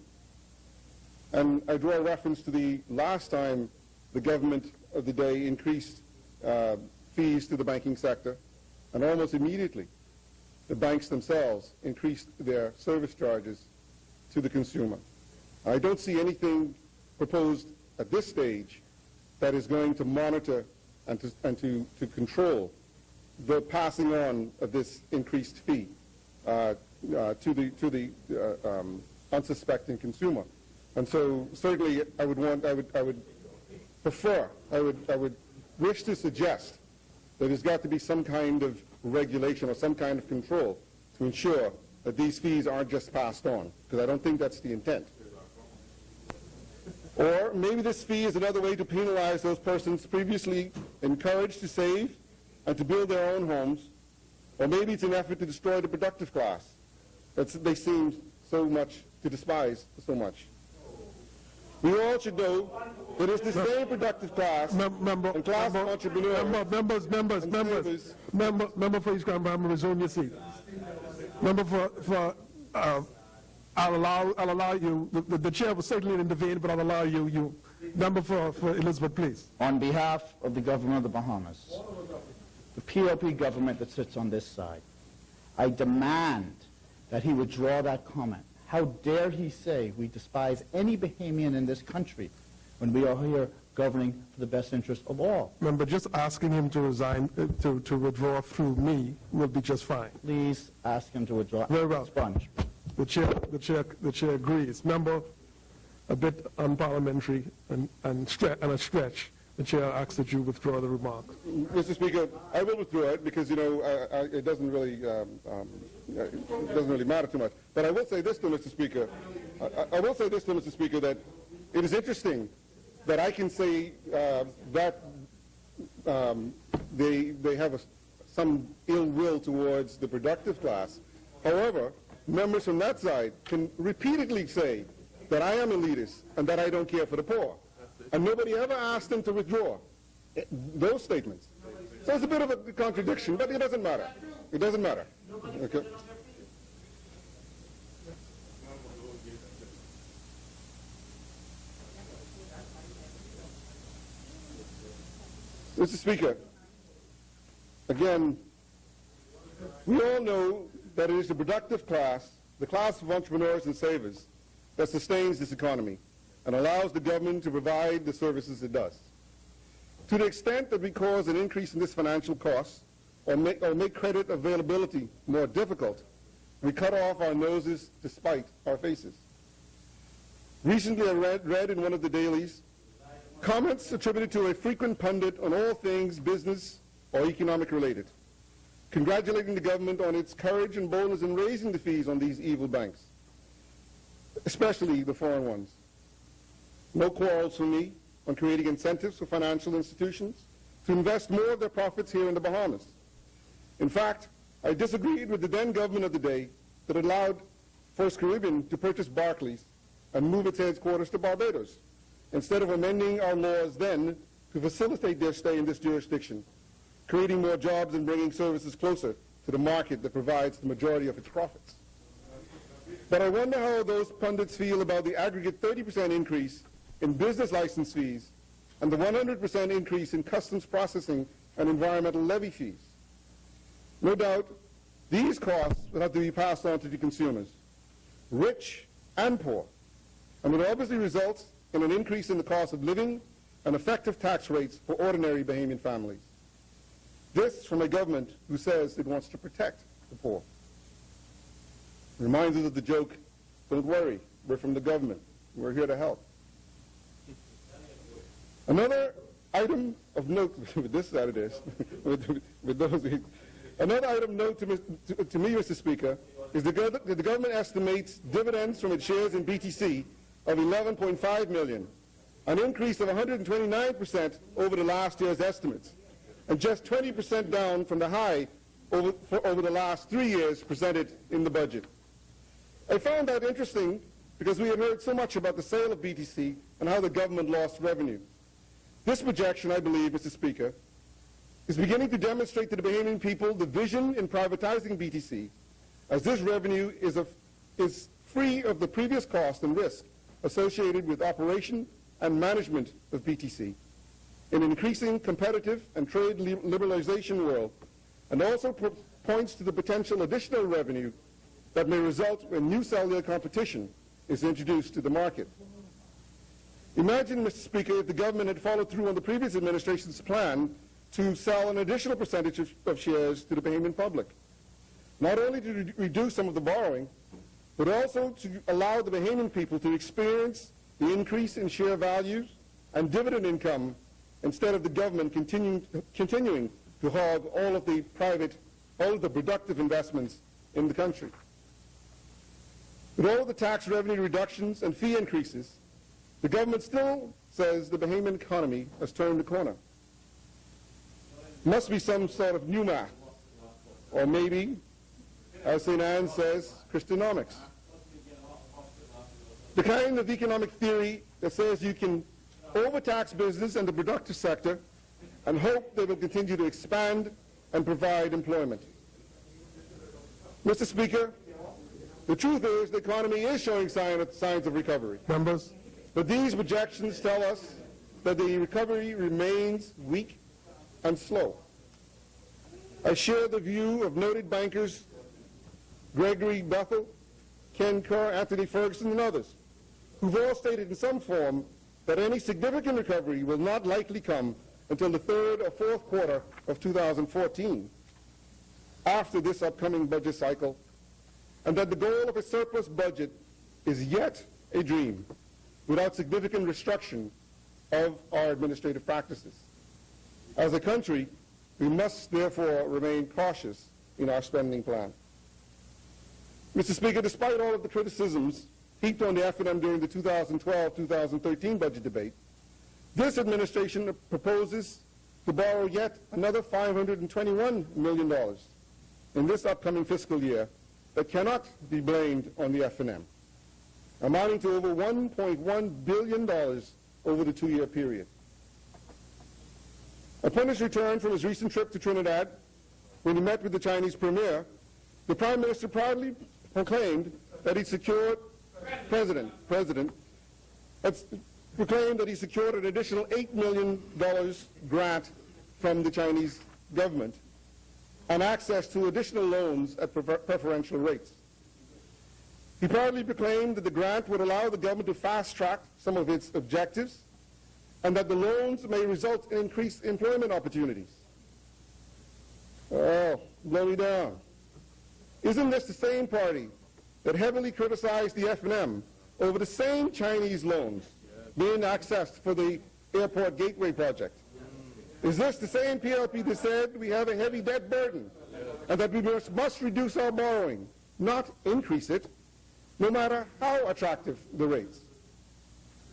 And I draw a reference to the last time the government of the day increased fees to the banking sector, and almost immediately the banks themselves increased their service charges to the consumer. I don't see anything proposed at this stage that is going to monitor and to control the passing on of this increased fee to the unsuspecting consumer. And so certainly I would wish to suggest that there's got to be some kind of regulation or some kind of control to ensure that these fees aren't just passed on, because I don't think that's the intent. Or maybe this fee is another way to penalize those persons previously encouraged to save and to build their own homes, or maybe it's an effort to destroy the productive class that they seem so much to despise so much. We all should know that it's the same productive class and class of entrepreneurs. Member for East Grand Bahama, resume your seat. Member I'll allow you, the chair will certainly intervene, but I'll allow you. Member for Elizabeth, please. On behalf of the government of the Bahamas, the PLP government that sits on this side, I demand that he withdraw that comment. How dare he say we despise any Bahamian in this country when we are here governing for the best interest of all? Member, just asking him to resign, to withdraw through me will be just fine. Please ask him to withdraw. Very well. Sponge. The chair agrees. Member, a bit unparliamentary and a stretch. The chair asks that you withdraw the remark. Mr. Speaker, I will withdraw it because, it doesn't really matter too much. But I will say this to Mr. Speaker. That it is interesting that I can say that they have some ill will towards the productive class. However, members from that side can repeatedly say that I am elitist and that I don't care for the poor. And nobody ever asked them to withdraw those statements. So it's a bit of a contradiction, but it doesn't matter. It doesn't matter. Okay. Mr. Speaker, again, we all know that it is the productive class, the class of entrepreneurs and savers, that sustains this economy and allows the government to provide the services it does. To the extent that we cause an increase in this financial cost or make credit availability more difficult, we cut off our noses to spite our faces. Recently, I read in one of the dailies comments attributed to a frequent pundit on all things business or economic related, congratulating the government on its courage and boldness in raising the fees on these evil banks, especially the foreign ones. No quarrels from me on creating incentives for financial institutions to invest more of their profits here in the Bahamas. In fact, I disagreed with the then government of the day that allowed First Caribbean to purchase Barclays and move its headquarters to Barbados, instead of amending our laws then to facilitate their stay in this jurisdiction, creating more jobs and bringing services closer to the market that provides the majority of its profits. But I wonder how those pundits feel about the aggregate 30% increase in business license fees and the 100% increase in customs processing and environmental levy fees. No doubt, these costs will have to be passed on to the consumers, rich and poor, and will obviously result in an increase in the cost of living and effective tax rates for ordinary Bahamian families. This from a government who says it wants to protect the poor. Reminds us of the joke, don't worry, we're from the government, we're here to help. Another item of note, with this side of this, with those, another item of note to me, Mr. Speaker, is the government estimates dividends from its shares in BTC of $11.5 million, an increase of 129% over the last year's estimates, and just 20% down from the high over the last 3 years presented in the budget. I found that interesting because we had heard so much about the sale of BTC and how the government lost revenue. This projection, I believe, Mr. Speaker, is beginning to demonstrate to the Bahamian people the vision in privatizing BTC, as this revenue is free of the previous cost and risk associated with operation and management of BTC in an increasing competitive and trade liberalization world, and also points to the potential additional revenue that may result when new cellular competition is introduced to the market. Imagine, Mr. Speaker, if the government had followed through on the previous administration's plan to sell an additional percentage of shares to the Bahamian public, not only to reduce some of the borrowing, but also to allow the Bahamian people to experience the increase in share values and dividend income instead of the government continuing to hog all of the productive investments in the country. With all of the tax revenue reductions and fee increases, the government still says the Bahamian economy has turned the corner. Must be some sort of new math, or maybe, as St. Anne says, Christonomics. The kind of economic theory that says you can overtax business and the productive sector and hope they will continue to expand and provide employment. Mr. Speaker, the truth is the economy is showing signs of recovery. Members. But these projections tell us that the recovery remains weak and slow. I share the view of noted bankers Gregory Bethel, Ken Kerr, Anthony Ferguson, and others, who've all stated in some form that any significant recovery will not likely come until the third or fourth quarter of 2014, after this upcoming budget cycle, and that the goal of a surplus budget is yet a dream, without significant restriction of our administrative practices. As a country, we must therefore remain cautious in our spending plan. Mr. Speaker, despite all of the criticisms heaped on the F&M during the 2012-2013 budget debate, this administration proposes to borrow yet another $521 million in this upcoming fiscal year that cannot be blamed on the F&M, amounting to over $1.1 billion over the 2-year period. Upon his return from his recent trip to Trinidad, when he met with the Chinese premier, the Prime Minister proudly proclaimed that he secured, proclaimed that he secured an additional $8 million grant from the Chinese government and access to additional loans at preferential rates. He proudly proclaimed that the grant would allow the government to fast-track some of its objectives and that the loans may result in increased employment opportunities. Oh, blow me down. Isn't this the same party that heavily criticized the F&M over the same Chinese loans being accessed for the airport gateway project? Is this the same PLP that said we have a heavy debt burden and that we must reduce our borrowing, not increase it, no matter how attractive the rates?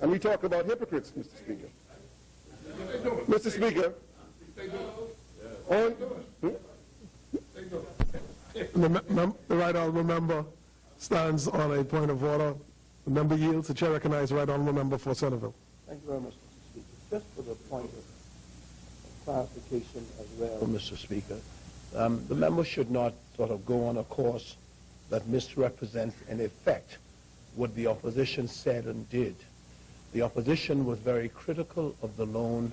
And we talk about hypocrites, Mr. Speaker. Mr. Speaker, the right honourable member stands on a point of order. The member yields. The chair recognizes the right honourable member for Centerville. Thank you very much, Mr. Speaker. Just for the point of clarification as well, Mr. Speaker, the member should not sort of go on a course that misrepresents in effect what the opposition said and did. The opposition was very critical of the loan,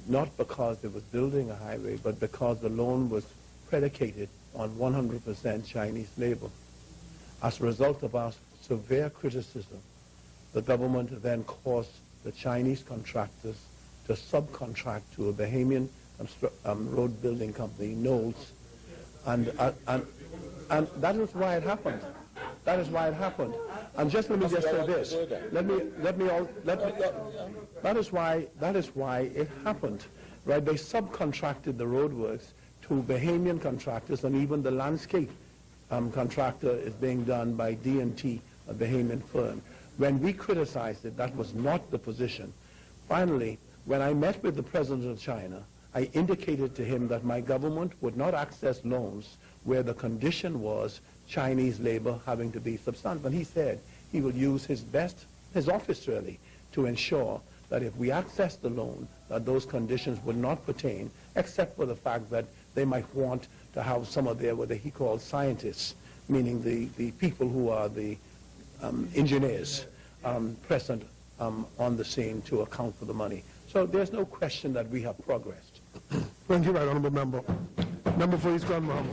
not because it was building a highway, but because the loan was predicated on 100% Chinese labor. As a result of our severe criticism, the government then caused the Chinese contractors to subcontract to a Bahamian road building company, Knowles, and that is why it happened. That is why it happened. And just let me just say this. That is why it happened. Right? They subcontracted the roadworks to Bahamian contractors, and even the landscape contractor is being done by D&T, a Bahamian firm. When we criticized it, that was not the position. Finally, when I met with the president of China, I indicated to him that my government would not access loans where the condition was Chinese labor having to be substantive. And he said he will use his office really, to ensure that if we access the loan, that those conditions would not pertain, except for the fact that they might want to have some of their, what he called scientists, meaning the people who are the engineers present on the scene to account for the money. So there's no question that we have progressed. Thank you, right honourable member. Member for East Grand Bahama.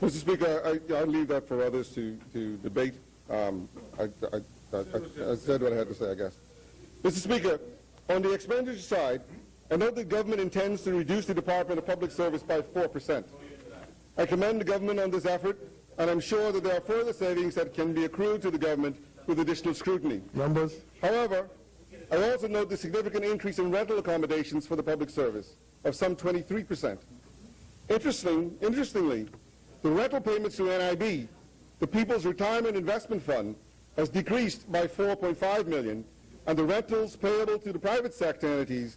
Mr. Speaker, I'll leave that for others to debate. I said what I had to say, I guess. Mr. Speaker, on the expenditure side, I know the government intends to reduce the Department of Public Service by 4%. I commend the government on this effort, and I'm sure that there are further savings that can be accrued to the government with additional scrutiny. Members. However, I also note the significant increase in rental accommodations for the public service of some 23%. Interestingly, the rental payments to NIB, the People's Retirement Investment Fund, has decreased by $4.5 million, and the rentals payable to the private sector entities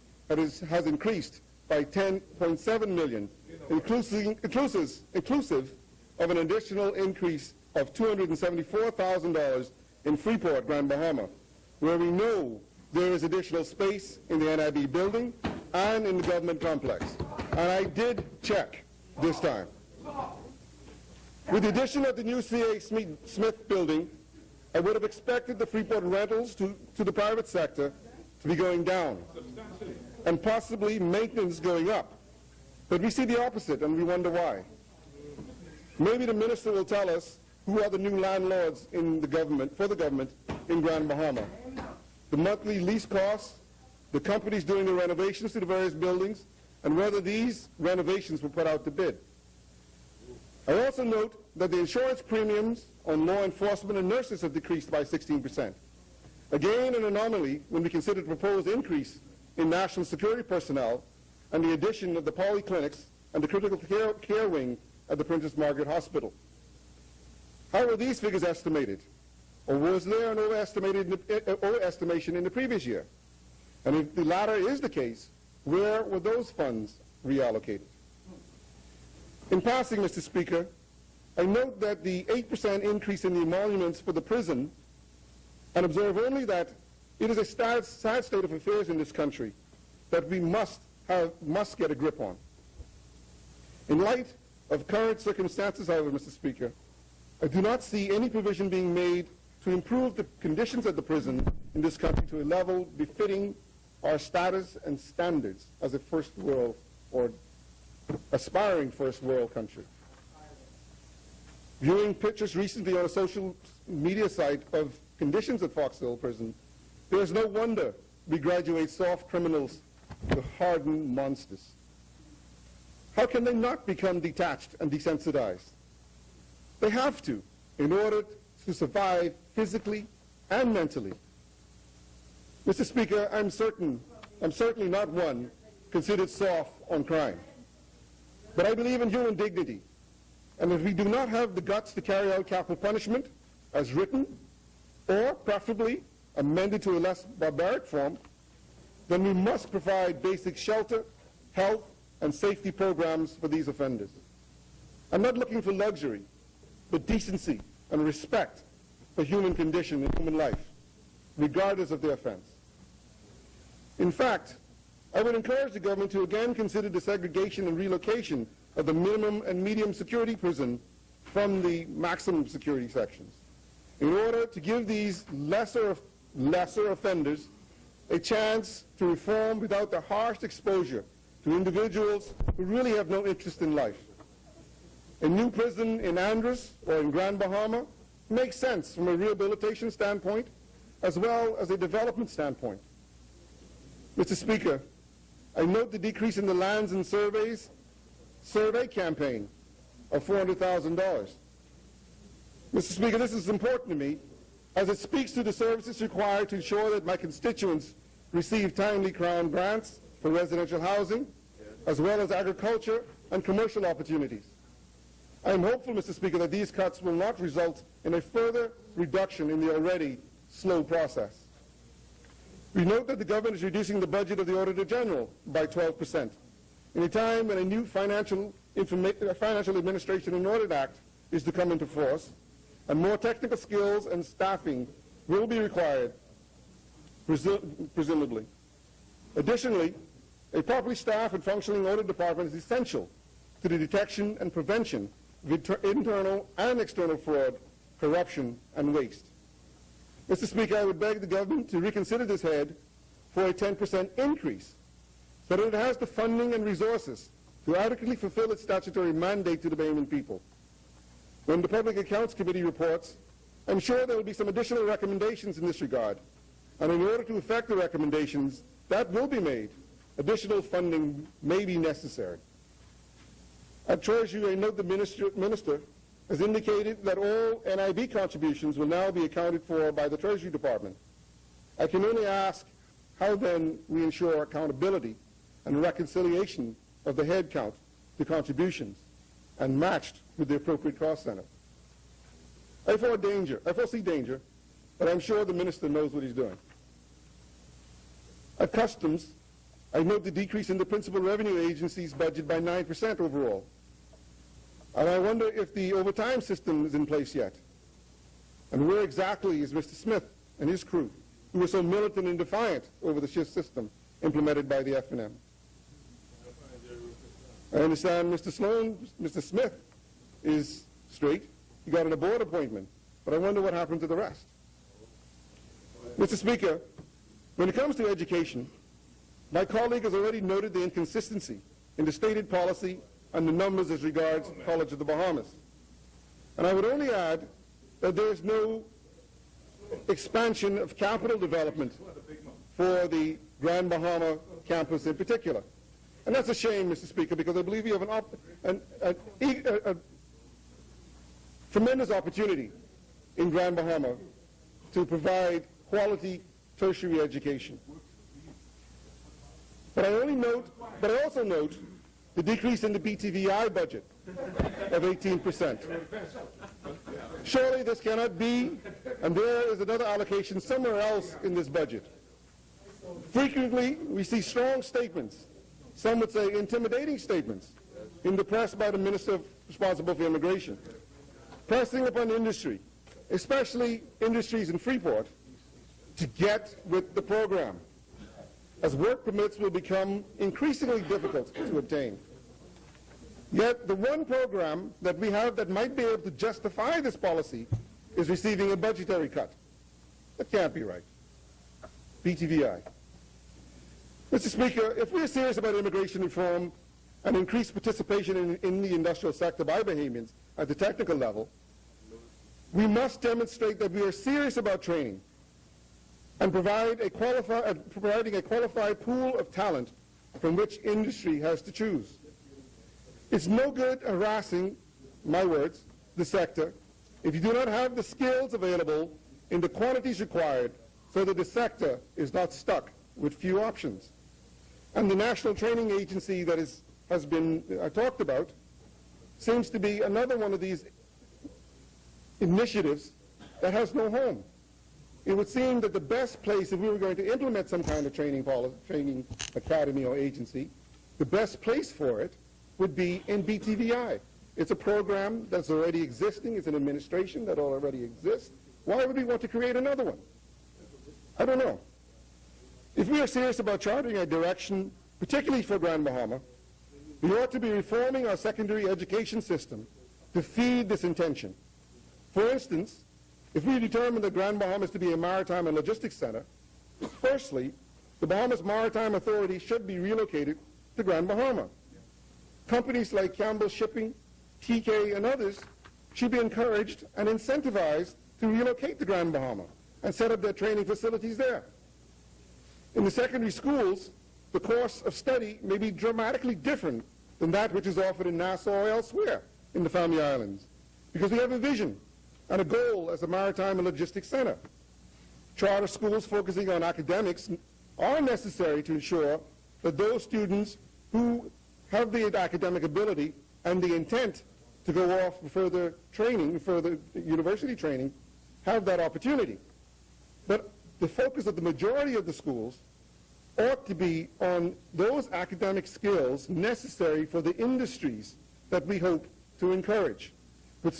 has increased by $10.7 million, inclusive of an additional increase of $274,000 in Freeport, Grand Bahama, where we know there is additional space in the NIB building and in the government complex. And I did check this time. With the addition of the new C.A. Smith building, I would have expected the Freeport rentals to the private sector to be going down, and possibly maintenance going up. But we see the opposite, and we wonder why. Maybe the minister will tell us who are the new landlords in the government, for the government in Grand Bahama. The monthly lease costs, the companies doing the renovations to the various buildings, and whether these renovations were put out to bid. I also note that the insurance premiums on law enforcement and nurses have decreased by 16%. Again, an anomaly when we consider the proposed increase in national security personnel and the addition of the polyclinics and the critical care wing at the Princess Margaret Hospital. How were these figures estimated? Or was there an overestimation in the previous year? And if the latter is the case, where were those funds reallocated? In passing, Mr. Speaker, I note that the 8% increase in the emoluments for the prison, and observe only that it is a sad state of affairs in this country that we must get a grip on. In light of current circumstances, however, Mr. Speaker, I do not see any provision being made to improve the conditions at the prison in this country to a level befitting our status and standards as a first world or aspiring first world country. Viewing pictures recently on a social media site of conditions at Fox Hill Prison, there is no wonder we graduate soft criminals to hardened monsters. How can they not become detached and desensitized? They have to, in order to survive physically and mentally. Mr. Speaker, I'm certainly not one considered soft on crime. But I believe in human dignity. And if we do not have the guts to carry out capital punishment as written, or preferably amended to a less barbaric form, then we must provide basic shelter, health, and safety programs for these offenders. I'm not looking for luxury, but decency and respect for human condition and human life, regardless of their offense. In fact, I would encourage the government to again consider the segregation and relocation of the minimum and medium security prison from the maximum security sections, in order to give these lesser offenders a chance to reform without the harsh exposure to individuals who really have no interest in life. A new prison in Andros or in Grand Bahama makes sense from a rehabilitation standpoint as well as a development standpoint. Mr. Speaker, I note the decrease in the lands and survey campaign of $400,000. Mr. Speaker, this is important to me as it speaks to the services required to ensure that my constituents receive timely Crown grants for residential housing, as well as agriculture and commercial opportunities. I am hopeful, Mr. Speaker, that these cuts will not result in a further reduction in the already slow process. We note that the government is reducing the budget of the Auditor General by 12%, in a time when a new Financial Administration and Audit Act is to come into force, and more technical skills and staffing will be required, presumably. Additionally, a properly staffed and functioning audit department is essential to the detection and prevention of internal and external fraud, corruption, and waste. Mr. Speaker, I would beg the government to reconsider this head for a 10% increase so that it has the funding and resources to adequately fulfill its statutory mandate to the Bahamian people. When the Public Accounts Committee reports, I'm sure there will be some additional recommendations in this regard, and in order to effect the recommendations that will be made, additional funding may be necessary. At Treasury, I note the Minister has indicated that all NIB contributions will now be accounted for by the Treasury Department. I can only ask how then we ensure accountability and reconciliation of the head count to contributions and matched with the appropriate cost center. I foresee danger, but I'm sure the Minister knows what he's doing. At Customs, I note the decrease in the Principal Revenue Agency's budget by 9% overall. And I wonder if the overtime system is in place yet. And where exactly is Mr. Smith and his crew, who were so militant and defiant over the shift system implemented by the F&M? I understand Mr. Smith is straight. He got an board appointment. But I wonder what happened to the rest. Mr. Speaker, when it comes to education, my colleague has already noted the inconsistency in the stated policy and the numbers as regards College of the Bahamas. And I would only add that there is no expansion of capital development for the Grand Bahama campus in particular. And that's a shame, Mr. Speaker, because I believe you have a tremendous opportunity in Grand Bahama to provide quality tertiary education. But I also note the decrease in the BTVI budget of 18%. Surely this cannot be, and there is another allocation somewhere else in this budget. Frequently, we see strong statements, some would say intimidating statements, in the press by the Minister responsible for immigration, pressing upon industry, especially industries in Freeport, to get with the program, as work permits will become increasingly difficult to obtain. Yet the one program that we have that might be able to justify this policy is receiving a budgetary cut. That can't be right. BTVI. Mr. Speaker, if we're serious about immigration reform and increased participation in the industrial sector by Bahamians at the technical level, we must demonstrate that we are serious about training and providing a qualified pool of talent from which industry has to choose. It's no good harassing, my words, the sector if you do not have the skills available in the quantities required so that the sector is not stuck with few options. And the National Training Agency that has been talked about seems to be another one of these initiatives that has no home. It would seem that the best place, if we were going to implement some kind of training academy or agency, the best place for it would be in BTVI. It's a program that's already existing. It's an administration that already exists. Why would we want to create another one? I don't know. If we are serious about charting a direction, particularly for Grand Bahama, we ought to be reforming our secondary education system to feed this intention. For instance, if we determine that Grand Bahamas to be a maritime and logistics center, firstly, the Bahamas Maritime Authority should be relocated to Grand Bahama. Companies like Campbell Shipping, TK, and others should be encouraged and incentivized to relocate to Grand Bahama and set up their training facilities there. In the secondary schools, the course of study may be dramatically different than that which is offered in Nassau or elsewhere in the Family Islands, because we have a vision and a goal as a maritime and logistics center. Charter schools focusing on academics are necessary to ensure that those students who have the academic ability and the intent to go off for further training, further university training, have that opportunity. But the focus of the majority of the schools ought to be on those academic skills necessary for the industries that we hope to encourage, with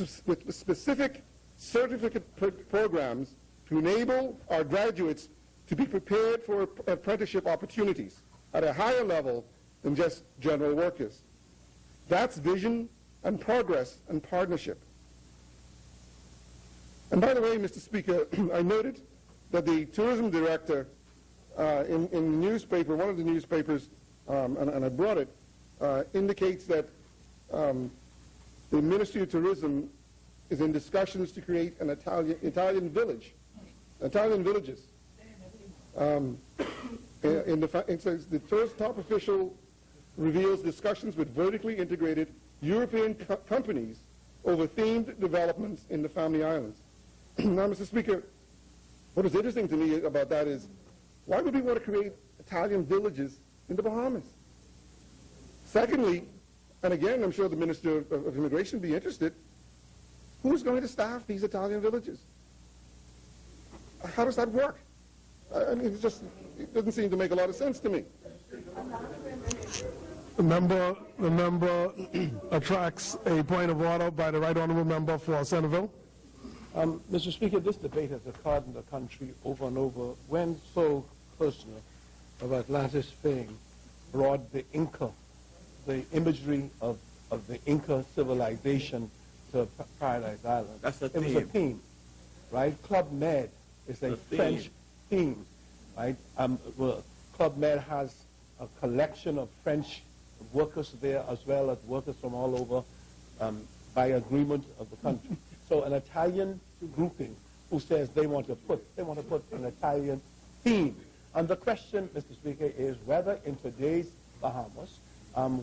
specific certificate programs to enable our graduates to be prepared for apprenticeship opportunities at a higher level than just general workers. That's vision and progress and partnership. And by the way, Mr. Speaker, I noted that the tourism director in the newspaper, one of the newspapers, and I brought it, indicates that the Ministry of Tourism is in discussions to create an Italian village, Italian villages. It says the first top official reveals discussions with vertically integrated European companies over themed developments in the Family Islands. Now, Mr. Speaker, what is interesting to me about that is, why would we want to create Italian villages in the Bahamas? Secondly, and again, I'm sure the Minister of Immigration would be interested, who's going to staff these Italian villages? How does that work? I mean, it doesn't seem to make a lot of sense to me. The member attracts a point of order by the right honourable member for Centerville. Mr. Speaker, this debate has occurred in the country over and over. When so personal of Atlantis fame brought the Inca, the imagery of the Inca civilization to Paradise Island. That's a theme. It was a theme, right? Club Med is a French theme, right? Well, Club Med has a collection of French workers there as well as workers from all over by agreement of the country. So an Italian grouping who says they want to put an Italian theme. And the question, Mr. Speaker, is whether in today's Bahamas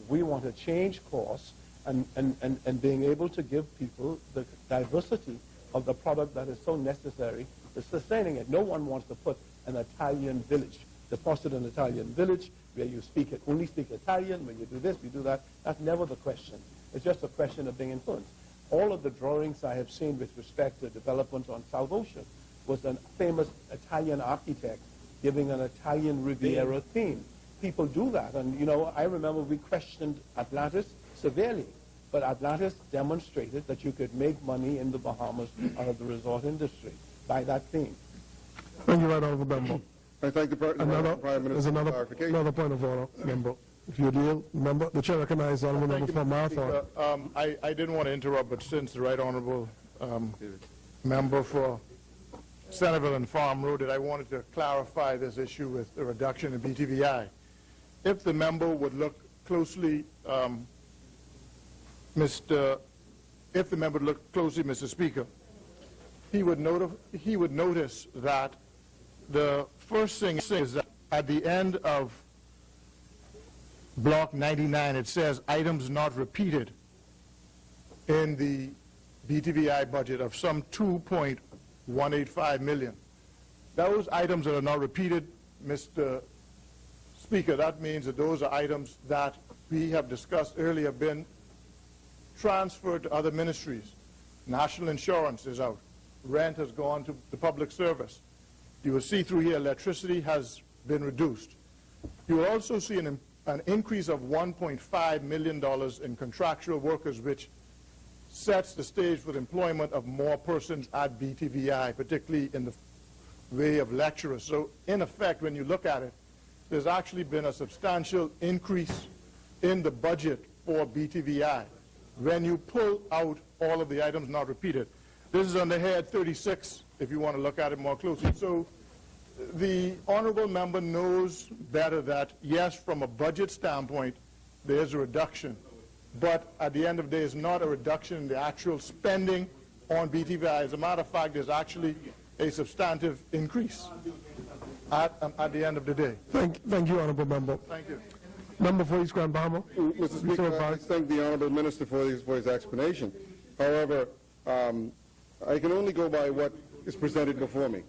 we want to change course and being able to give people the diversity of the product that is so necessary to sustaining it. No one wants to put an Italian village, deposit an Italian village where you only speak Italian, when you do this, you do that. That's never the question. It's just a question of being influenced. All of the drawings I have seen with respect to development on South Ocean was a famous Italian architect giving an Italian Riviera theme. People do that, and you know, I remember we questioned Atlantis severely, but Atlantis demonstrated that you could make money in the Bahamas out of the resort industry by that theme. Thank you, right honourable member. I thank the Prime Minister There's another point of order, member. If you deal, member, the chair recognizes honourable member from Marathon. I didn't want to interrupt, but since the right honourable member for Centerville and Farm Road, I wanted to clarify this issue with the reduction in BTVI. if the member would look closely, Mr. Speaker, he would notice that the first thing is that at the end of Block 99, it says items not repeated in the BTVI budget of some $2.185 million. Those items that are not repeated, Mr. Speaker, that means that those are items that we have discussed earlier have been transferred to other ministries. National insurance is out. Rent has gone to the public service. You will see through here electricity has been reduced. You will also see an increase of $1.5 million in contractual workers, which sets the stage for the employment of more persons at BTVI, particularly in the way of lecturers. So in effect, when you look at it, there's actually been a substantial increase in the budget for BTVI when you pull out all of the items not repeated. This is under head 36, if you want to look at it more closely. So the honorable member knows better that, yes, from a budget standpoint, there's a reduction. But at the end of the day, it's not a reduction in the actual spending on BTVI. As a matter of fact, there's actually a substantive increase at the end of the day. Thank you, honorable member. Thank you. Member for East Grand Bahama. Mr. Speaker, I thank the honorable minister for his explanation. However, I can only go by what is presented before me.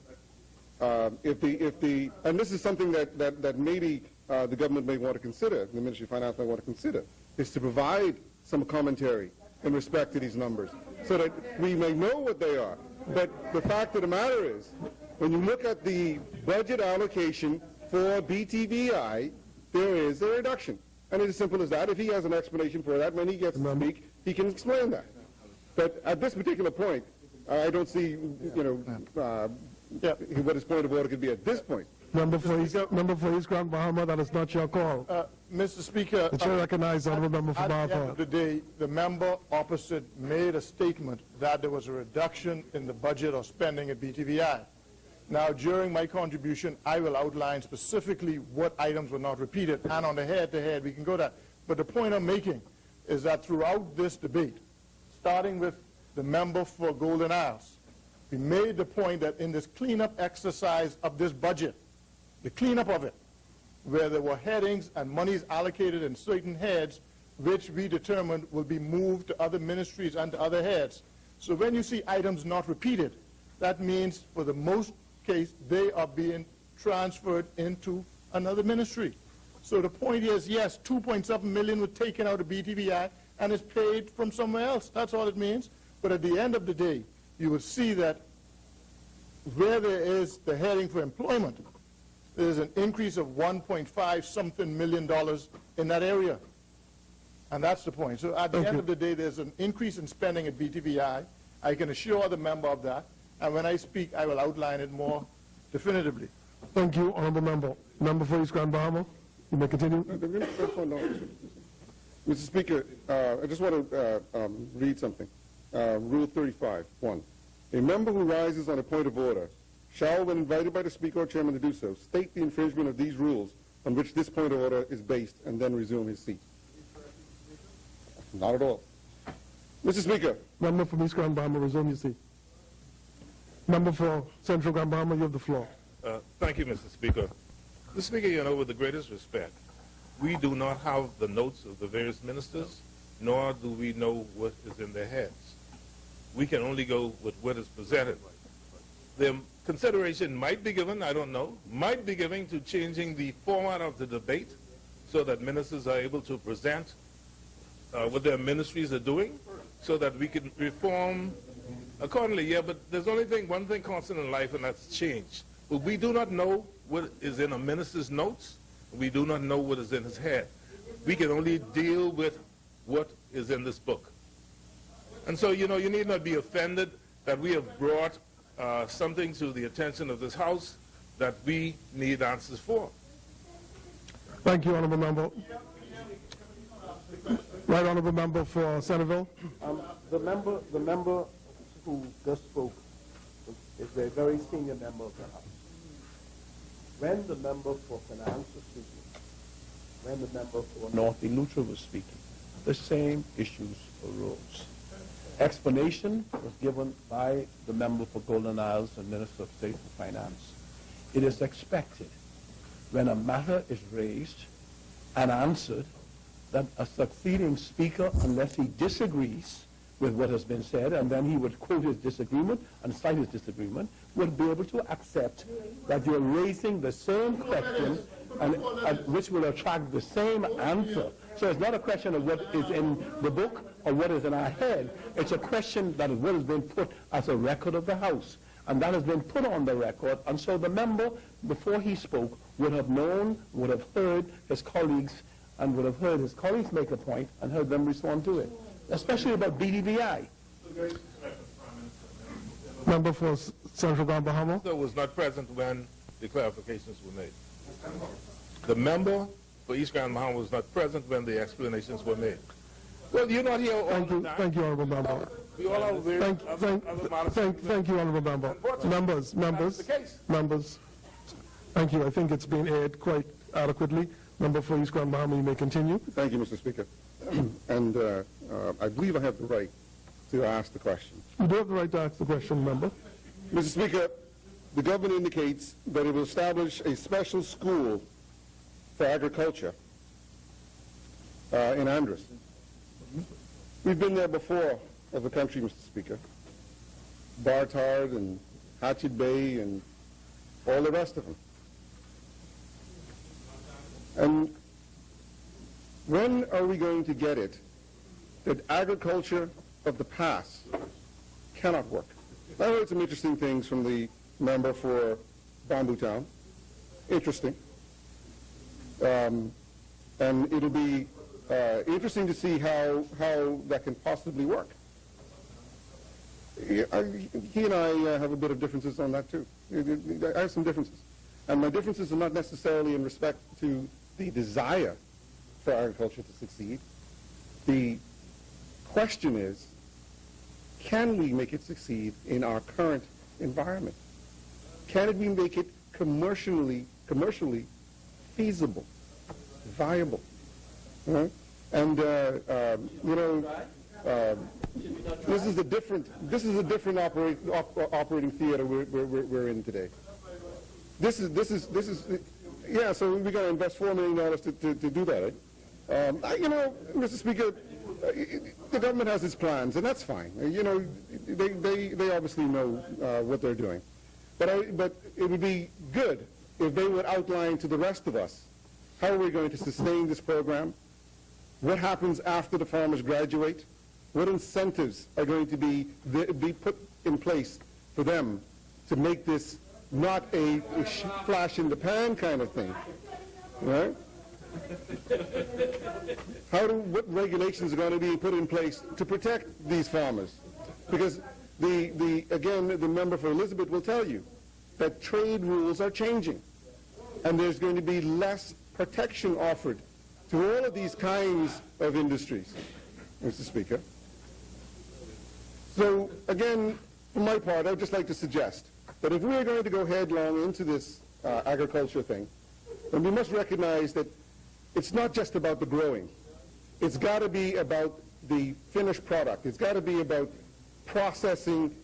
And this is something that maybe the government may want to consider, the Ministry of Finance may want to consider, is to provide some commentary in respect to these numbers so that we may know what they are. But the fact of the matter is, when you look at the budget allocation for BTVI, there is a reduction. And it's as simple as that. If he has an explanation for that, when he gets to speak, he can explain that. But at this particular point, I don't see, what his point of order could be at this point. Member for East Grand Bahama, that is not your call. Mr. Speaker, the chair recognizes the honorable member for Bahama. At the end of the day, the member opposite made a statement that there was a reduction in the budget or spending at BTVI. Now, during my contribution, I will outline specifically what items were not repeated, and on the head-to-head, we can go there. But the point I'm making is that throughout this debate, starting with the member for Golden Isles, we made the point that in this cleanup exercise of this budget, the cleanup of it, where there were headings and monies allocated in certain heads, which we determined will be moved to other ministries and to other heads. So when you see items not repeated, that means for the most case, they are being transferred into another ministry. So the point is, yes, $2.7 million was taken out of BTVI and is paid from somewhere else. That's all it means. But at the end of the day, you will see that where there is the heading for employment, there's an increase of $1.5 something million in that area. And that's the point. So at the end of the day, there's an increase in spending at BTVI. I can assure the member of that. And when I speak, I will outline it more definitively. Thank you, honorable member. Member for East Grand Bahama, you may continue. Mr. Speaker, I just want to read something. Rule 35(1). A member who rises on a point of order shall, when invited by the Speaker or Chairman to do so, state the infringement of these rules on which this point of order is based, and then resume his seat. Not at all. Mr. Speaker. Member from East Grand Bahama, resume your seat. Member for Central Grand Bahama, you have the floor. Thank you, Mr. Speaker. Mr. Speaker, with the greatest respect, we do not have the notes of the various ministers, nor do we know what is in their heads. We can only go with what is presented. The consideration might be given, I don't know, might be given to changing the format of the debate so that ministers are able to present what their ministries are doing so that we can reform accordingly. Yeah, but there's only one thing constant in life, and that's change. But we do not know what is in a minister's notes. We do not know what is in his head. We can only deal with what is in this book. And so, you need not be offended that we have brought something to the attention of this House that we need answers for. Thank you, honorable member. Right honorable member for Centerville. The member who just spoke is a very senior member of the House. When the member for Finance was speaking, when the member for North Eleuthera was speaking, the same issues arose. Explanation was given by the member for Golden Isles and Minister of State for Finance. It is expected when a matter is raised and answered that a succeeding speaker, unless he disagrees with what has been said, and then he would quote his disagreement and cite his disagreement, would be able to accept that you're raising the same question and which will attract the same answer. So it's not a question of what is in the book or what is in our head. It's a question that what has been put as a record of the House. And that has been put on the record. And so the member, before he spoke, would have known, would have heard his colleagues, and would have heard his colleagues make a point and heard them respond to it, especially about BDVI. Member for Central Grand Bahamas. The was not present when the clarifications were made. The member for East Grand Bahama was not present when the explanations were made. Well, you're not here all the time. Thank you, Honorable Member. We all are aware of other matters. Thank you, Honorable Member. Members. Thank you. I think it's been aired quite adequately. Member for East Grand Bahama, you may continue. Thank you, Mr. Speaker. And I believe I have the right to ask the question. You do have the right to ask the question, Member. Mr. Speaker, the government indicates that it will establish a special school for agriculture in Andros. We've been there before as a country, Mr. Speaker. Bartard and Hatchet Bay and all the rest of them. And when are we going to get it that agriculture of the past cannot work? I heard some interesting things from the member for Bamboo Town. Interesting. And it'll be interesting to see how that can possibly work. He and I have a bit of differences on that too. I have some differences. And my differences are not necessarily in respect to the desire for agriculture to succeed. The question is, can we make it succeed in our current environment? Can we make it commercially feasible, viable? And this is a different operating theater we're in today. This is yeah. So we got to invest $4 million to do that. Right? Mr. Speaker, the government has its plans, and that's fine. They obviously know what they're doing. But it would be good if they would outline to the rest of us how are we going to sustain this program, what happens after the farmers graduate, what incentives are going to be put in place for them to make this not a flash-in-the-pan kind of thing, right? What regulations are going to be put in place to protect these farmers? Because again, the member for Elizabeth will tell you that trade rules are changing, and there's going to be less protection offered to all of these kinds of industries, Mr. Speaker. So again, for my part, I would just like to suggest that if we're going to go headlong into this agriculture thing, then we must recognize that it's not just about the growing. It's got to be about the finished product. It's got to be about processing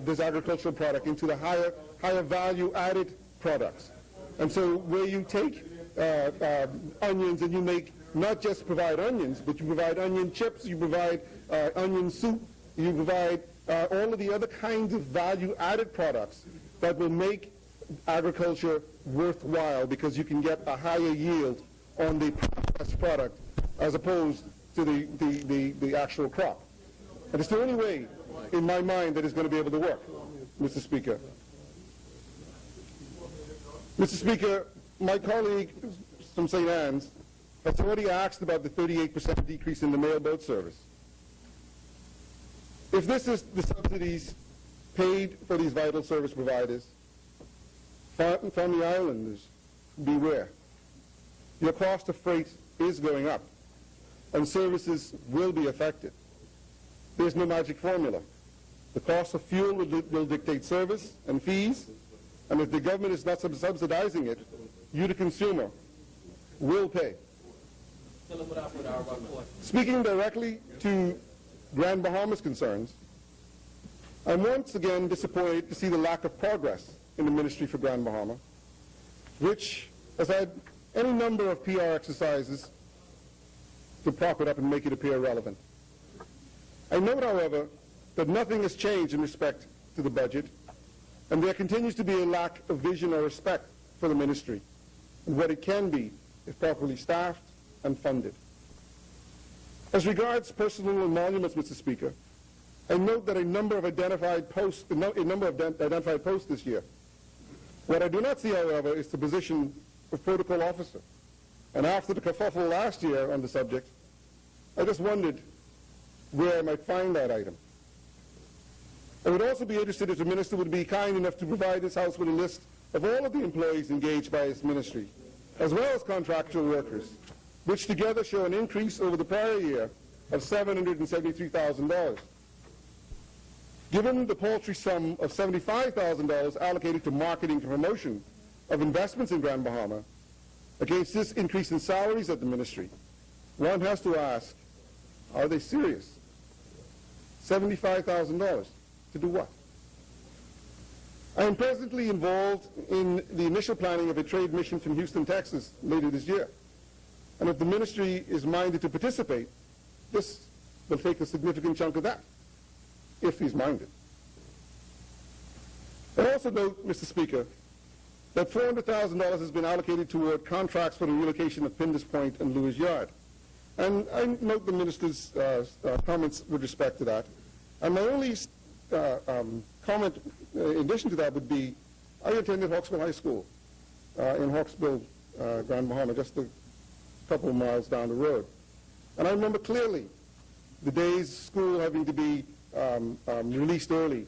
this agricultural product into the higher value added products. And so where you take onions and you make not just provide onions, but you provide onion chips, you provide onion soup, you provide all of the other kinds of value-added products that will make agriculture worthwhile because you can get a higher yield on the processed product as opposed to the actual crop. And it's the only way, in my mind, that it's going to be able to work, Mr. Speaker. Mr. Speaker, my colleague from St. Anne's has already asked about the 38% decrease in the mail boat service. If this is the subsidies paid for these vital service providers, from the islanders, beware. Your cost of freight is going up, and services will be affected. There's no magic formula. The cost of fuel will dictate service and fees, and if the government is not subsidizing it, you, the consumer, will pay. Speaking directly to Grand Bahamas concerns, I'm once again disappointed to see the lack of progress in the Ministry for Grand Bahama, which has had any number of PR exercises to prop it up and make it appear relevant. I note, however, that nothing has changed in respect to the budget, and there continues to be a lack of vision or respect for the ministry and what it can be if properly staffed and funded. As regards personal emoluments, Mr. Speaker, I note that a number of identified posts this year. What I do not see, however, is the position of protocol officer. And after the kerfuffle last year on the subject, I just wondered where I might find that item. I would also be interested if the minister would be kind enough to provide this House with a list of all of the employees engaged by his ministry, as well as contractual workers, which together show an increase over the prior year of $773,000. Given the paltry sum of $75,000 allocated to marketing and promotion of investments in Grand Bahama, against this increase in salaries at the ministry, one has to ask, are they serious? $75,000 to do what? I am presently involved in the initial planning of a trade mission from Houston, Texas later this year. And if the ministry is minded to participate, this will take a significant chunk of that, if he's minded. I also note, Mr. Speaker, that $400,000 has been allocated toward contracts for the relocation of Pindus Point and Lewis Yard. And I note the minister's comments with respect to that. And my only comment in addition to that would be, I attended Hawksbill High School in Hawksbill, Grand Bahama, just a couple of miles down the road. And I remember clearly the days school having to be released early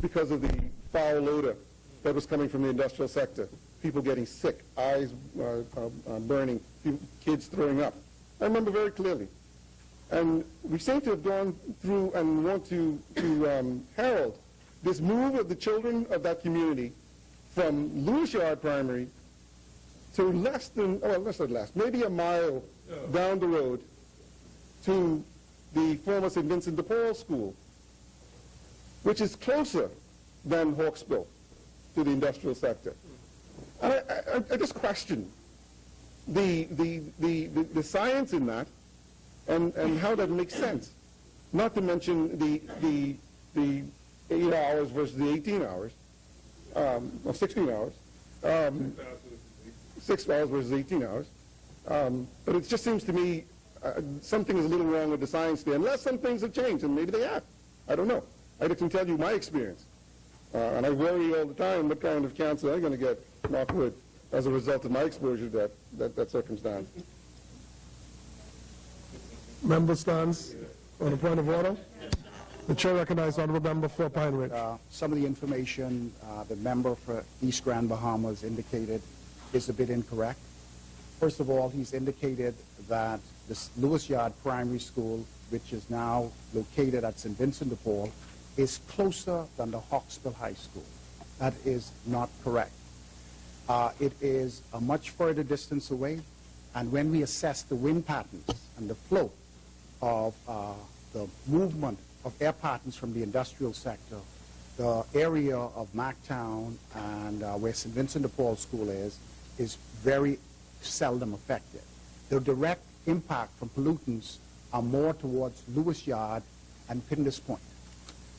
because of the foul odor that was coming from the industrial sector. People getting sick, eyes burning, kids throwing up. I remember very clearly. And we seem to have gone through and want to herald this move of the children of that community from Lewis Yard Primary to maybe a mile down the road to the former St. Vincent de Paul School, which is closer than Hawksbill to the industrial sector. And I just question the science in that and how that makes sense. Not to mention the 8 hours versus the 18 hours, or 16 hours. 6 hours versus 18 hours. But it just seems to me something is a little wrong with the science there, unless some things have changed, and maybe they have. I don't know. I can tell you my experience. And I worry all the time what kind of cancer I'm going to get, knock wood, as a result of my exposure to that circumstance. Member stands on a point of order. The chair recognizes Honorable Member for Pine Ridge. Some of the information the member for East Grand Bahamas indicated is a bit incorrect. First of all, he's indicated that the Lewis Yard Primary School, which is now located at St. Vincent de Paul, is closer than the Hawksbill High School. That is not correct. It is a much further distance away, and when we assess the wind patterns and the flow of the movement of air patterns from the industrial sector, the area of Mactown and where St. Vincent de Paul School is very seldom affected. The direct impact from pollutants are more towards Lewis Yard and Pindus Point.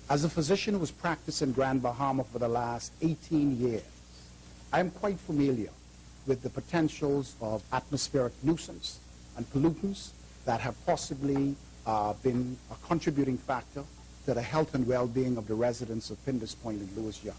As a physician who has practiced in Grand Bahama for the last 18 years, I am quite familiar with the potentials of atmospheric nuisance and pollutants that have possibly been a contributing factor to the health and well-being of the residents of Pindus Point and Lewis Yard.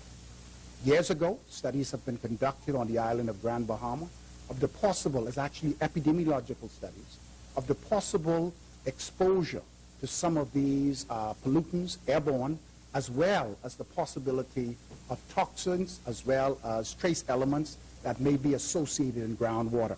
Years ago, studies have been conducted on the island of Grand Bahama of the possible, as actually epidemiological studies, of the possible exposure to some of these pollutants, airborne, as well as the possibility of toxins, as well as trace elements that may be associated in groundwater.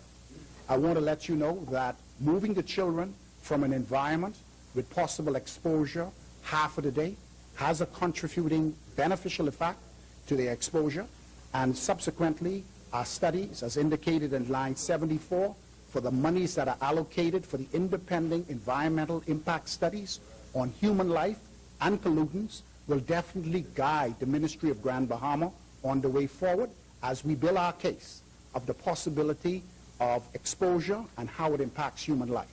I want to let you know that moving the children from an environment with possible exposure half of the day has a contributing beneficial effect to their exposure, and subsequently our studies, as indicated in line 74, for the monies that are allocated for the independent environmental impact studies on human life and pollutants will definitely guide the Ministry of Grand Bahama on the way forward as we build our case of the possibility of exposure and how it impacts human life.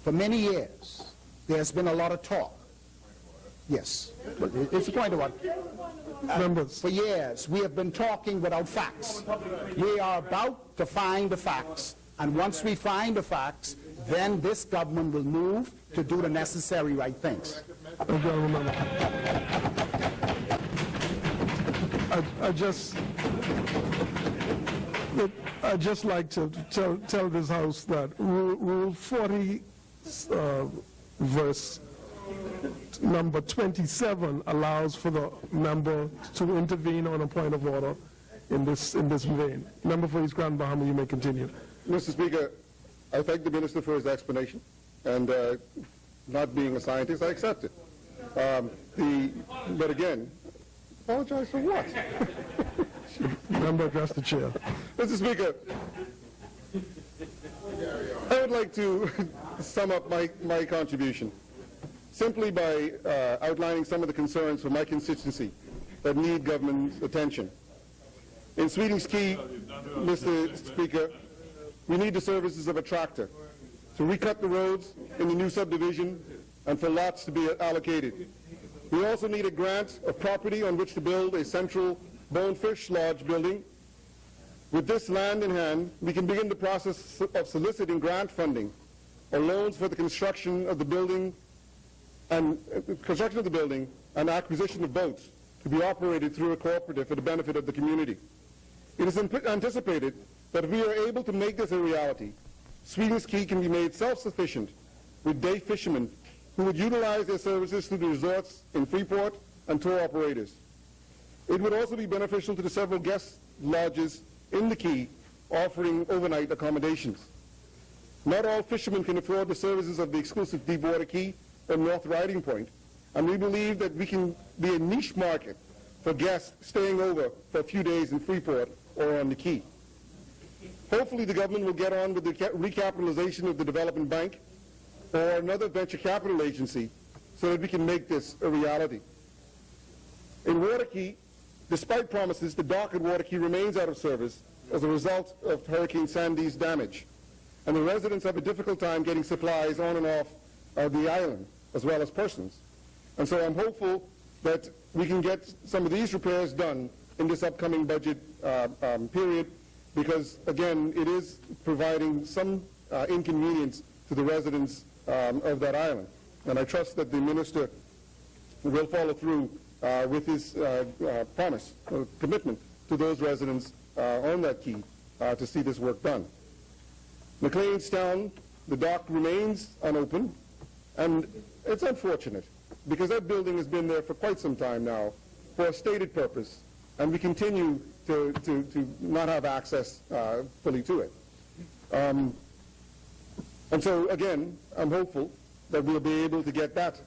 For many years, there's been a lot of talk. Yes, it's a point of order. Members. For years, we have been talking without facts. We are about to find the facts, and once we find the facts, then this government will move to do the necessary right things. I'd just like to tell this House that Rule 40, verse number 27 allows for the member to intervene on a point of order in this vein. Member for East Grand Bahama, you may continue. Mr. Speaker, I thank the Minister for his explanation, and not being a scientist, I accept it. But again, apologize for what? Member address the chair. Mr. Speaker, I would like to sum up my contribution simply by outlining some of the concerns for my constituency that need government's attention. In Sweeting's Key, Mr. Speaker, we need the services of a tractor to recut the roads in the new subdivision and for lots to be allocated. We also need a grant of property on which to build a central bonefish lodge building. With this land in hand, we can begin the process of soliciting grant funding or loans for the construction of the building and acquisition of boats to be operated through a cooperative for the benefit of the community. It is anticipated that if we are able to make this a reality, Sweeting's Key can be made self-sufficient with day fishermen who would utilize their services through the resorts in Freeport and tour operators. It would also be beneficial to the several guest lodges in the Key offering overnight accommodations. Not all fishermen can afford the services of the exclusive Deepwater Key or North Riding Point, and we believe that we can be a niche market for guests staying over for a few days in Freeport or on the Key. Hopefully the government will get on with the recapitalization of the Development Bank or another venture capital agency so that we can make this a reality. In Waterkey, despite promises, the dock at Waterkey remains out of service as a result of Hurricane Sandy's damage, and the residents have a difficult time getting supplies on and off the island, as well as persons. And so I'm hopeful that we can get some of these repairs done in this upcoming budget period, because, again, it is providing some inconvenience to the residents of that island. And I trust that the Minister will follow through with his promise, or commitment to those residents on that Key to see this work done. McLeanstown, the dock remains unopened, and it's unfortunate because that building has been there for quite some time now for a stated purpose, and we continue to not have access fully to it. And so, again, I'm hopeful that we'll be able to get that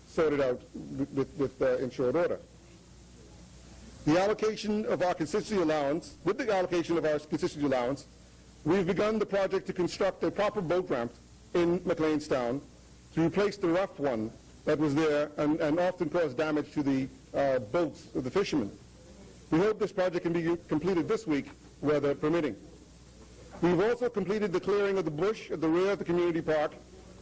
sorted out in short order. The allocation of our constituency allowance, with the allocation of our constituency allowance, we've begun the project to construct a proper boat ramp in McLeanstown to replace the rough one that was there and often caused damage to the boats of the fishermen. We hope this project can be completed this week, weather permitting. We've also completed the clearing of the bush at the rear of the community park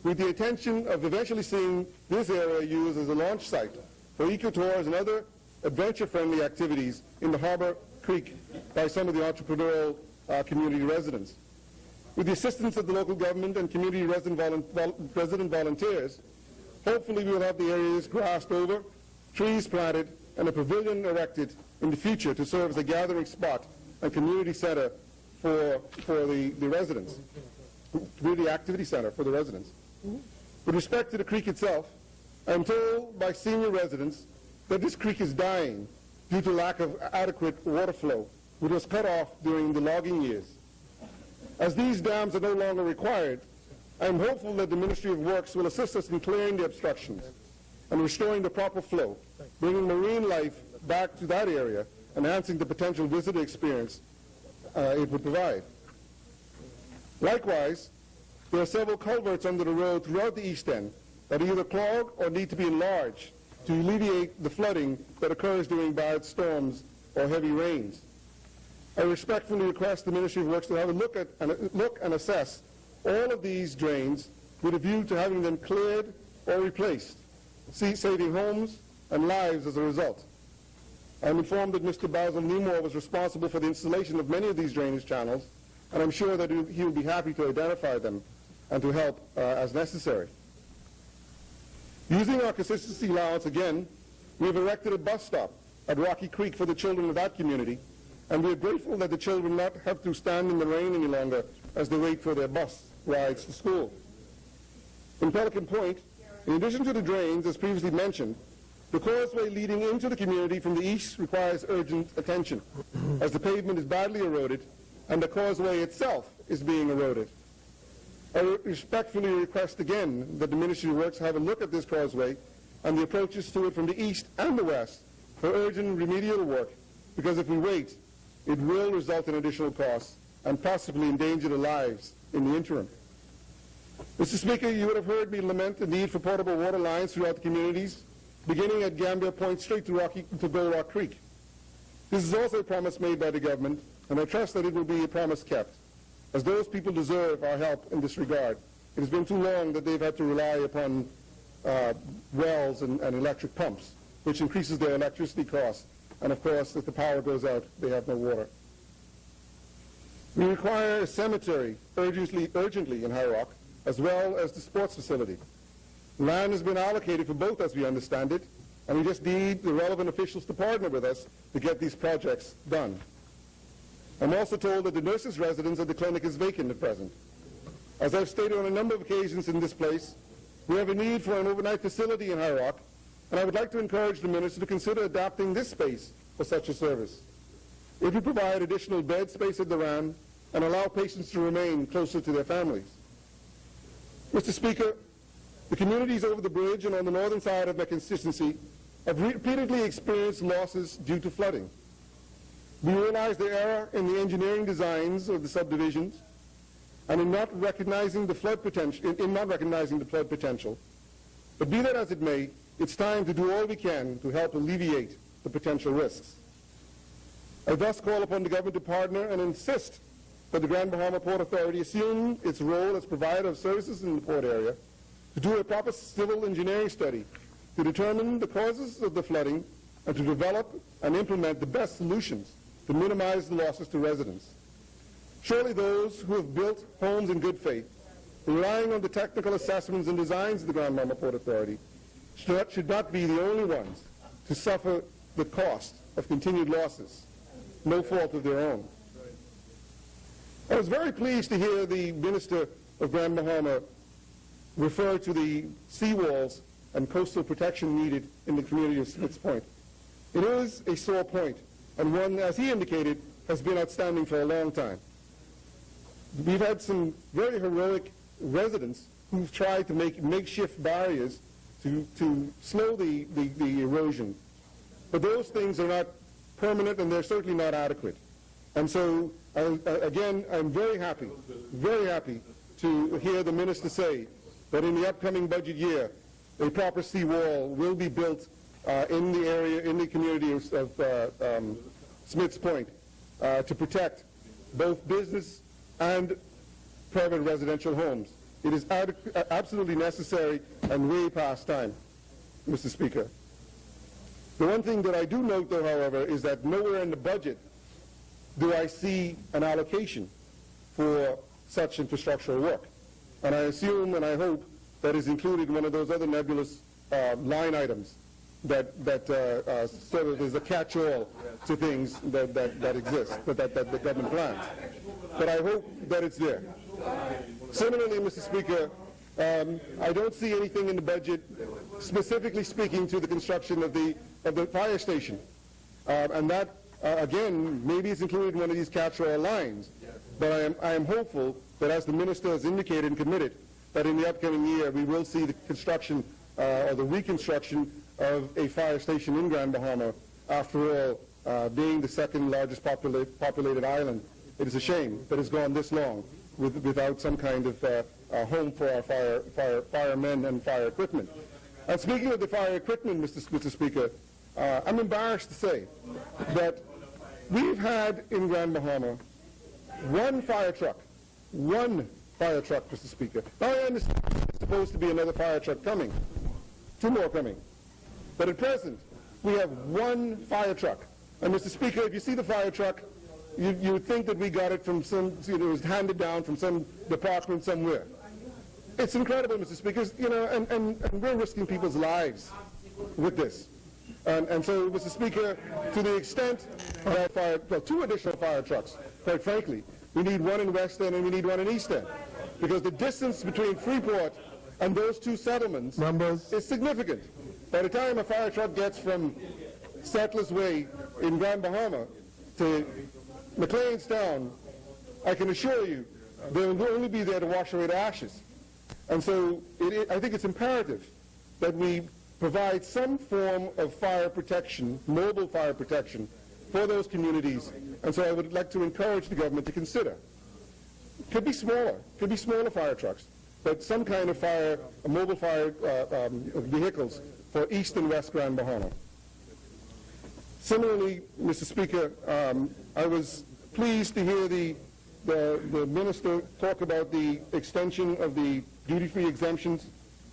with the intention of eventually seeing this area used as a launch site for eco-tours and other adventure-friendly activities in the Harbor Creek by some of the entrepreneurial community residents. With the assistance of the local government and community resident volunteers, hopefully we will have the areas grassed over, trees planted, and a pavilion erected in the future to serve as a gathering spot and community center for the residents, community activity center for the residents. With respect to the creek itself, I'm told by senior residents that this creek is dying due to lack of adequate water flow, which was cut off during the logging years. As these dams are no longer required, I'm hopeful that the Ministry of Works will assist us in clearing the obstructions and restoring the proper flow, bringing marine life back to that area, enhancing the potential visitor experience it would provide. Likewise, there are several culverts under the road throughout the East End that are either clogged or need to be enlarged to alleviate the flooding that occurs during bad storms or heavy rains. I respectfully request the Ministry of Works to have a look and assess all of these drains with a view to having them cleared or replaced, saving homes and lives as a result. I'm informed that Mr. Basil Newmore was responsible for the installation of many of these drainage channels, and I'm sure that he will be happy to identify them and to help as necessary. Using our consistency allowance again, we have erected a bus stop at Rocky Creek for the children of that community, and we are grateful that the children not have to stand in the rain any longer as they wait for their bus rides to school. In Pelican Point, in addition to the drains, as previously mentioned, the causeway leading into the community from the east requires urgent attention, as the pavement is badly eroded and the causeway itself is being eroded. I respectfully request again that the Ministry of Works have a look at this causeway and the approaches to it from the east and the west for urgent remedial work, because if we wait, it will result in additional costs and possibly endanger the lives in the interim. Mr. Speaker, you would have heard me lament the need for portable water lines throughout the communities, beginning at Gambia Point straight to Gold Rock Creek. This is also a promise made by the government, and I trust that it will be a promise kept, as those people deserve our help in this regard. It has been too long that they've had to rely upon wells and electric pumps, which increases their electricity costs, and of course, if the power goes out, they have no water. We require a cemetery urgently in High Rock, as well as the sports facility. Land has been allocated for both, as we understand it, and we just need the relevant officials to partner with us to get these projects done. I'm also told that the nurses' residence at the clinic is vacant at present. As I've stated on a number of occasions in this place, we have a need for an overnight facility in High Rock, and I would like to encourage the minister to consider adapting this space for such a service. If we provide additional bed space at the RAM and allow patients to remain closer to their families. Mr. Speaker, the communities over the bridge and on the northern side of my constituency have repeatedly experienced losses due to flooding. We realize the error in the engineering designs of the subdivisions and in not recognizing the flood potential. But be that as it may, it's time to do all we can to help alleviate the potential risks. I thus call upon the government to partner and insist that the Grand Bahama Port Authority assume its role as provider of services in the port area to do a proper civil engineering study to determine the causes of the flooding and to develop and implement the best solutions to minimize the losses to residents. Surely those who have built homes in good faith, relying on the technical assessments and designs of the Grand Bahama Port Authority, should not be the only ones to suffer the cost of continued losses, no fault of their own. I was very pleased to hear the Minister of Grand Bahama refer to the seawalls and coastal protection needed in the community of Smiths Point. It is a sore point, and one, as he indicated, has been outstanding for a long time. We've had some very heroic residents who've tried to make makeshift barriers to slow the erosion. But those things are not permanent, and they're certainly not adequate. And so, again, I'm very happy to hear the minister say that in the upcoming budget year, a proper seawall will be built in the area, in the community of Smiths Point, to protect both business and private residential homes. It is absolutely necessary and way past time, Mr. Speaker. The one thing that I do note, though, however, is that nowhere in the budget do I see an allocation for such infrastructural work. And I assume and I hope that is included in one of those other nebulous line items that sort of is a catch-all to things that exist, that the government plans. But I hope that it's there. Similarly, Mr. Speaker, I don't see anything in the budget specifically speaking to the construction of the fire station. And that, again, maybe it's included in one of these catch-all lines. But I am hopeful that, as the minister has indicated and committed, that in the upcoming year we will see the construction or the reconstruction of a fire station in Grand Bahama. After all, being the second largest populated island, it is a shame that it's gone this long without some kind of home for our firemen and fire equipment. And speaking of the fire equipment, Mr. Speaker, I'm embarrassed to say that we've had in Grand Bahama one fire truck, Mr. Speaker. Now I understand there's supposed to be another fire truck coming, 2 more coming. But at present, we have one fire truck. And Mr. Speaker, if you see the fire truck, you would think that we got it from it was handed down from some department somewhere. It's incredible, Mr. Speaker, and we're risking people's lives with this. And so, Mr. Speaker, to the extent that 2 additional fire trucks, quite frankly, we need one in West End and we need one in East End. Because the distance between Freeport and those 2 settlements is significant. By the time a fire truck gets from Settlers Way in Grand Bahama to McLeanstown, I can assure you they will only be there to wash away the ashes. And so I think it's imperative that we provide some form of fire protection, mobile fire protection, for those communities. And so I would like to encourage the government to consider. Could be smaller fire trucks, but some kind of mobile fire vehicles for East and West Grand Bahama. Similarly, Mr. Speaker, I was pleased to hear the minister talk about the extension of the duty-free exemptions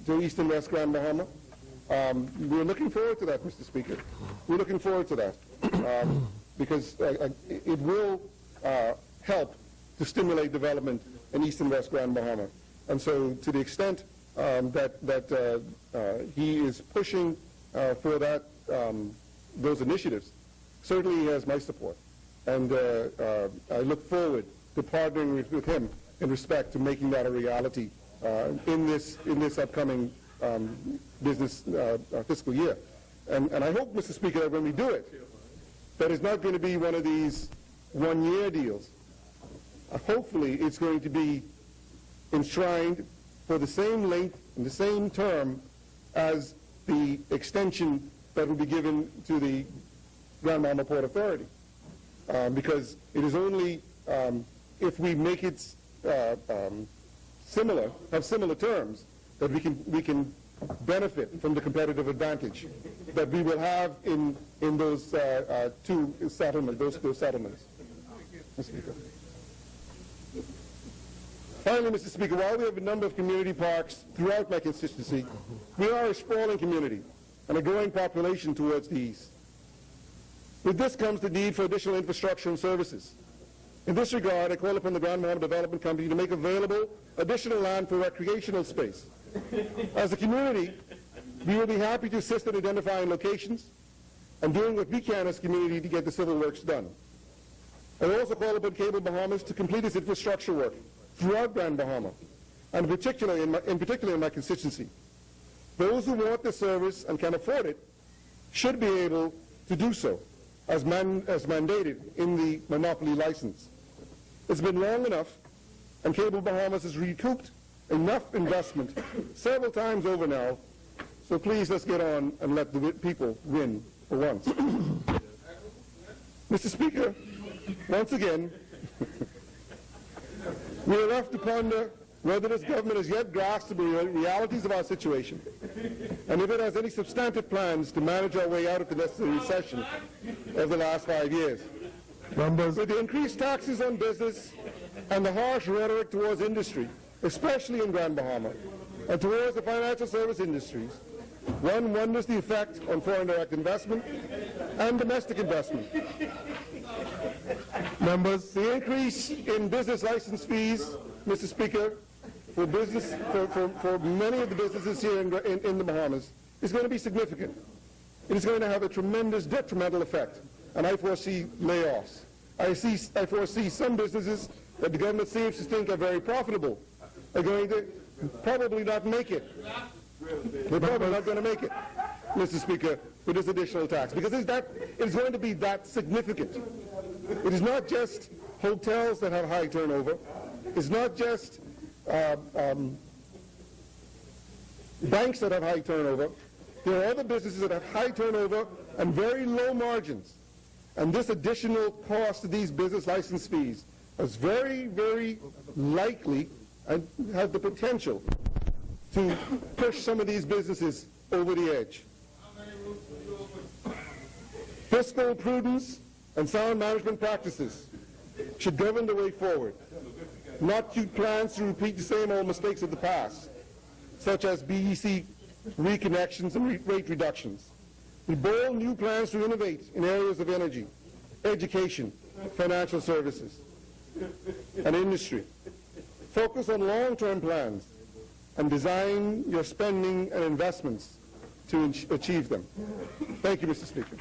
to East and West Grand Bahama. We're looking forward to that, Mr. Speaker. We're looking forward to that because it will help to stimulate development in East and West Grand Bahama. And so to the extent that he is pushing for that, those initiatives, certainly he has my support. And I look forward to partnering with him in respect to making that a reality in this upcoming business fiscal year. And I hope, Mr. Speaker, that when we do it, that it's not going to be one of these one-year deals. Hopefully, it's going to be enshrined for the same length and the same term as the extension that will be given to the Grand Bahama Port Authority. Because it is only if we make it have similar terms, that we can benefit from the competitive advantage that we will have in those 2 settlements, those settlements. Mr. Speaker. Finally, Mr. Speaker, while we have a number of community parks throughout my constituency, we are a sprawling community and a growing population towards the east. With this comes the need for additional infrastructure and services. In this regard, I call upon the Grand Bahama Development Company to make available additional land for recreational space. As a community, we will be happy to assist in identifying locations and doing what we can as a community to get the civil works done. I will also call upon Cable Bahamas to complete its infrastructure work throughout Grand Bahama, and particularly in my constituency. Those who want the service and can afford it should be able to do so, as mandated in the monopoly license. It's been long enough, and Cable Bahamas has recouped enough investment several times over now, so please let's get on and let the people win for once. Mr. Speaker, once again, we are left to ponder whether this government has yet grasped the realities of our situation, and if it has any substantive plans to manage our way out of the necessary recession of the last 5 years. With the increased taxes on business and the harsh rhetoric towards industry, especially in Grand Bahama, and towards the financial service industries, one wonders the effect on foreign direct investment and domestic investment. Members, the increase in business license fees, Mr. Speaker, for many of the businesses here in the Bahamas is going to be significant. It is going to have a tremendous detrimental effect, and I foresee layoffs. I foresee some businesses that the government seems to think are very profitable are going to probably not make it. They're probably not going to make it, Mr. Speaker, with this additional tax, because it's going to be that significant. It is not just hotels that have high turnover. It's not just banks that have high turnover. There are other businesses that have high turnover and very low margins. And this additional cost of these business license fees as very, very likely and have the potential to push some of these businesses over the edge. Fiscal prudence and sound management practices should govern the way forward, not cute plans to repeat the same old mistakes of the past, such as BEC reconnections and rate reductions. We bold new plans to innovate in areas of energy, education, financial services, and industry. Focus on long-term plans and design your spending and investments to achieve them. Thank you, Mr. Speaker.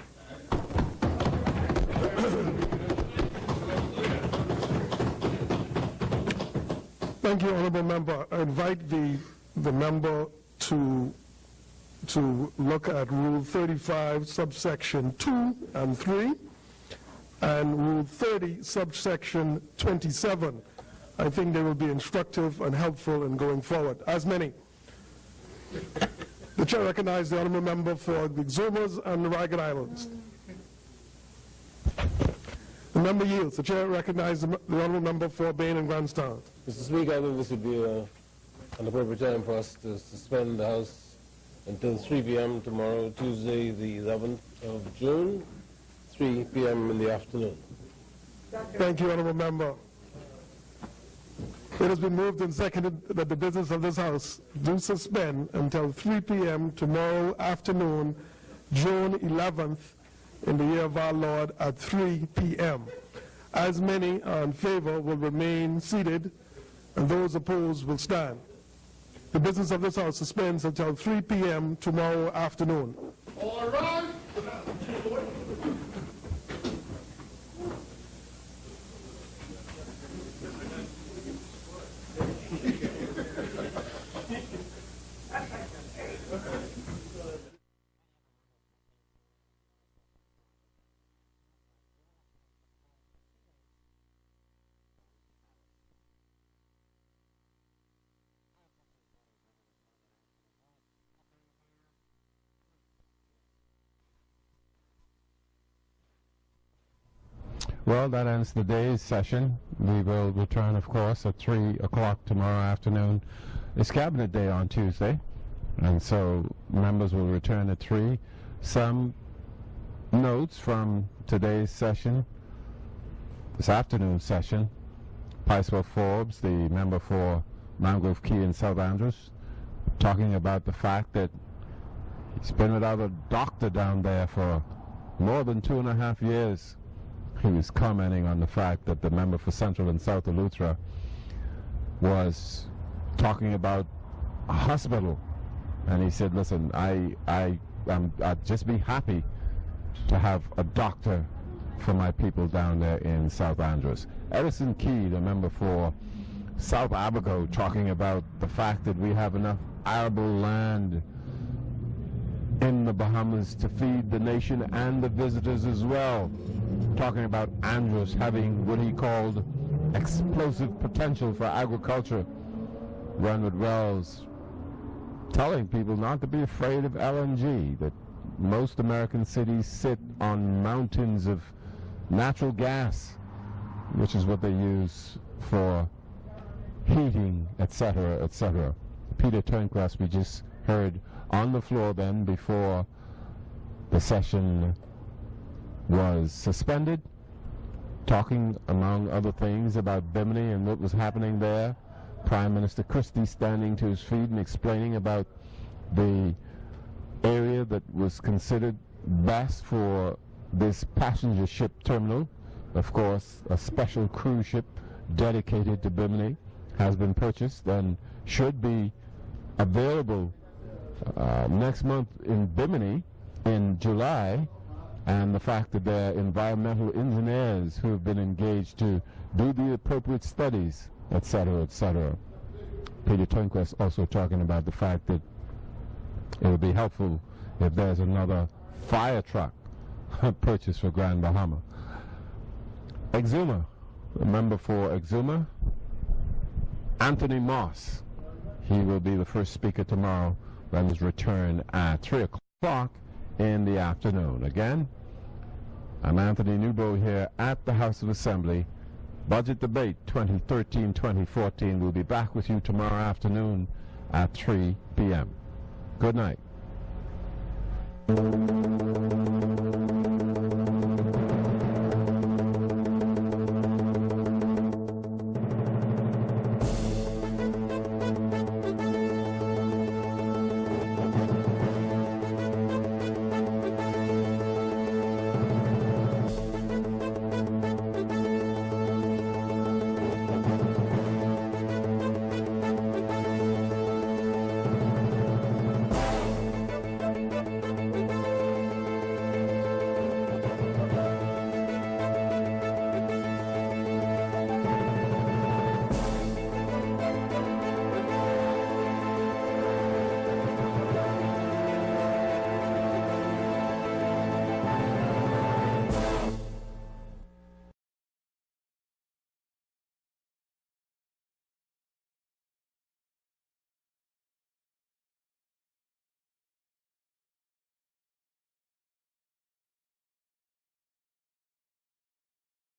Thank you, Honourable Member. I invite the member to look at Rule 35, subsection 2 and 3, and Rule 30, subsection 27. I think they will be instructive and helpful in going forward. As many. The Chair recognizes the Honourable Member for the Exumas and the Ragged Islands. The member yields. The Chair recognizes the Honourable Member for Bain and Grandstown. Mr. Speaker, I think this would be an appropriate time for us to suspend the House until 3 p.m. tomorrow, Tuesday, the 11th of June, 3 p.m. in the afternoon. Thank you, Honourable Member. It has been moved and seconded that the business of this House do suspend until 3 p.m. tomorrow afternoon, June 11th, in the year of our Lord, at 3 p.m. As many are in favor will remain seated, and those opposed will stand. The business of this House suspends until 3 p.m. tomorrow afternoon. All right. Well, that ends the day's session. We will return, of course, at 3 o'clock tomorrow afternoon. It's Cabinet Day on Tuesday, and so members will return at 3. Some notes from today's session, this afternoon's session. Picewell Forbes, the member for Mangrove Key in South Andrews, talking about the fact that he's been without a doctor down there for more than 2.5 years. He was commenting on the fact that the member for Central and South Eleuthera was talking about a hospital, and he said, listen, I'd just be happy to have a doctor for my people down there in South Andrews. Edison Key, the member for South Abaco, talking about the fact that we have enough arable land in the Bahamas to feed the nation and the visitors as well. Talking about Andrews having what he called explosive potential for agriculture. Renwood Wells telling people not to be afraid of LNG, that most American cities sit on mountains of natural gas, which is what they use for heating, etc., etc. Peter Turnquist, we just heard on the floor then before the session was suspended, talking among other things about Bimini and what was happening there. Prime Minister Christie standing to his feet and explaining about the area that was considered best for this passenger ship terminal. Of course, a special cruise ship dedicated to Bimini has been purchased and should be available next month in Bimini in July, and the fact that there are environmental engineers who have been engaged to do the appropriate studies, etc., etc. Peter Turnquist also talking about the fact that it would be helpful if there's another fire truck purchased for Grand Bahama. Exuma, a member for Exuma, Anthony Moss. He will be the first speaker tomorrow when his return at 3 o'clock in the afternoon. Again, I'm Anthony Newbo here at the House of Assembly, Budget Debate 2013-2014. We'll be back with you tomorrow afternoon at 3 p.m. Good night.